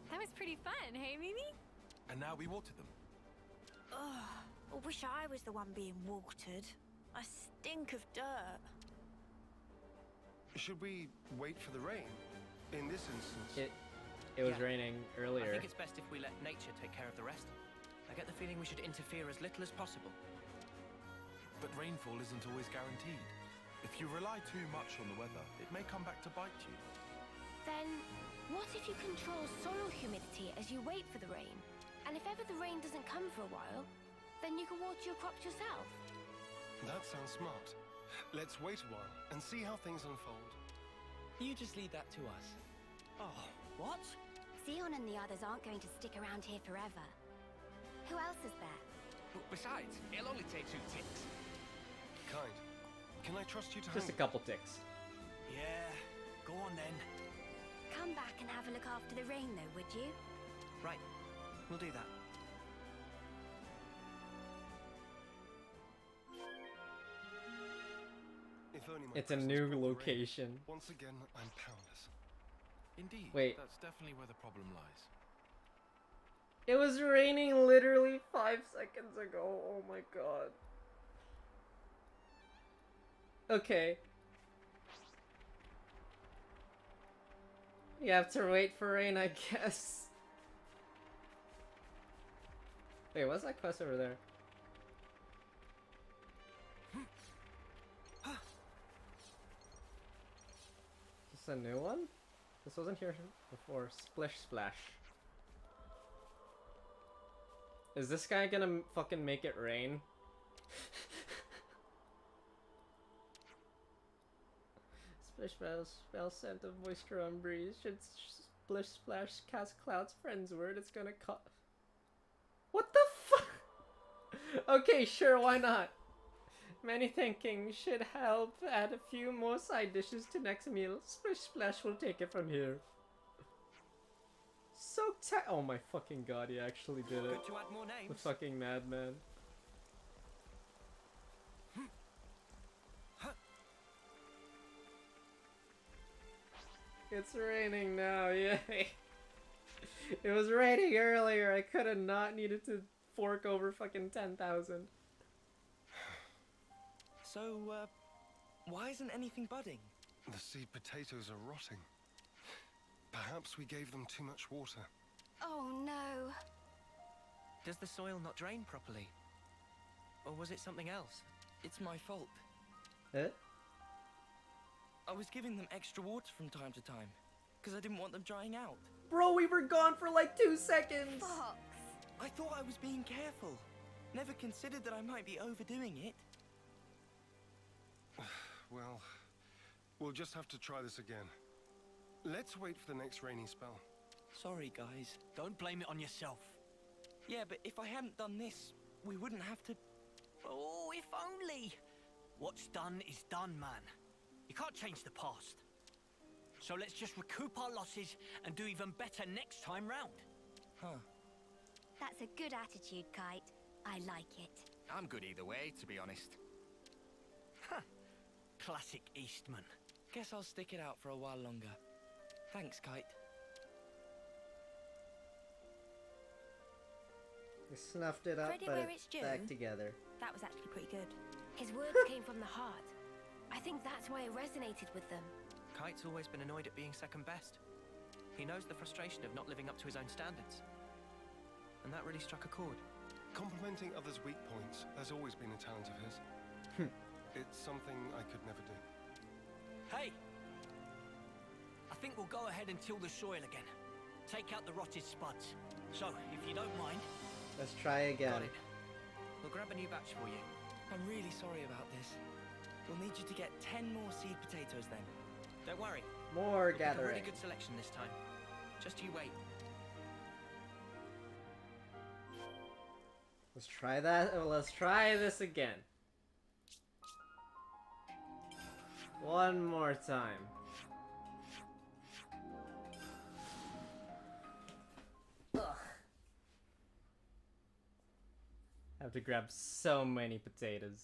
That was pretty fun, hey, Mimi? And now we water them. Ugh, I wish I was the one being watered. I stink of dirt. Should we wait for the rain? In this instance... It was raining earlier. I think it's best if we let nature take care of the rest. I get the feeling we should interfere as little as possible. But rainfall isn't always guaranteed. If you rely too much on the weather, it may come back to bite you. Then, what if you control soil humidity as you wait for the rain? And if ever the rain doesn't come for a while, then you can water your crops yourself. That sounds smart. Let's wait a while and see how things unfold. You just leave that to us. Oh, what? Xeon and the others aren't going to stick around here forever. Who else is there? Besides, it'll only take 2 ticks. Kind. Can I trust you to Just a couple ticks. Yeah, go on then. Come back and have a look after the rain, though, would you? Right, we'll do that. If only my It's a presence new brought the rain. location. Once again, I'm powerless. Indeed, Wait. that's definitely where the problem lies. It was raining literally 5 seconds ago. Oh my god. Okay. You have to wait for rain, I guess. Wait, what's that quest over there? Is this a new one? This wasn't here before. Splish Splash. Is this guy gonna fucking make it rain? Splish Splash, spell scent of moisture on breeze. Should Splish Splash cast Cloud's friend's word, it's gonna cut. What the fuck? Okay, sure, why not? Many thinking should help add a few more side dishes to next meal. Splish Splash will take it from here. So oh my fucking god, he actually did it. Good to add more names. The fucking madman. It's raining now, yay. It was raining earlier. I could have not needed to fork over fucking 10,000. So, why isn't anything budding? The seed potatoes are rotting. Perhaps we gave them too much water. Oh no. Does the soil not drain properly? Or was it something else? It's my fault. Eh? I was giving them extra water from time to time, because I didn't want them drying out. Bro, we were gone for like 2 seconds! Fox! I thought I was being careful. Never considered that I might be overdoing it. Well, we'll just have to try this again. Let's wait for the next rainy spell. Sorry, guys. Don't blame it on yourself. Yeah, but if I hadn't done this, we wouldn't have to... Oh, if only! What's done is done, man. You can't change the past. So let's just recoup our losses and do even better next time round. Huh. That's a good attitude, Kite. I like it. I'm good either way, to be honest. Huh. Classic Eastman. Guess I'll stick it out for a while longer. Thanks, Kite. We snuffed it up, Credit but where it's it's due. back together. That was actually pretty good. His words came from the heart. I think that's why it resonated with them. Kite's always been annoyed at being second best. He knows the frustration of not living up to his own standards. And that really struck a chord. Complimenting others' weak points has always been a talent of his. It's something I could never do. Hey! I think we'll go ahead and till the soil again. Take out the rotted spuds. So, if you don't mind... Let's try again. Got it. We'll grab a new batch for you. I'm really sorry about this. We'll need you to get 10 more seed potatoes then. Don't worry. More We'll pick a gathering. really good selection this time. Just you wait. Let's try that. Let's try this again. One more time. Ugh. I have to grab so many potatoes.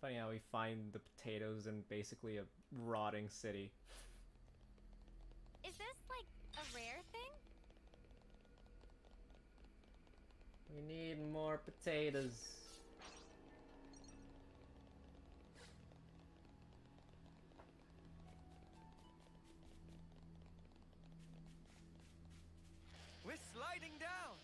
Funny how we find the potatoes in basically a rotting city. Is this like a rare thing? We need more potatoes. We're sliding down!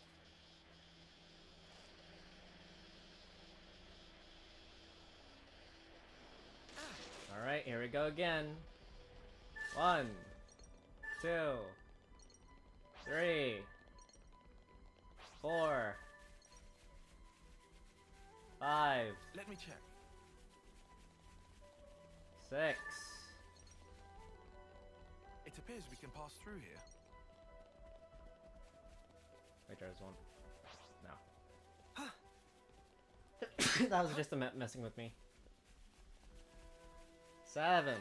Alright, here we go again. 1, 2, 3, 4, 5. Let me check. 6. It appears we can pass through here. Wait, there's one. No. That was just a messing with me. 7.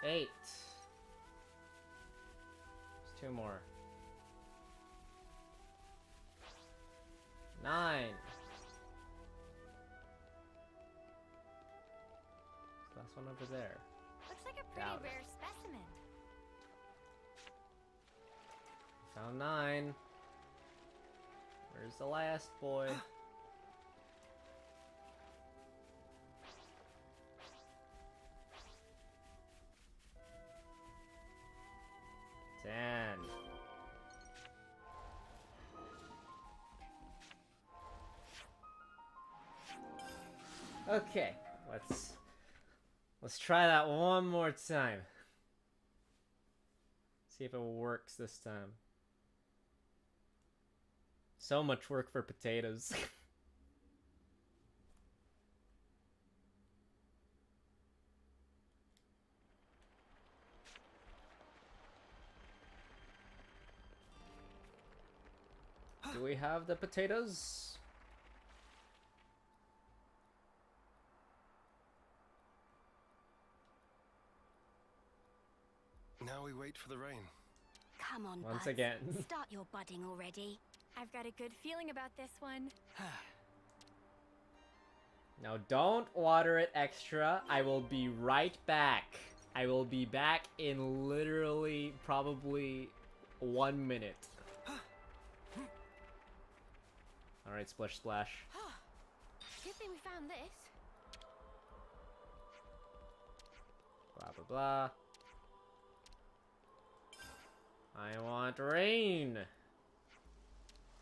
8. There's 2 more. 9. Last one over there. Looks like a pretty Doubt it. rare specimen. Found 9. Where's the last boy? 10. Okay, let's try that one more time. See if it works this time. So much work for potatoes. Do we have the potatoes? Now we wait for the rain. Come Come on, Once buds. again. Start your budding already. I've got a good feeling about this one. Now don't water it extra. I will be right back. I will be back in literally probably 1 minute. Alright, splish splash. Good thing we found this. Blah blah blah. I want rain.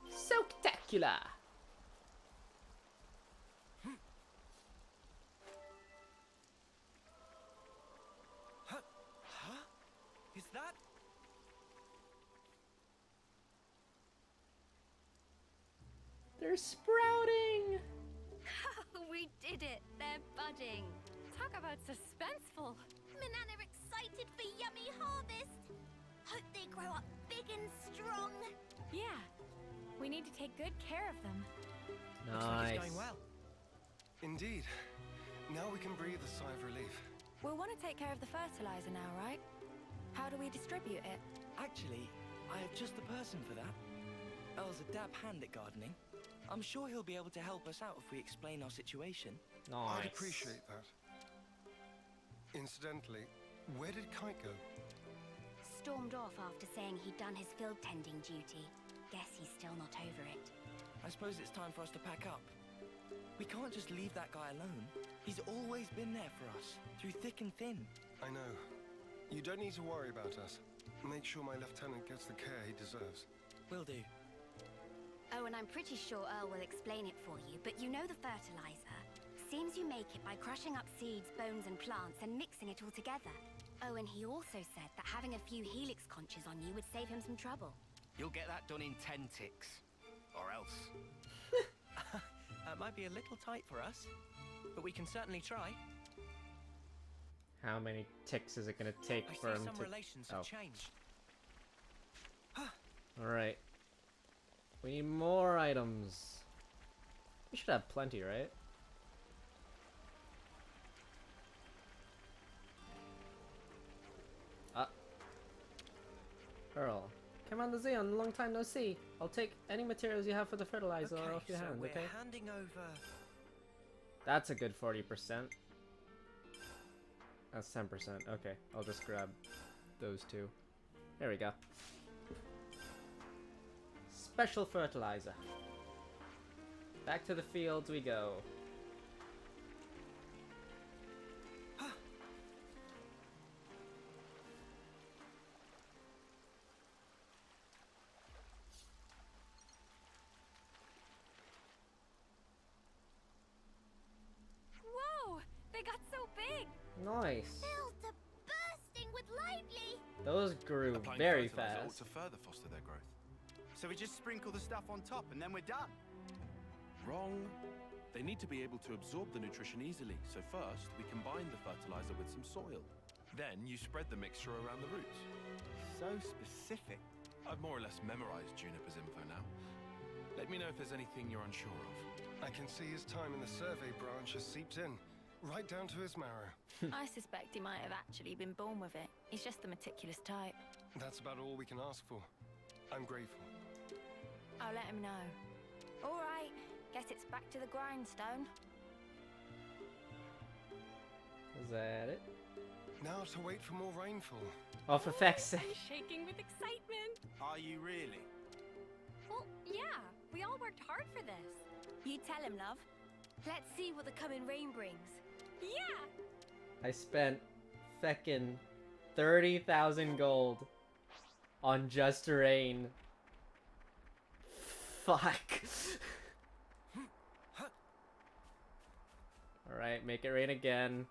Spectacular. Is that? They're sprouting. We did it. They're budding. Talk about suspenseful. Manana excited for yummy harvest. Hope they grow up big and strong. Yeah. We need to take good care of them. Nice. Looks like it's going well. Indeed. Now we can breathe a sigh of relief. We'll want to take care of the fertilizer now, right? How do we distribute it? Actually, I have just the person for that. Earl's a dab hand at gardening. I'm sure he'll be able to help us out if we explain our situation. Nice. I'd appreciate that. Incidentally, where did Kite go? Stormed off after saying he'd done his field tending duty. Guess he's still not over it. I suppose it's time for us to pack up. We can't just leave that guy alone. He's always been there for us, through thick and thin. I know. You don't need to worry about us. Make sure my lieutenant gets the care he deserves. Will do. Oh, and I'm pretty sure Earl will explain it for you, but you know the fertilizer. Seems you make it by crushing up seeds, bones, and plants and mixing it all together. Oh, and he also said that having a few helix conches on you would save him some trouble. You'll get that done in 10 ticks. Or else. That might be a little tight for us, but we can certainly try. How many ticks is it gonna take I for see him some to... relations have changed. Alright. We need more items. We should have plenty, right? Earl. Come on, Xeon, long time no see. I'll take any materials you have for the fertilizer off your hand, we're okay? handing over... That's a good 40%. That's 10%. Okay, I'll just grab those two. There we go. Special fertilizer. Back to the fields we go. Whoa! They got so big! Nice. Fields are bursting with lively. Those grew Applying very fertilizer ought fast. to further foster their growth. So we just sprinkle the stuff on top and then we're done. Wrong. They need to be able to absorb the nutrition easily, so first we combine the fertilizer with some soil. Then you spread the mixture around the roots. So specific. I've more or less memorized Juniper's info now. Let me know if there's anything you're unsure of. I can see his time in the survey branch has seeped in, right down to his marrow. I suspect he might have actually been born with it. He's just the meticulous type. That's about all we can ask for. I'm grateful. I'll let him know. All right, guess it's back to the grindstone. Is that it? Now to wait for more rainfall. Oh, for feck's sake. Shaking with excitement. Are you really? Well, yeah. We all worked hard for this. You tell him, love. Let's see what the coming rain brings. Yeah! I spent feckin' 30,000 gold on just rain. Fuck. Alright, make it rain again.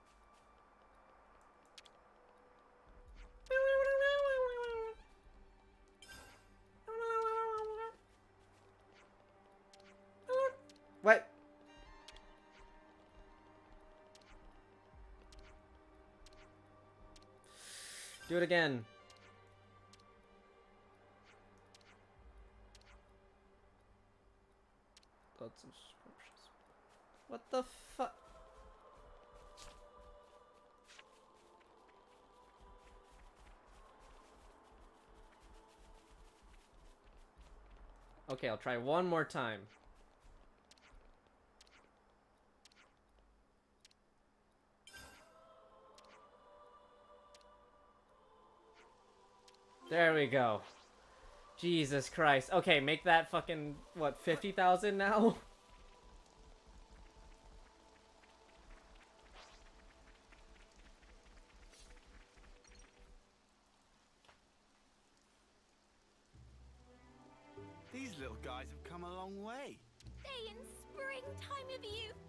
What? Do it again. Lots of subscriptions. What the fuck? Okay, I'll try one more time. There we go. Jesus Christ. Okay, make that fucking, what, 50,000 now? These little guys have come a long way. Day in springtime of youth,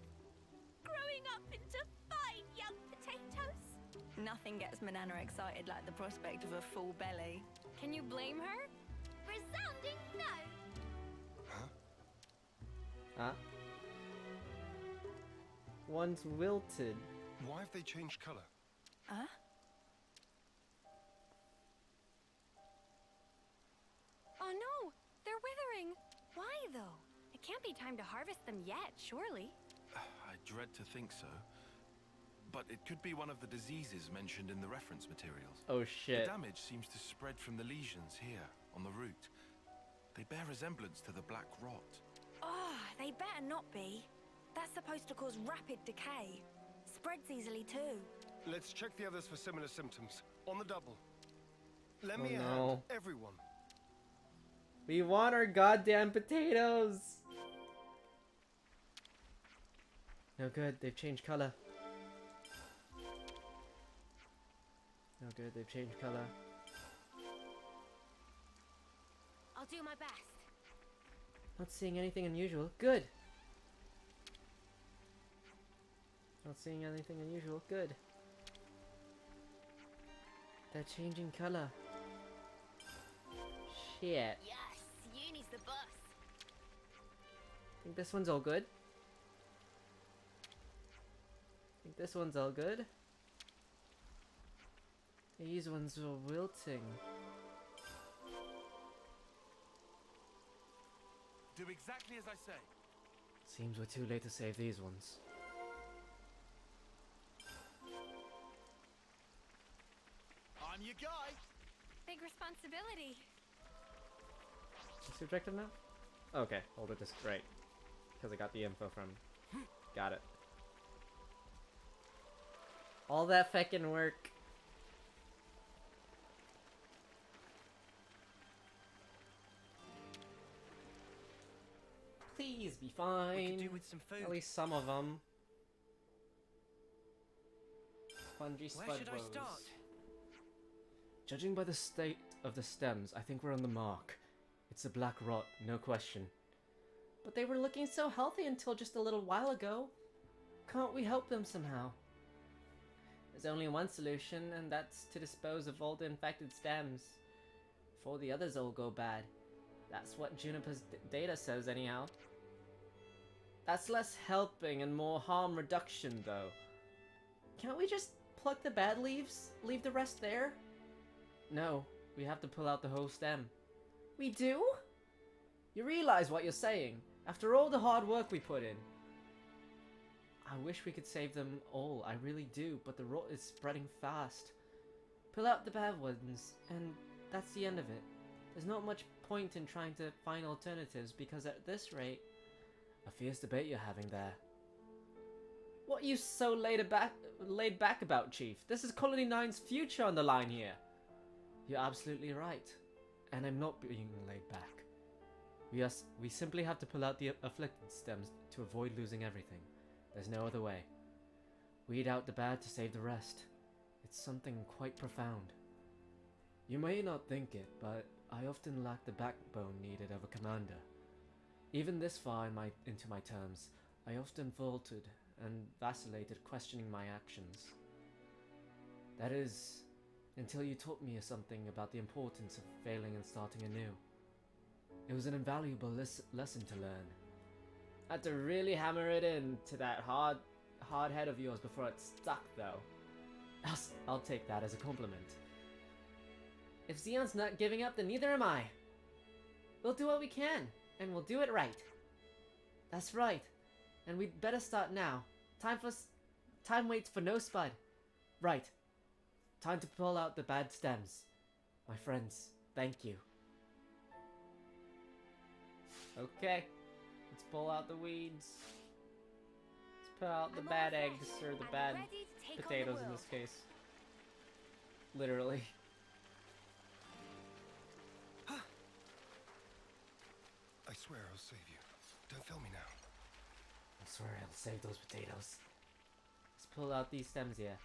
growing up into fine young potatoes. Nothing gets Manana excited like the prospect of a full belly. Can you blame her? Resounding no. Huh? One's wilted. Why have they changed color? Huh? Oh no, they're withering. Why though? It can't be time to harvest them yet, surely. I dread to think so. But it could be one of the diseases mentioned in the reference materials. Oh shit. The damage seems to spread from the lesions here, on the root. They bear resemblance to the black rot. Oh, they better not be. That's supposed to cause rapid decay. Spreads easily too. Let's check the others for similar symptoms. On the double. Let Oh, me no. hand everyone. We want our goddamn potatoes! No good, they've changed color. No good, they've changed color. I'll do my best. Not seeing anything unusual. Good! Not seeing anything unusual. Good. They're changing color. Shit. Yes, Uni's the boss. Think this one's all good? Think this one's all good? These ones are wilting. Do exactly as I say. Seems we're too late to save these ones. I'm your guy. Big responsibility. What's the objective now? Okay, hold it just right. Because I got the info from. Got it. All that feckin' work. Please be fine. We could do with some food. At least some of them. Spongy Where should I Spudwoes. start? Judging by the state of the stems, I think we're on the mark. It's a black rot, no question. But they were looking so healthy until just a little while ago. Can't we help them somehow? There's only one solution, and that's to dispose of all the infected stems. Before the others all go bad. That's what Juniper's data says anyhow. That's less helping and more harm reduction though. Can't we just pluck the bad leaves? Leave the rest there? No, we have to pull out the whole stem. We do? You realize what you're saying, after all the hard work we put in. I wish we could save them all, I really do, but the rot is spreading fast. Pull out the bad ones, and that's the end of it. There's not much point in trying to find alternatives, because at this rate... A fierce debate you're having there. What are you so laid back about, Chief? This is Colony 9's future on the line here. You're absolutely right. And I'm not being laid back. We simply have to pull out the afflicted stems to avoid losing everything. There's no other way. Weed out the bad to save the rest. It's something quite profound. You may not think it, but I often lack the backbone needed of a commander. Even this far into my terms, I often faltered and vacillated, questioning my actions. That is, until you taught me something about the importance of failing and starting anew. It was an invaluable lesson to learn. I had to really hammer it in to that hard head of yours before it stuck, though. I'll take that as a compliment. If Xeon's not giving up, then neither am I. We'll do what we can, and we'll do it right. That's right. And we'd better start now. Time waits for no spud. Right. Time to pull out the bad stems. My friends, thank you. Okay. Let's pull out the weeds. Let's pull out the bad eggs, or the bad potatoes in this case. Literally. I swear I'll save you. Don't fail me now. I swear I'll save those potatoes. Let's pull out these stems here.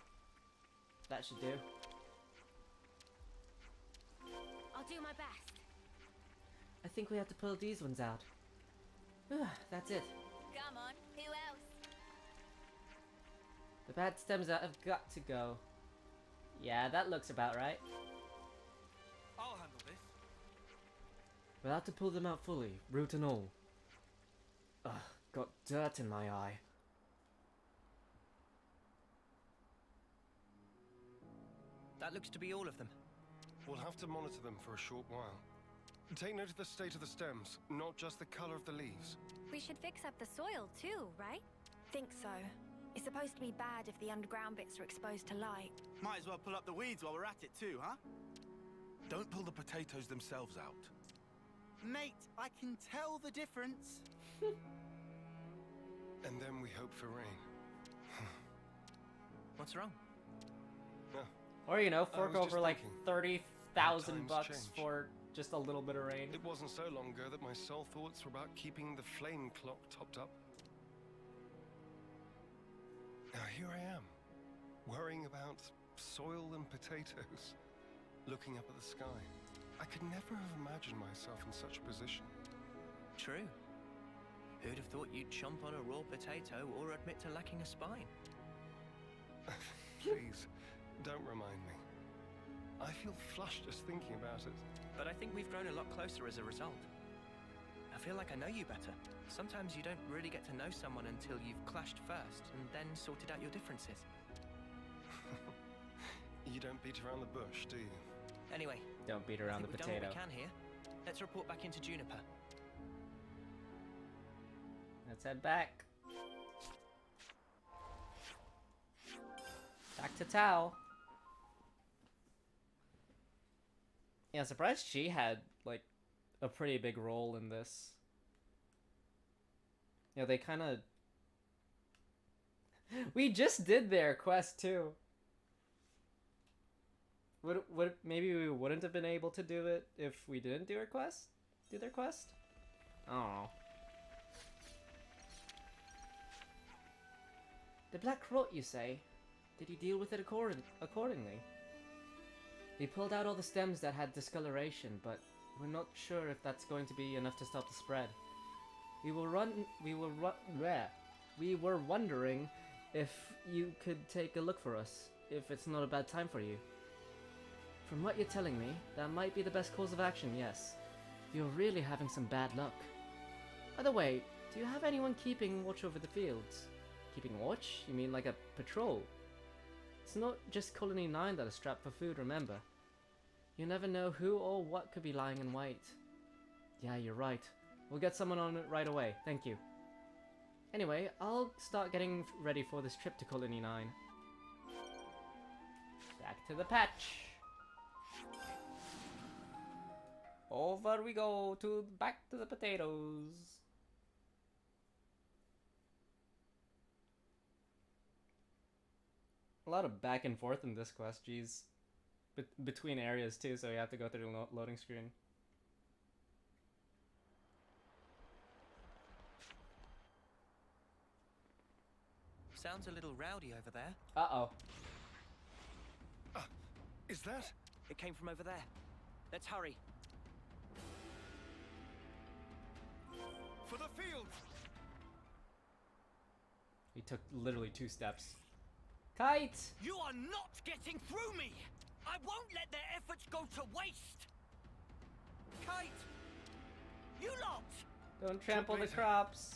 That should do. I'll do my best. I think we have to pull these ones out. That's it. Come on, who else? The bad stems have got to go. Yeah, that looks about right. I'll handle this. We'll have to pull them out fully, root and all. Ugh, got dirt in my eye. That looks to be all of them. We'll have to monitor them for a short while. Take note of the state of the stems, not just the color of the leaves. We should fix up the soil too, right? Think so. It's supposed to be bad if the underground bits are exposed to light. Might as well pull up the weeds while we're at it too, huh? Don't pull the potatoes themselves out. Mate, I can tell the difference. And then we hope for rain. What's wrong? No. Or, you know, I fork was over just like thinking, 30,000 times bucks change. for just a little bit of rain. It wasn't so long ago that my sole thoughts were about keeping the flame clock topped up. Now here I am, worrying about soil and potatoes, looking up at the sky. I could never have imagined myself in such a position. True. Who'd have thought you'd chomp on a raw potato or admit to lacking a spine? Please, don't remind me. I feel flushed just thinking about it. But I think we've grown a lot closer as a result. I feel like I know you better. Sometimes you don't really get to know someone until you've clashed first and then sorted out your differences. You don't beat around the bush, do you? Anyway, Don't beat around the we've potato. done what we can here. Let's report back into Juniper. Let's head back. Back to Tao. Yeah, I'm surprised she had, like, a pretty big role in this. Yeah, they kind of... We just did their quest, too. Maybe we wouldn't have been able to do it if we didn't do our quest? Do their quest? I don't know. The Black Rot, you say? Did you deal with it accordingly? We pulled out all the stems that had discoloration, but we're not sure if that's going to be enough to stop the spread. We were wondering if you could take a look for us, if it's not a bad time for you. From what you're telling me, that might be the best course of action, yes. You're really having some bad luck. By the way, do you have anyone keeping watch over the fields? Keeping watch? You mean like a patrol? It's not just Colony 9 that is strapped for food, remember. You never know who or what could be lying in wait. Yeah, you're right. We'll get someone on it right away, thank you. Anyway, I'll start getting ready for this trip to Colony 9. Back to the patch. Over we go to back to the potatoes. A lot of back and forth in this quest, geez. Between areas too, so you have to go through the loading screen. Sounds a little rowdy over there. Uh-oh. Is that? It came from over there. Let's hurry. For the field! We took literally 2 steps. Kite! You are not getting through me! I won't let their efforts go to waste! Kite! You lot! Don't trample the crops.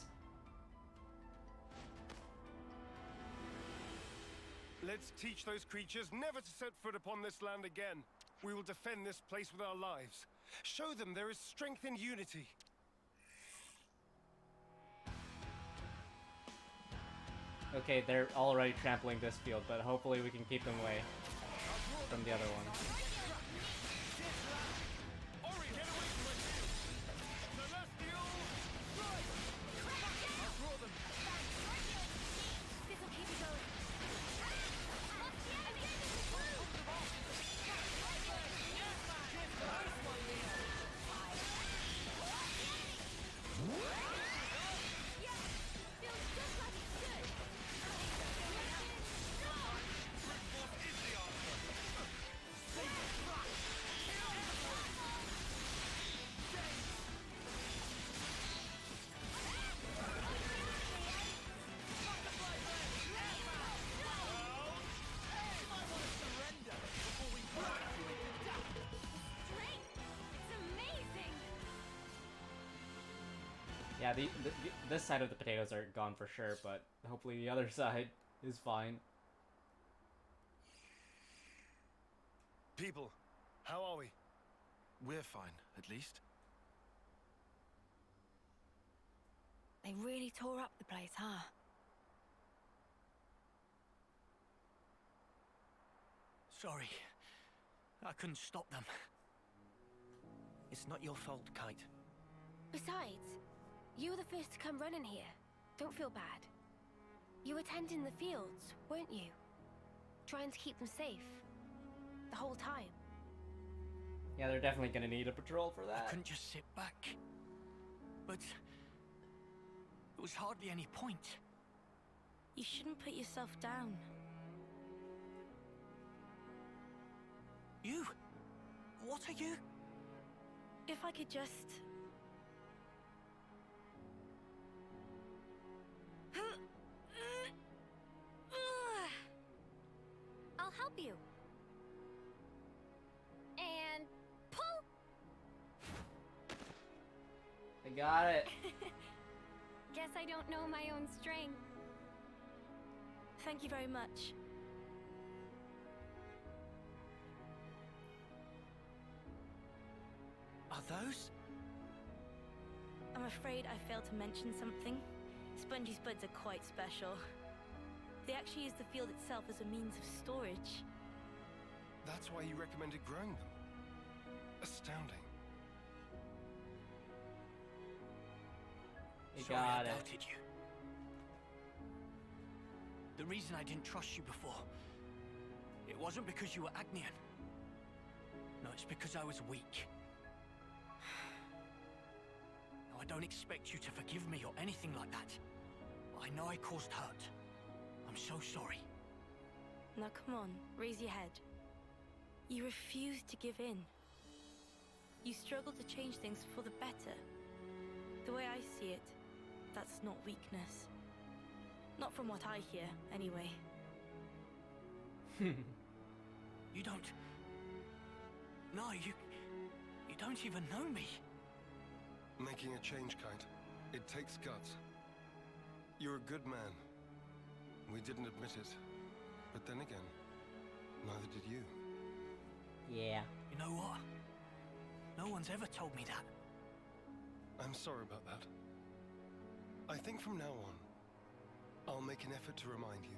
Let's teach those creatures never to set foot upon this land again. We will defend this place with our lives. Show them there is strength in unity. Okay, they're already trampling this field, but hopefully we can keep them away from the other one. Yeah, this side of the potatoes are gone for sure, but hopefully the other side is fine. People, how are we? We're fine, at least. They really tore up the place, huh? Sorry. I couldn't stop them. It's not your fault, Kite. Besides, you were the first to come running here. Don't feel bad. You were tending the fields, weren't you? Trying to keep them safe. The whole time. Yeah, they're definitely gonna need a patrol for that. I couldn't just sit back. But there was hardly any point. You shouldn't put yourself down. You? What are you? If I could just... I'll help you. And pull. I got it. Guess I don't know my own strength. Thank you very much. Are those? I'm afraid I failed to mention something. Spongy spuds are quite special. They actually use the field itself as a means of storage. That's why you recommended growing them. Astounding. You Sorry, got I it. doubted you. The reason I didn't trust you before, it wasn't because you were Agnian. No, it's because I was weak. Now, I don't expect you to forgive me or anything like that. I know I caused hurt. I'm so sorry. Now come on, raise your head. You refuse to give in. You struggle to change things for the better. The way I see it, that's not weakness. Not from what I hear, anyway. You don't... No, you don't even know me. Making a change, Kite. It takes guts. You're a good man. We didn't admit it. But then again, neither did you. Yeah. You know what? No one's ever told me that. I'm sorry about that. I think from now on, I'll make an effort to remind you.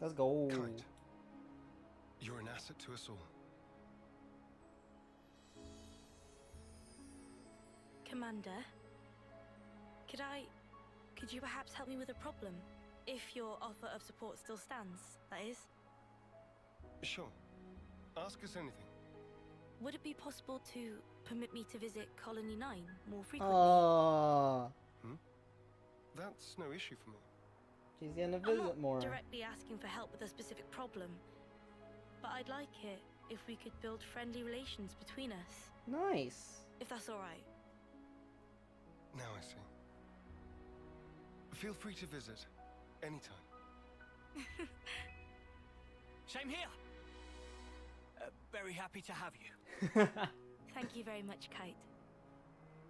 Let's go. Kite, you're an asset to us all. Commander, could you perhaps help me with a problem? If your offer of support still stands, that is. Sure. Ask us anything. Would it be possible to permit me to visit Colony 9 more frequently? Oh, That's no issue for me. she's gonna I'm visit not more. directly asking for help with a specific problem, but I'd like it if we could build friendly relations between us. Nice. If that's all right. Now I see. Feel free to visit. Anytime. Same here. Very happy to have you. Thank you very much, Kite.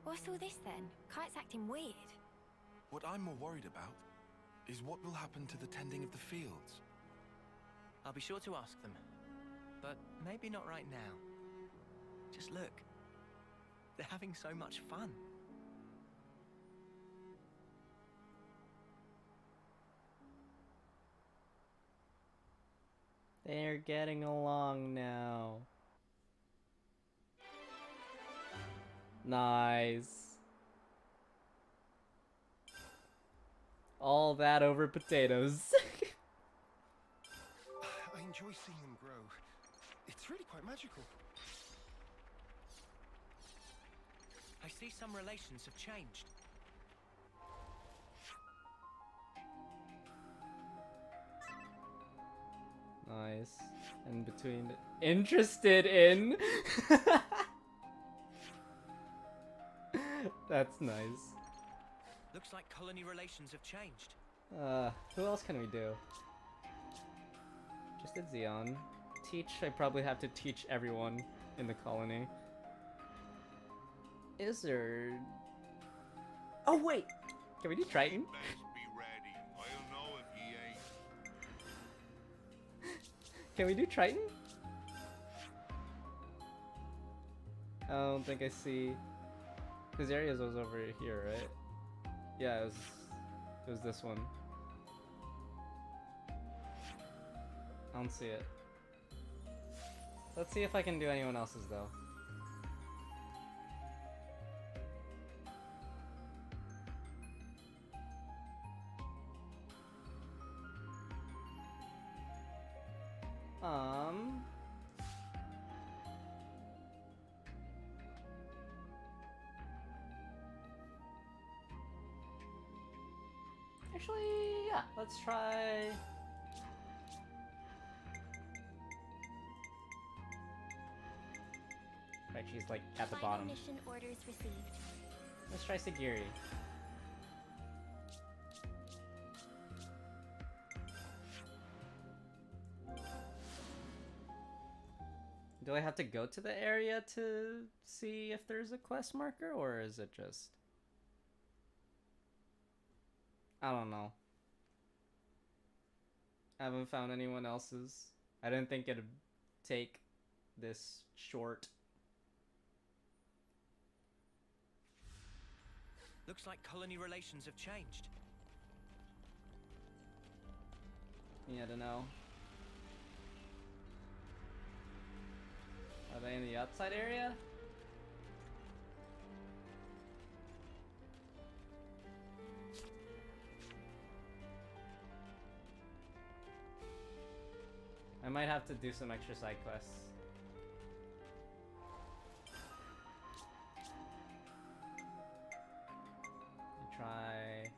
What's all this then? Kite's acting weird. What I'm more worried about is what will happen to the tending of the fields. I'll be sure to ask them. But maybe not right now. Just look. They're having so much fun. They're getting along now. Nice. All that over potatoes. I enjoy seeing them grow. It's really quite magical. I see some relations have changed. Nice. In between. Interested in? That's nice. Looks like colony relations have changed. Who else can we do? Just did Xeon. Teach, I probably have to teach everyone in the colony. Izzard. Oh wait! Can we do Triton? Best be ready. I'll know if ye ain't. Can we do Triton? I don't think I see. His areas was over here, right? Yeah, it was this one. I don't see it. Let's see if I can do anyone else's though. Actually, yeah, let's try. Right, she's like at the bottom. Mission orders received. Let's try Sagiri. Do I have to go to the area to see if there's a quest marker, or is it just... I don't know. I haven't found anyone else's. I didn't think it'd take this short. Looks like colony relations have changed. Yeah, I don't know. Are they in the outside area? I might have to do some extra side quests. Try...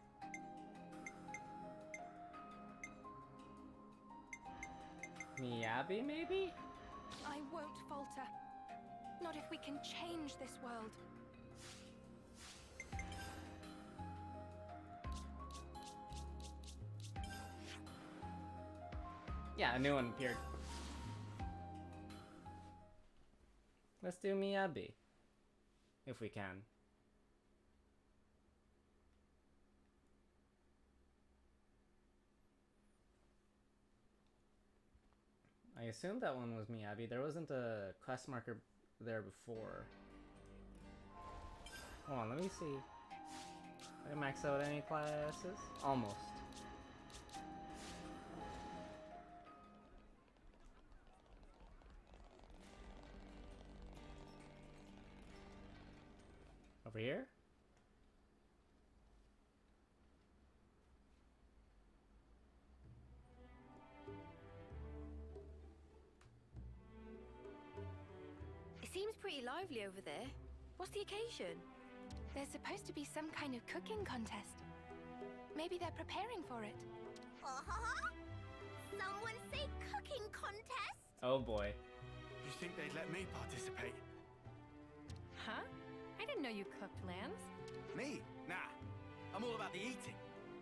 Miyabi, maybe? I won't falter. Not if we can change this world. Yeah, a new one appeared. Let's do Miyabi. If we can. I assumed that one was Miyabi. There wasn't a quest marker there before. Hold on, let me see. Did I max out any classes? Almost. Over here? It seems pretty lively over there. What's the occasion? There's supposed to be some kind of cooking contest. Maybe they're preparing for it. Someone say cooking contest? Oh boy. You think they'd let me participate? Huh? I didn't know you cooked lambs. Me? Nah. I'm all about the eating.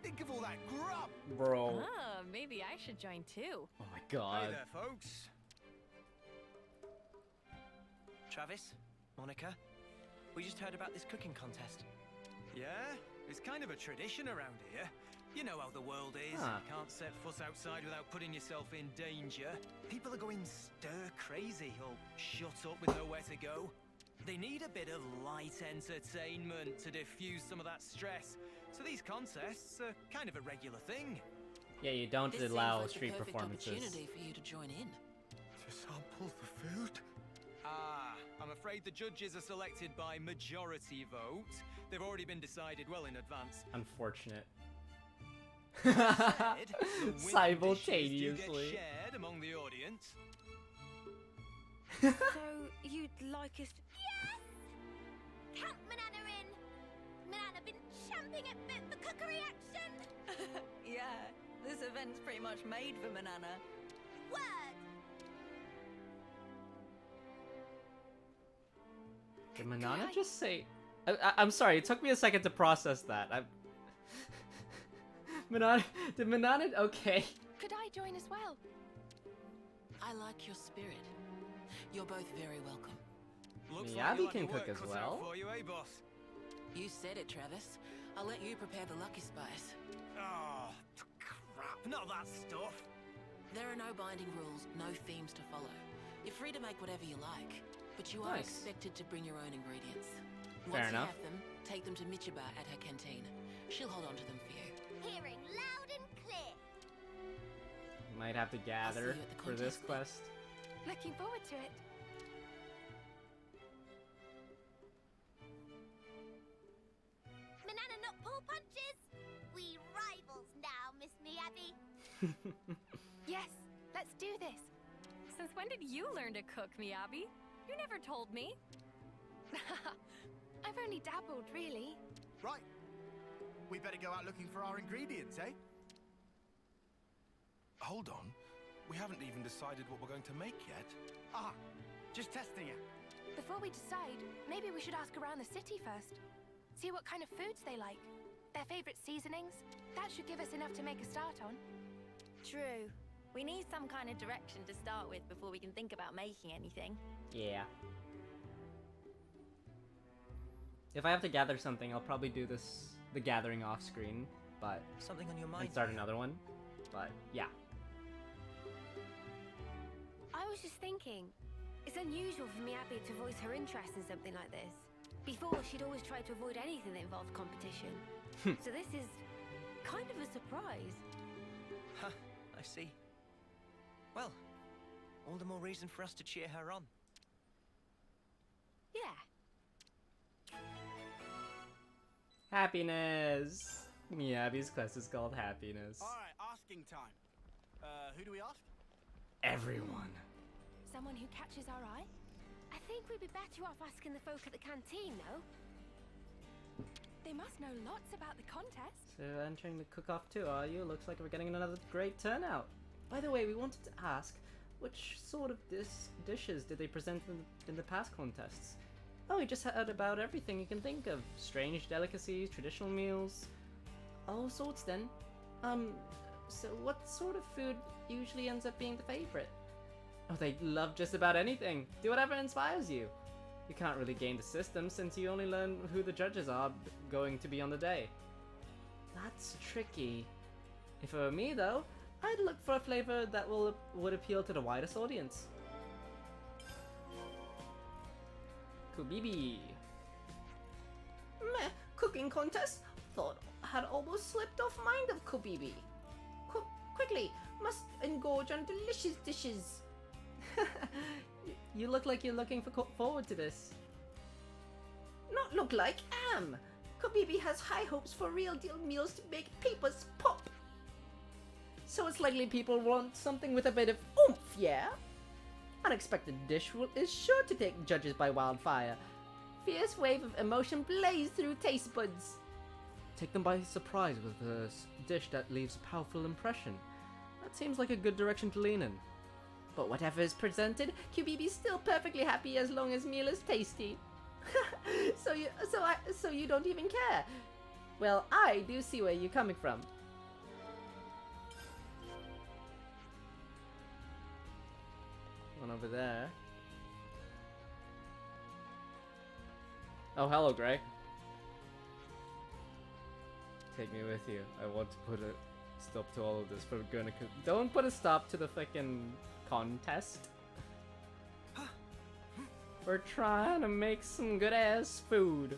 Think of all that grub! Bro. Ah, maybe I should join too. Oh my god. Hey there, folks. Travis, Monica, we just heard about this cooking contest. Yeah? It's kind of a tradition around here. You know how the world is. Huh. You can't set foot outside without putting yourself in danger. People are going stir crazy or shut up with nowhere to go. They need a bit of light entertainment to diffuse some of that stress. So these contests are kind of a regular thing. Yeah, you don't This allow seems like street the perfect performances. opportunity for you to join in. To sample the food? Ah, I'm afraid the judges are selected by majority vote. They've already been decided well in advance. Unfortunate. Said, the winning Simultaneously. dishes do get shared among the audience. So, you'd like us to... Yes! Count Manana in! Manana been champing at bit for cookery action! Yeah, this event's pretty much made for Manana. Word! Did Manana just say... I'm sorry, it took me a second to process that. Manana... Did Manana... Okay. Could I join as well? I like your spirit. You're both very welcome. Looks Miyabi like you'll have can your cook work as cut well. out for you, eh, boss? You said it, Travis. I'll let you prepare the lucky spice. Oh, crap. Not that stuff. There are no binding rules, no themes to follow. You're free to make whatever you like, but you are Nice. expected to bring your own ingredients. Fair Once enough. you have them, take them to Michiba at her canteen. She'll hold on to them for you. Hearing loud and clear. Might have to gather you at the for this contest quest. Looking forward to it. Manana not pull punches. We rivals now, Miss Miyabi. Yes, let's do this. Since when did you learn to cook, Miyabi? You never told me. I've only dabbled, really. Right. We better go out looking for our ingredients, eh? Hold on. We haven't even decided what we're going to make yet. Ah, just testing it. Before we decide, maybe we should ask around the city first. See what kind of foods they like. Their favorite seasonings. That should give us enough to make a start on. True. We need some kind of direction to start with before we can think about making anything. Yeah. If I have to gather something, I'll probably do the gathering off screen, but Something on your mind? and start another one. But yeah. I was just thinking, it's unusual for Miyabi to voice her interest in something like this. Before, she'd always tried to avoid anything that involved competition. So this is kind of a surprise. Huh, I see. Well, all the more reason for us to cheer her on. Yeah. Happiness! Miyabi's quest is called Happiness. Alright, asking time. Who do we ask? Everyone. Someone who catches our eye? I think we'd be better off asking the folk at the canteen, no? They must know lots about the contest. So entering the cook-off too, are you? Looks like we're getting another great turnout. By the way, we wanted to ask, which sort of dishes did they present in the past contests? Oh, we just heard about everything you can think of. Strange delicacies, traditional meals, all sorts then. So what sort of food usually ends up being the favorite? Oh, they love just about anything. Do whatever inspires you. You can't really game the system since you only learn who the judges are going to be on the day. That's tricky. If it were me though, I'd look for a flavor that would appeal to the widest audience. Kubibi. Meh, cooking contest? Thought had almost slipped off mind of Kubibi. Quickly, must engorge on delicious dishes. You look like you're looking forward to this. Not look like, am. Kubibi has high hopes for real deal meals to make papers pop. So it's likely people want something with a bit of oomph, yeah? Unexpected dish is sure to take judges by wildfire. Fierce wave of emotion blaze through taste buds. Take them by surprise with a dish that leaves a powerful impression. That seems like a good direction to lean in. But whatever is presented, QBB's still perfectly happy as long as meal is tasty. So you don't even care. Well, I do see where you're coming from. One over there. Oh, hello, Greg. Take me with you. I want to put a stop to all of this. We're gonna don't put a stop to the fucking contest. We're trying to make some good ass food.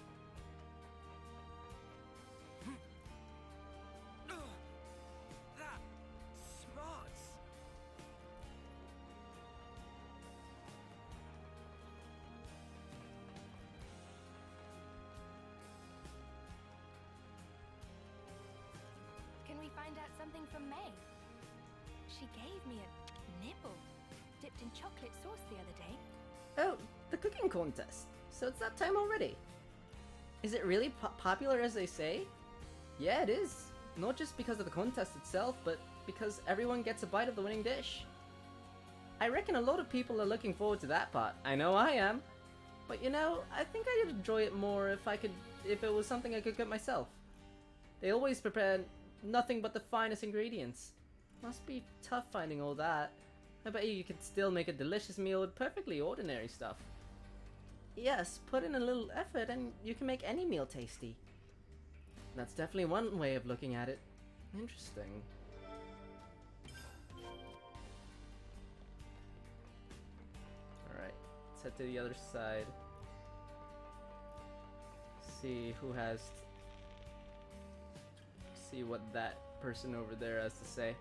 That smarts. Can we find out something from May? She gave me a nibble dipped in chocolate sauce the other day. Oh, the cooking contest. So it's that time already. Is it really popular as they say? Yeah, it is. Not just because of the contest itself, but because everyone gets a bite of the winning dish. I reckon a lot of people are looking forward to that part. I know I am. But you know, I think I'd enjoy it more if it was something I could cook myself. They always prepare nothing but the finest ingredients. Must be tough finding all that. I bet you could still make a delicious meal with perfectly ordinary stuff. Yes, put in a little effort and you can make any meal tasty. That's definitely one way of looking at it. Interesting. Alright, let's head to the other side. See who has... See what that person over there has to say.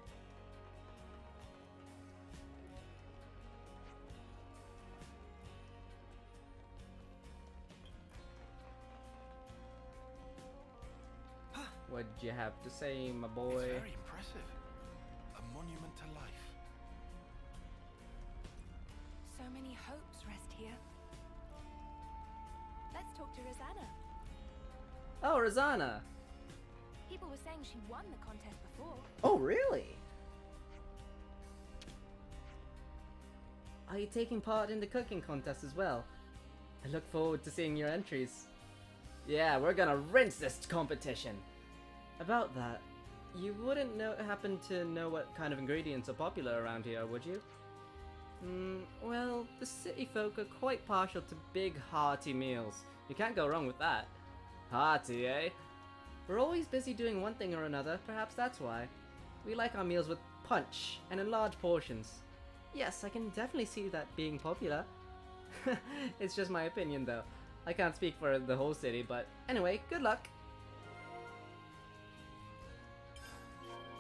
What'd you have to say, my boy? It's very impressive. A monument to life. So many hopes rest here. Let's talk to Rosanna. Oh, Rosanna! People were saying she won the contest before. Oh, really? Are you taking part in the cooking contest as well? I look forward to seeing your entries. Yeah, we're gonna rinse this competition! About that, you wouldn't happen to know what kind of ingredients are popular around here, would you? Well, the city folk are quite partial to big, hearty meals. You can't go wrong with that. Hearty, eh? We're always busy doing one thing or another, perhaps that's why. We like our meals with punch, and in large portions. Yes, I can definitely see that being popular. It's just my opinion though. I can't speak for the whole city, but anyway, good luck!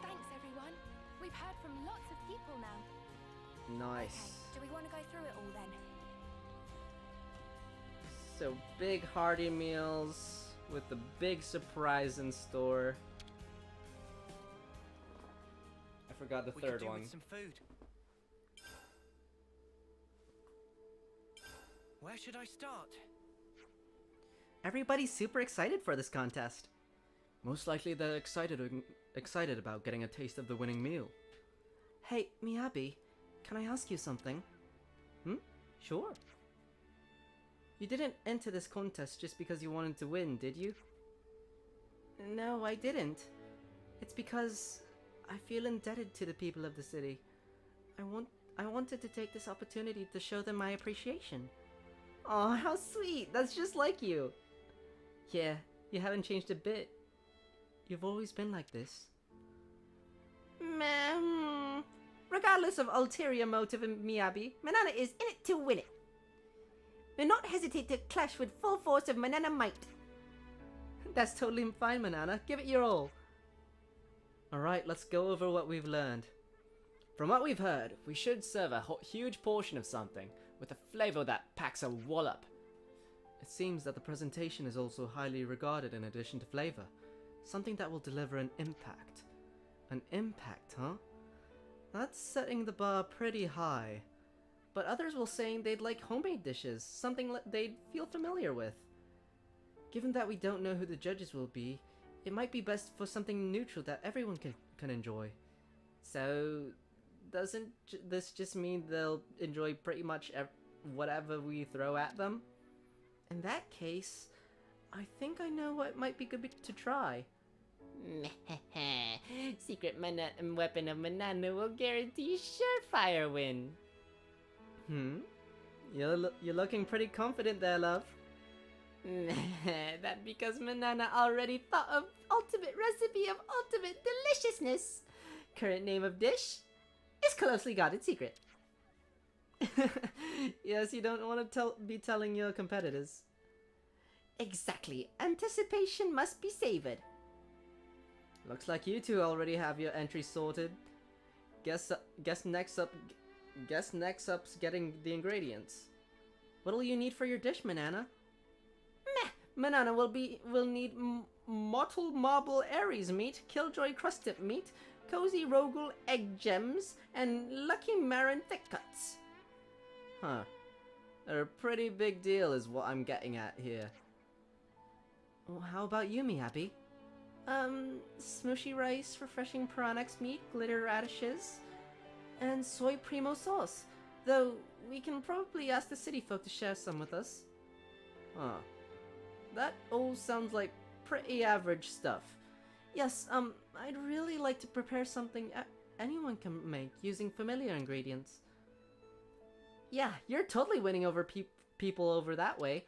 Thanks, everyone. We've heard from lots of people now. Nice. Okay, do we want to go through it all then? So, big hearty meals with the big surprise in store. I forgot the third one. With some food. Where should I start? Everybody's super excited for this contest. Most likely they're excited about getting a taste of the winning meal. Hey, Miyabi, can I ask you something? Sure. You didn't enter this contest just because you wanted to win, did you? No, I didn't. It's because I feel indebted to the people of the city. I wanted to take this opportunity to show them my appreciation. Aw, how sweet! That's just like you! Yeah, you haven't changed a bit. You've always been like this. Regardless of ulterior motive in Miyabi, Manana is in it to win it. Do not hesitate to clash with full force of Manana might. That's totally fine, Manana. Give it your all. Alright, let's go over what we've learned. From what we've heard, we should serve a huge portion of something with a flavor that packs a wallop. It seems that the presentation is also highly regarded in addition to flavor. Something that will deliver an impact. An impact, huh? That's setting the bar pretty high. But others will say they'd like homemade dishes, something they'd feel familiar with. Given that we don't know who the judges will be, it might be best for something neutral that everyone can enjoy. So, doesn't this just mean they'll enjoy pretty much whatever we throw at them? In that case, I think I know what might be good to try. Secret weapon of Manana will guarantee surefire win. You're looking pretty confident there, love. That because Manana already thought of ultimate recipe of ultimate deliciousness. Current name of dish is closely guarded secret. Yes, you don't want to be telling your competitors. Exactly. Anticipation must be savored. Looks like you two already have your entry sorted. Guess next up's getting the ingredients. What'll you need for your dish, Manana? Manana will need mottled marble Aries meat, killjoy crust-tip meat, cozy rogul egg gems, and lucky marin thick cuts. Huh. They're a pretty big deal is what I'm getting at here. Well, how about you, Miyabi? Smooshy rice, refreshing Piranax meat, glitter radishes, and soy primo sauce. Though, we can probably ask the city folk to share some with us. Huh. That all sounds like pretty average stuff. Yes, I'd really like to prepare something anyone can make using familiar ingredients. Yeah, you're totally winning over people over that way.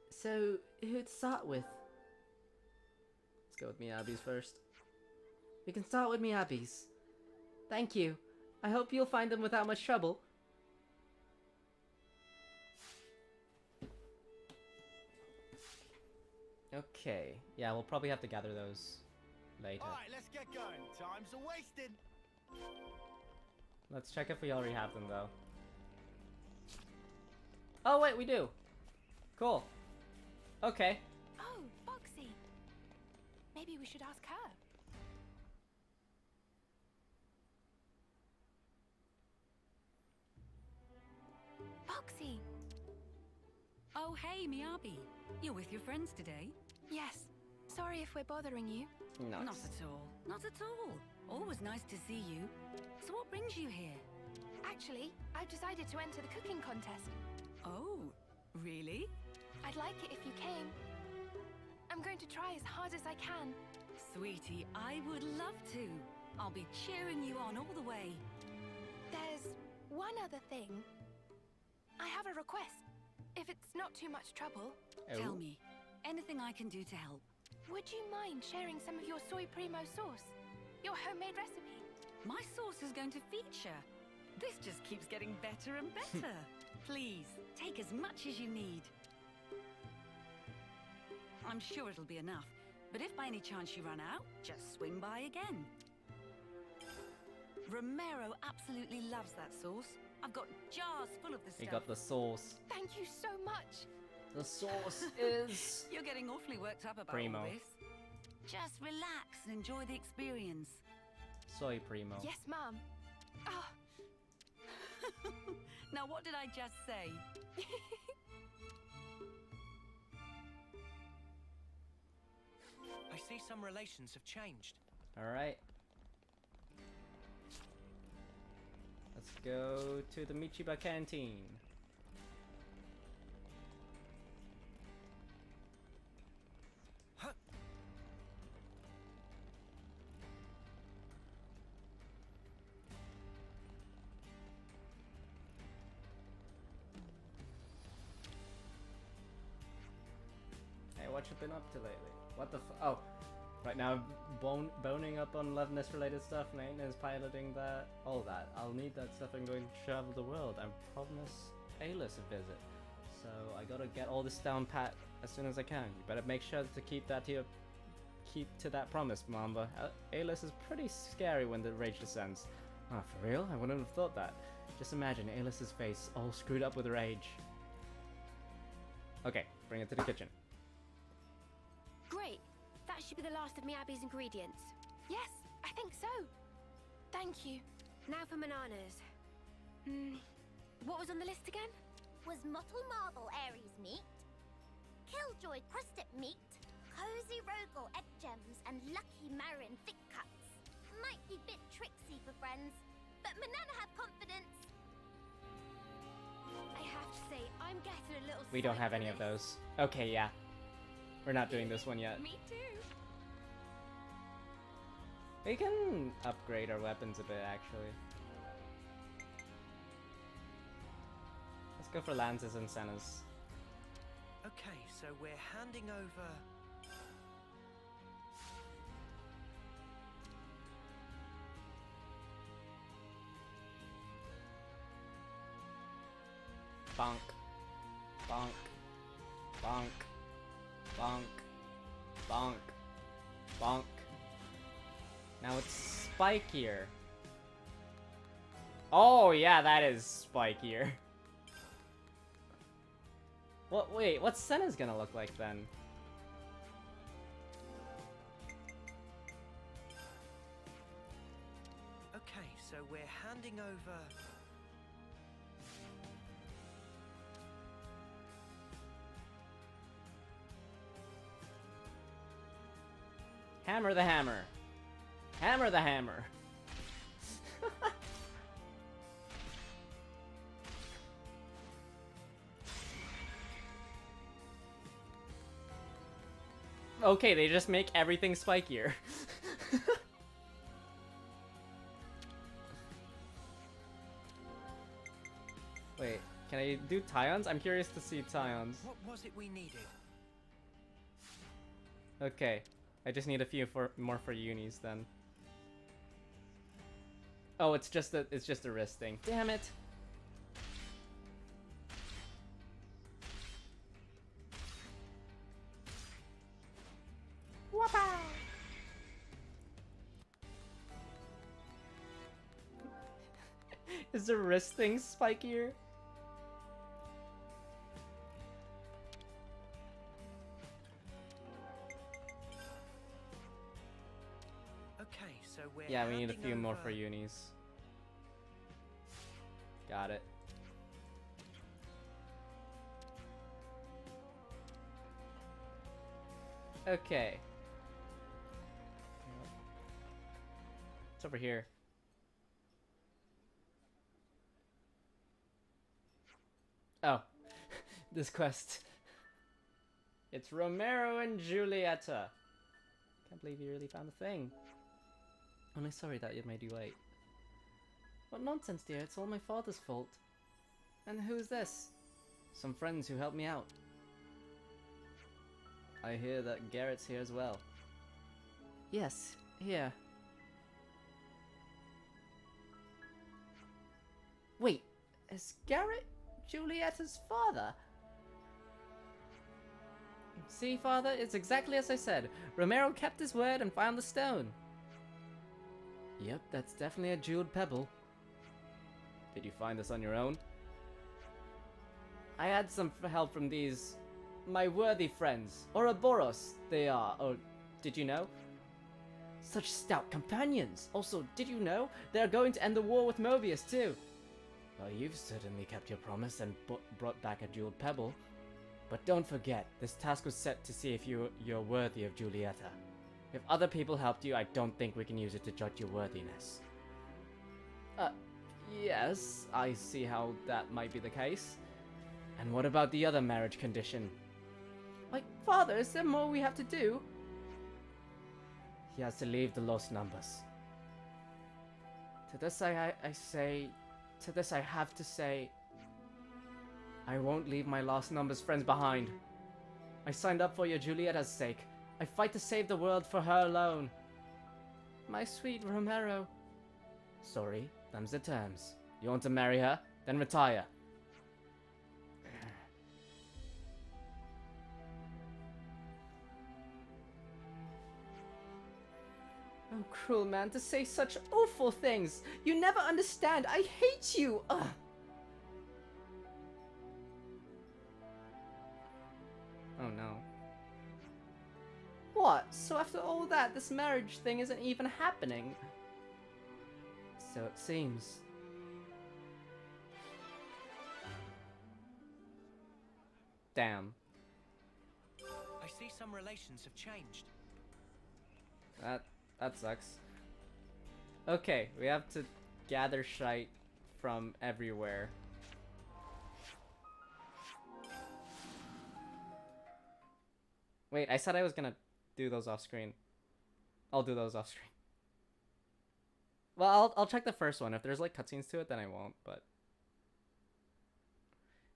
So, who'd start with? Let's go with Miyabi's first. We can start with Miyabi's. Thank you. I hope you'll find them without much trouble. Okay. Yeah, we'll probably have to gather those later. Alright, let's get going. Time's a wasting. Let's check if we already have them, though. Oh, wait, we do. Cool. Okay. Oh, Boxy. Maybe we should ask her. Boxy. Oh, hey, Miyabi. You're with your friends today? Yes. Sorry if we're bothering you. Nice. Not at all. Not at all. Always nice to see you. So what brings you here? Actually, I've decided to enter the cooking contest. Oh, really? I'd like it if you came. I'm going to try as hard as I can. Sweetie, I would love to. I'll be cheering you on all the way. There's one other thing. I have a request. If it's not too much trouble. Tell me. Anything I can do to help. Would you mind sharing some of your soy primo sauce? Your homemade recipe? My sauce is going to feature. This just keeps getting better and better. Please, take as much as you need. I'm sure it'll be enough, but if by any chance you run out, just swing by again. Romero absolutely loves that sauce. I've got jars full of the stuff. We got the sauce. Thank you so much. The sauce is... You're getting awfully worked up about primo. all this. Just relax and enjoy the experience. Soy primo. Yes, Mom. Oh. Now what did I just say? I see some relations have changed. Alright. Let's go to the Michiba canteen. Hey, what you been up to lately? What the oh. Right now, boning up on Loveness related stuff, maintenance, piloting that, all that. I'll need that stuff. I'm going to travel the world. I promise Alis a visit. So I gotta get all this down pat as soon as I can. You better make sure to keep to that promise, Mamba. Alis is pretty scary when the rage descends. Ah, for real? I wouldn't have thought that. Just imagine Alis's face all screwed up with rage. Okay, bring it to the kitchen. Great. That should be the last of Miyabi's ingredients. Yes, I think so. Thank you. Now for bananas. What was on the list again? Was Mottle Marble Aries meat, Killjoy crusted meat, Cozy Rogel egg gems, and Lucky Marin thick cuts. Might be a bit tricksy for friends, but Manana have confidence. I have to say, I'm getting a little. We don't have any of those. Okay, yeah. We're not doing this one yet. Me too. We can upgrade our weapons a bit, actually. Let's go for lances and sennas. Okay, so we're handing over... Bonk. Bonk. Bonk. Bonk. Bonk. Bonk. Now it's spikier. Oh yeah, that is spikier. What? Wait, what's Senna's gonna look like then? Okay, so we're handing over... Hammer the hammer. Hammer the hammer. Okay, they just make everything spikier. Wait, Can I do Tyons? I'm curious to see Tyons. What was it we needed? Okay, I just need a few more for unis then. Oh, it's just a wrist thing. Damn it! Whoppa! Is the wrist thing spikier? Okay, so we're Yeah, we need a handing few more over- for unis. Got it. Okay. It's over here. Oh, this quest. It's Romero and Julieta. Can't believe you really found the thing. Only sorry that it made you wait. What nonsense, dear. It's all my father's fault. And who's this? Some friends who helped me out. I hear that Garrett's here as well. Yes, here. Wait, is Garrett Julieta's father? See, father, it's exactly as I said. Romero kept his word and found the stone. Yep, that's definitely a jeweled pebble. Did you find this on your own? I had some help from these... my worthy friends. Ouroboros, they are. Oh, did you know? Such stout companions. Also, did you know? They're going to end the war with Mobius, too. Well, you've certainly kept your promise and brought back a jeweled pebble. But don't forget, this task was set to see if you're worthy of Julieta. If other people helped you, I don't think we can use it to judge your worthiness. Yes, I see how that might be the case. And what about the other marriage condition? Like, father, is there more we have to do? He has to leave the lost numbers. To this I have to say, I won't leave my lost numbers friends behind. I signed up for your Julieta's sake. I fight to save the world for her alone. My sweet Romero. Sorry, them's the terms. You want to marry her? Then retire. Oh, cruel man, to say such awful things! You never understand! I hate you! Ugh. Oh no. What? So after all that, this marriage thing isn't even happening? So it seems. Damn. I see some relations have changed. That sucks. Okay, we have to gather shite from everywhere. Wait, I said I was gonna do those off screen. I'll do those off screen. Well, I'll check the first one. If there's like cutscenes to it, then I won't, but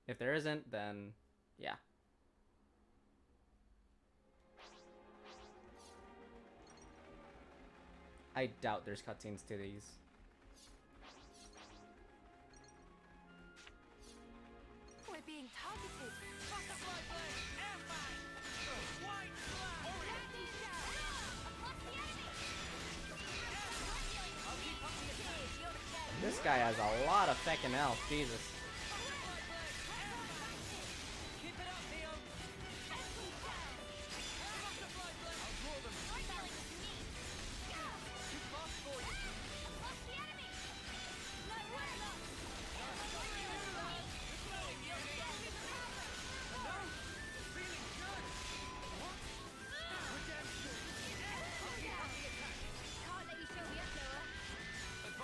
if there isn't, then yeah. I doubt there's cutscenes to these. We're being targeted. This guy has a lot of feckin' health, Jesus.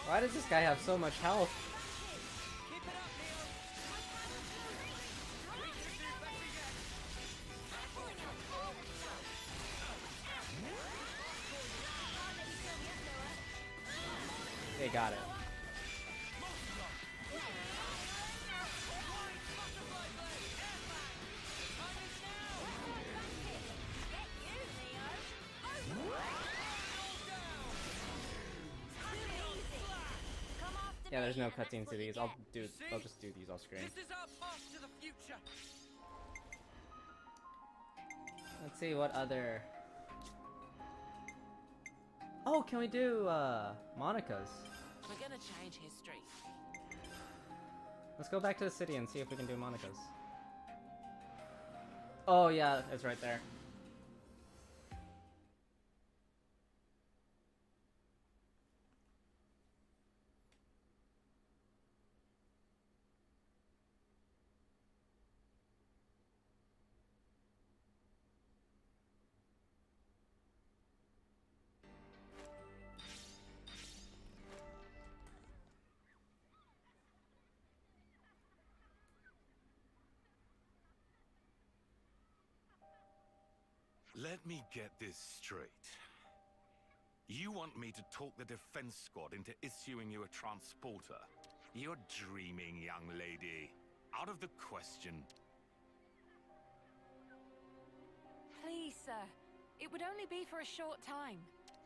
Why does this guy have so much health? They got it. Yeah, there's no and that's cutscenes what to you these. get. I'll just do these off screen. This is our path to the future. Let's see what other. Oh, can we do Monica's? We're gonna change history. Let's go back to the city and see if we can do Monica's. Oh yeah, it's right there. Let me get this straight. You want me to talk the defense squad into issuing you a transporter? You're dreaming, young lady. Out of the question. Please, sir. It would only be for a short time.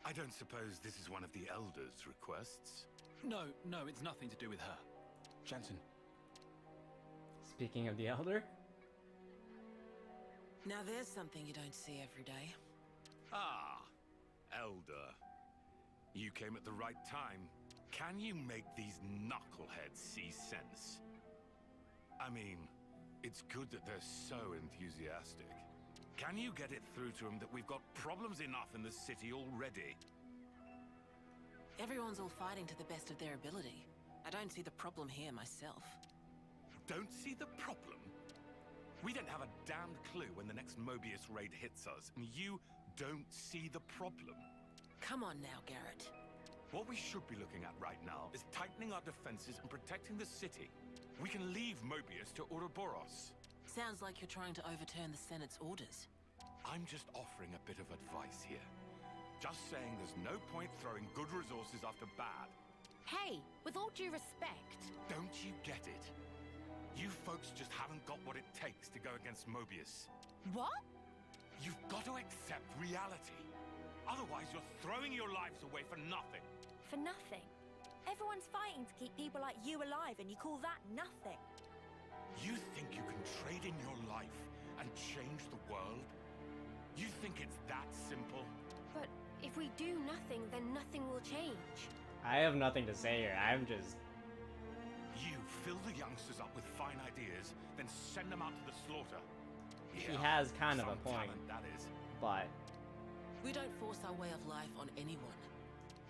I don't suppose this is one of the Elders' requests? No, it's nothing to do with her. Jensen. Speaking of the Elder. Now there's something you don't see every day. Ah, Elder. You came at the right time. Can you make these knuckleheads see sense? I mean, it's good that they're so enthusiastic. Can you get it through to them that we've got problems enough in the city already? Everyone's all fighting to the best of their ability. I don't see the problem here myself. Don't see the problem? We don't have a damned clue when the next Mobius raid hits us, and you don't see the problem. Come on now, Garrett. What we should be looking at right now is tightening our defenses and protecting the city. We can leave Mobius to Ouroboros. Sounds like you're trying to overturn the Senate's orders. I'm just offering a bit of advice here. Just saying there's no point throwing good resources after bad. Hey, with all due respect. Don't you get it? You folks just haven't got what it takes to go against Mobius. What? You've got to accept reality. Otherwise, you're throwing your lives away for nothing. For nothing? Everyone's fighting to keep people like you alive, and you call that nothing? You think you can trade in your life and change the world? You think it's that simple? But if we do nothing, then nothing will change. I have nothing to say here. I'm just. You fill the youngsters up with fine ideas, then send them out to the slaughter. He Yeah, has kind of a some point, talent, that is. but We don't force our way of life on anyone.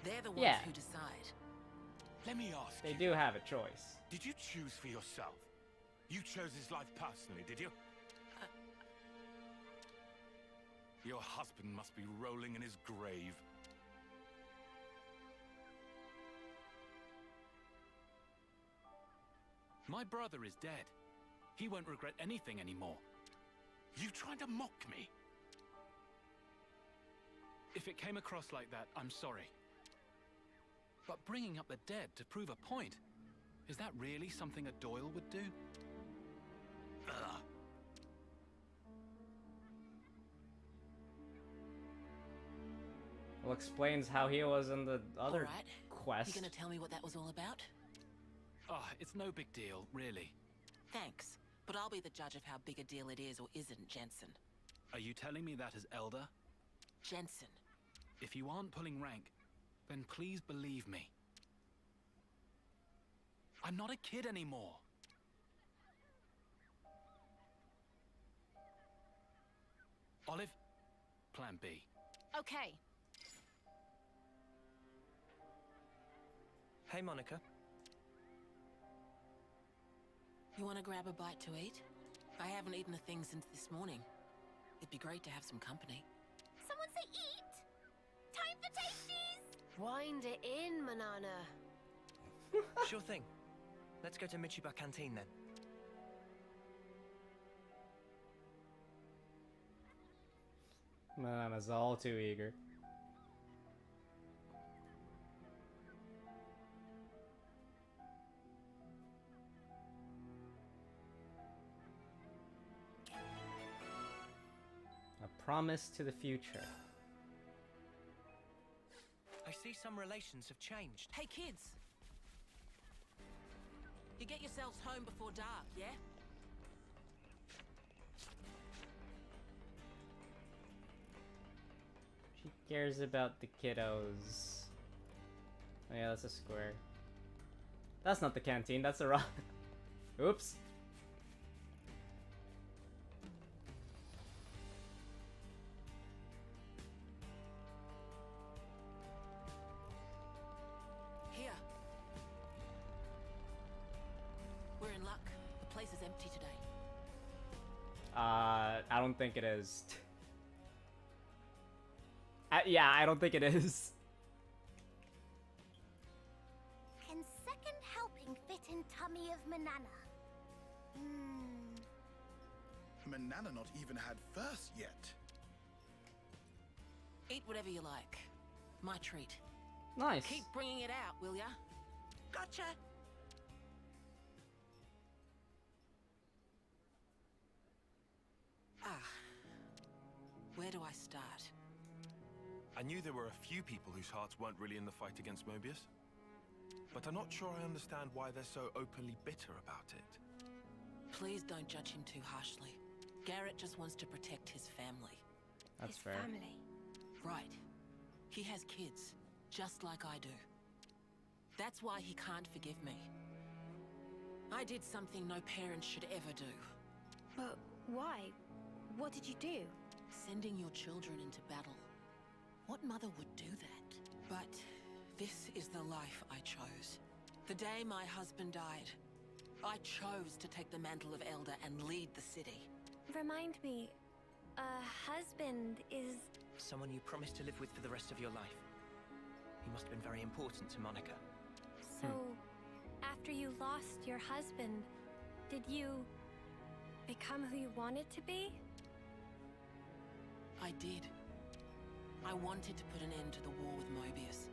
They're the ones Yeah. who decide. Let me ask they you, do have a choice. did you choose for yourself? You chose his life personally, did you? Your husband must be rolling in his grave. My brother is dead. He won't regret anything anymore. You trying to mock me? If it came across like that, I'm sorry. But bringing up the dead to prove a point, is that really something a Doyle would do? Ugh. Well, explains how he was in the other All right. quest. You gonna tell me what that was all about? It's no big deal, really. Thanks, but I'll be the judge of how big a deal it is or isn't, Jensen. Are you telling me that as Elder? Jensen. If you aren't pulling rank, then please believe me. I'm not a kid anymore. Olive, plan B. Okay. Hey, Monica. You wanna grab a bite to eat? I haven't eaten a thing since this morning. It'd be great to have some company. Someone say eat! Time for tasties! Wind it in, Manana. Sure thing. Let's go to Michiba Canteen then. Man, is all too eager. A promise to the future. I see some relations have changed. Hey, kids! You get yourselves home before dark, yeah? She cares about the kiddos. Oh yeah, that's a square. That's not the canteen, that's a rock. Oops. Here. We're in luck. The place is empty today. I don't think it is. Yeah, I don't think it is. Can second helping fit in tummy of Manana? Manana not even had first yet. Eat whatever you like. My treat. Nice. Keep bringing it out, will ya? Gotcha. Where do I start? I knew there were a few people whose hearts weren't really in the fight against Mobius. But I'm not sure I understand why they're so openly bitter about it. Please don't judge him too harshly. Garrett just wants to protect his family. That's fair. Family? Right. He has kids, just like I do. That's why he can't forgive me. I did something no parent should ever do. But why? What did you do? Sending your children into battle. What mother would do that? But this is the life I chose. The day my husband died, I chose to take the mantle of Elder and lead the city. Remind me, a husband is... Someone you promised to live with for the rest of your life. He must have been very important to Monica. So, after you lost your husband, did you become who you wanted to be? I did. I wanted to put an end to the war with Mobius,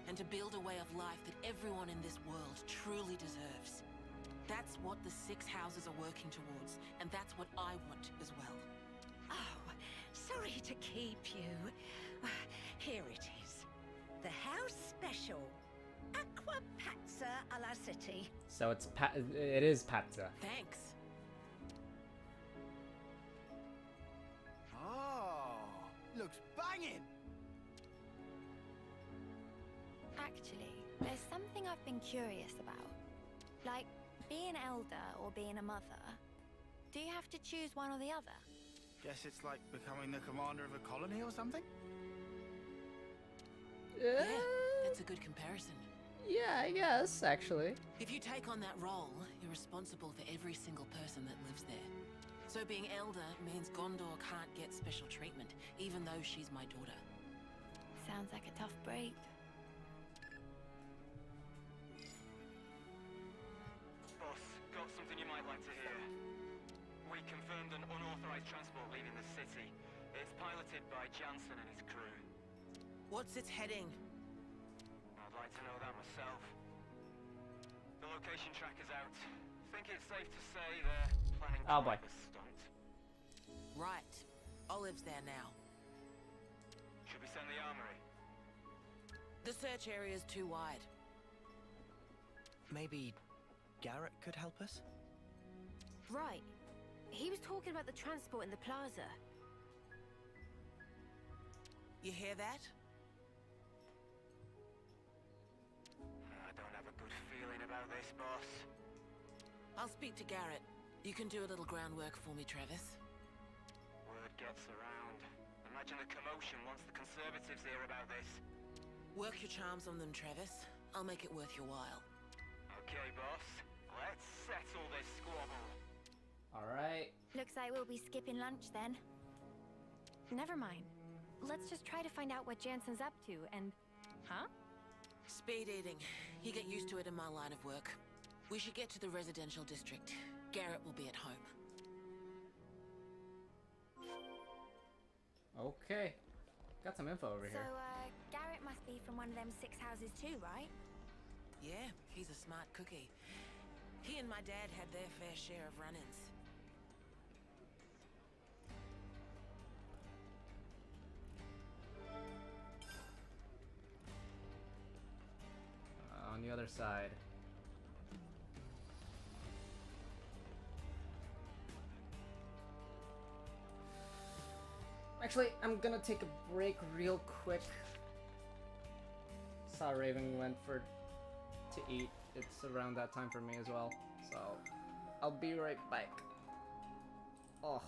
and to build a way of life that everyone in this world truly deserves. That's what the 6 houses are working towards, and that's what I want as well. Oh, sorry to keep you. Here it is. The house special. Aqua Pazza alla City. So it's it is Patza. Thanks. Oh, looks banging. Actually, there's something I've been curious about. Like, being elder or being a mother. Do you have to choose one or the other? Guess it's like becoming the commander of a colony or something? Yeah, that's a good comparison. Yeah, I guess, actually. If you take on that role, you're responsible for every single person that lives there. So being elder means Gondor can't get special treatment, even though she's my daughter. Sounds like a tough break. Boss, got something you might like to hear. We confirmed an unauthorized transport leaving the city. It's piloted by Jansen and his crew. What's its heading? I'd like to know that myself. The location tracker's out. Think it's safe to say they're planning to boy. make a stunt. Right. Olive's there now. Should we send the armory? The search area's too wide. Maybe Garrett could help us? Right. He was talking about the transport in the plaza. You hear that? I don't have a good feeling about this, boss. I'll speak to Garrett. You can do a little groundwork for me, Travis. Word gets around. Imagine the commotion once the Conservatives hear about this. Work your charms on them, Travis. I'll make it worth your while. Okay, boss. Let's settle this squabble. Alright. Looks like we'll be skipping lunch then. Never mind. Let's just try to find out what Jansen's up to and... Huh? Speed eating. You get used to it in my line of work. We should get to the residential district. Garrett will be at home. Okay. Got some info over So, here. Garrett must be from one of them 6 houses too, right? Yeah, he's a smart cookie. He and my dad had their fair share of run-ins. On the other side. Actually, I'm gonna take a break real quick. Saw Raven went to eat. It's around that time for me as well. So, I'll be right back. Oh.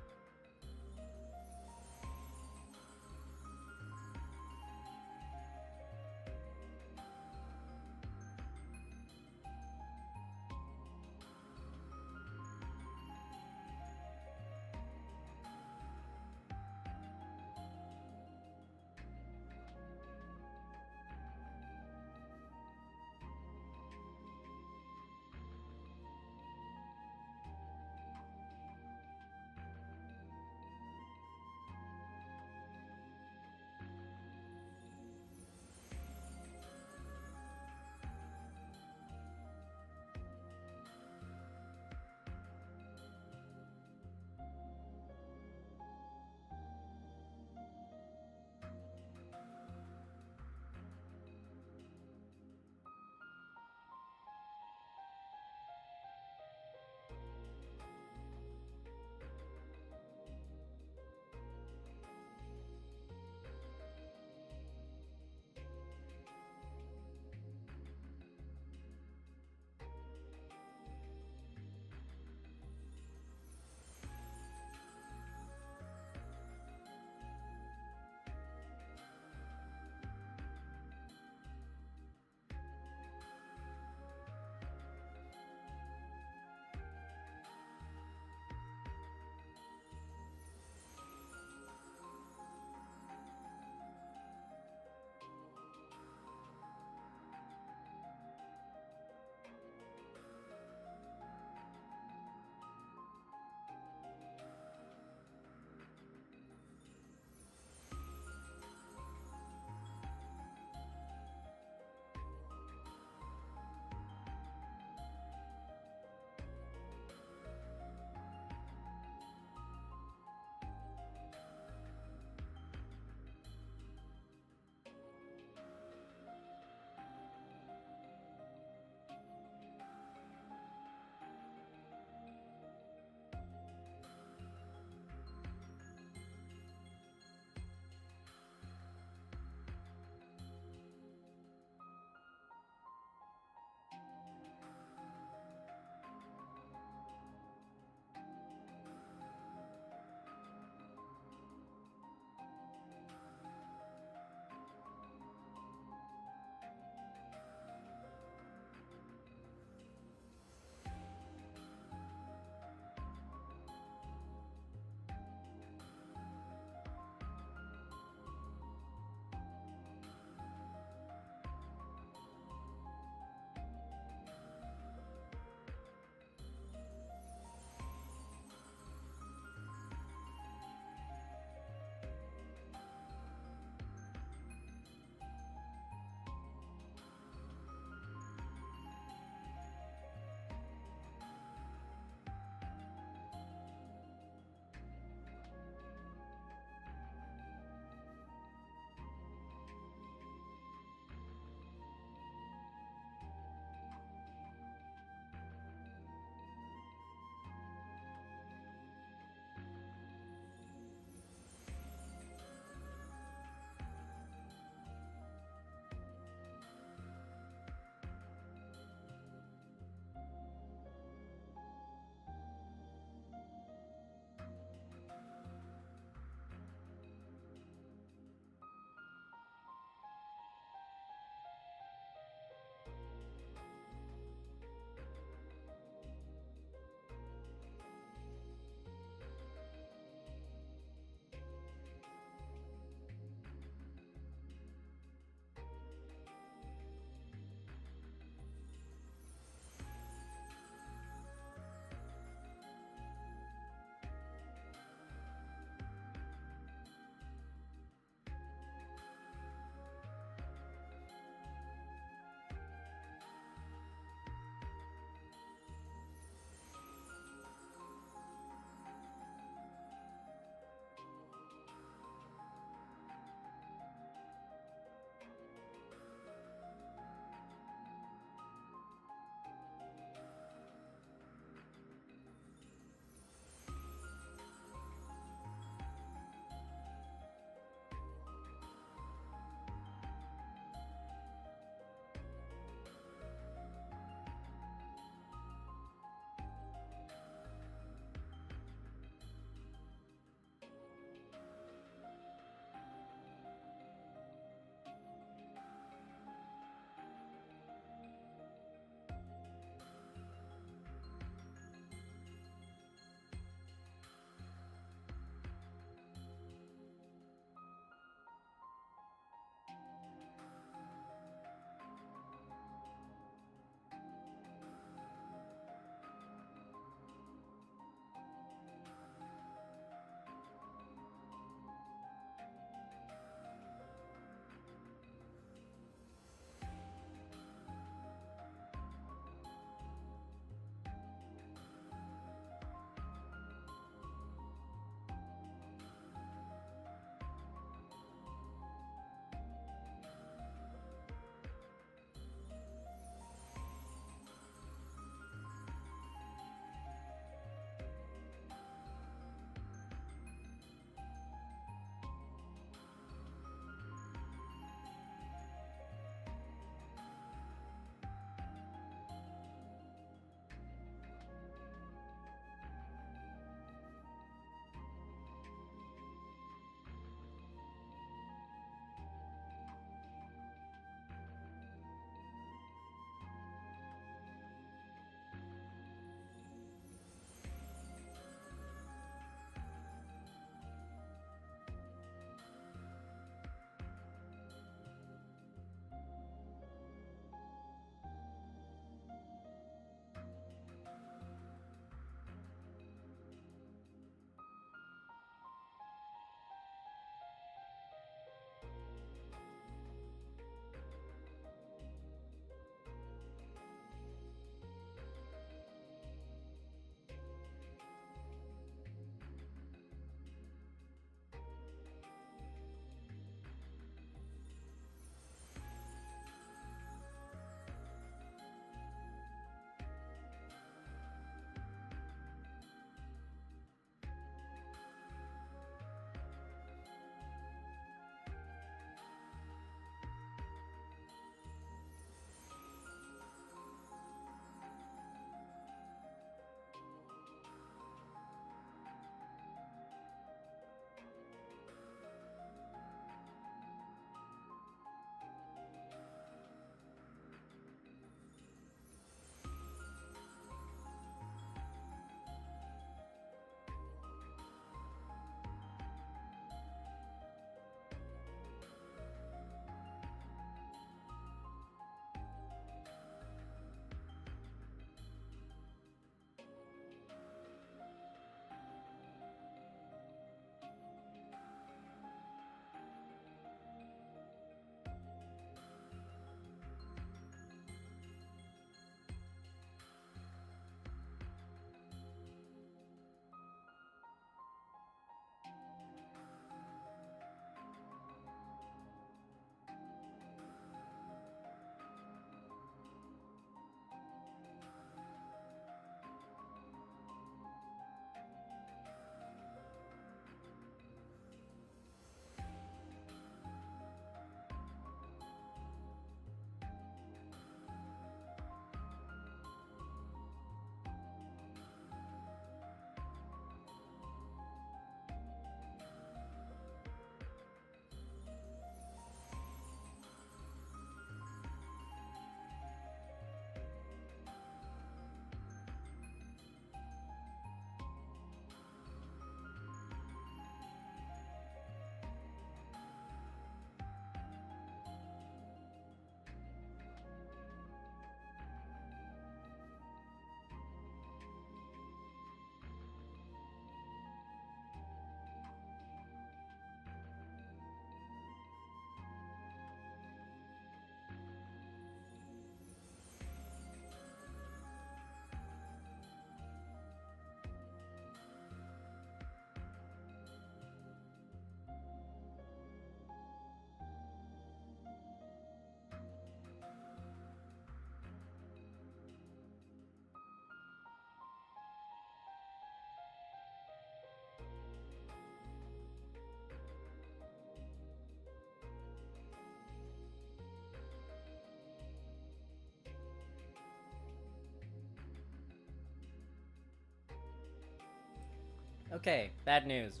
Okay, bad news.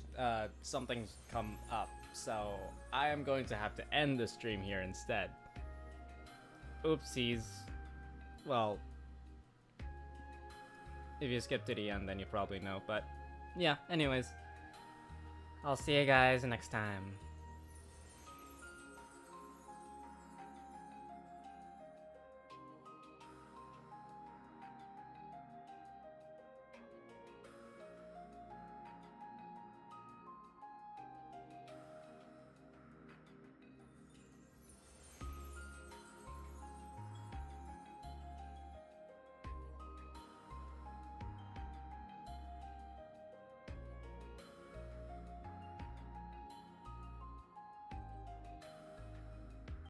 Something's come up, so I am going to have to end the stream here instead. Oopsies. Well, if you skip to the end, then you probably know, but yeah, anyways. I'll see you guys next time.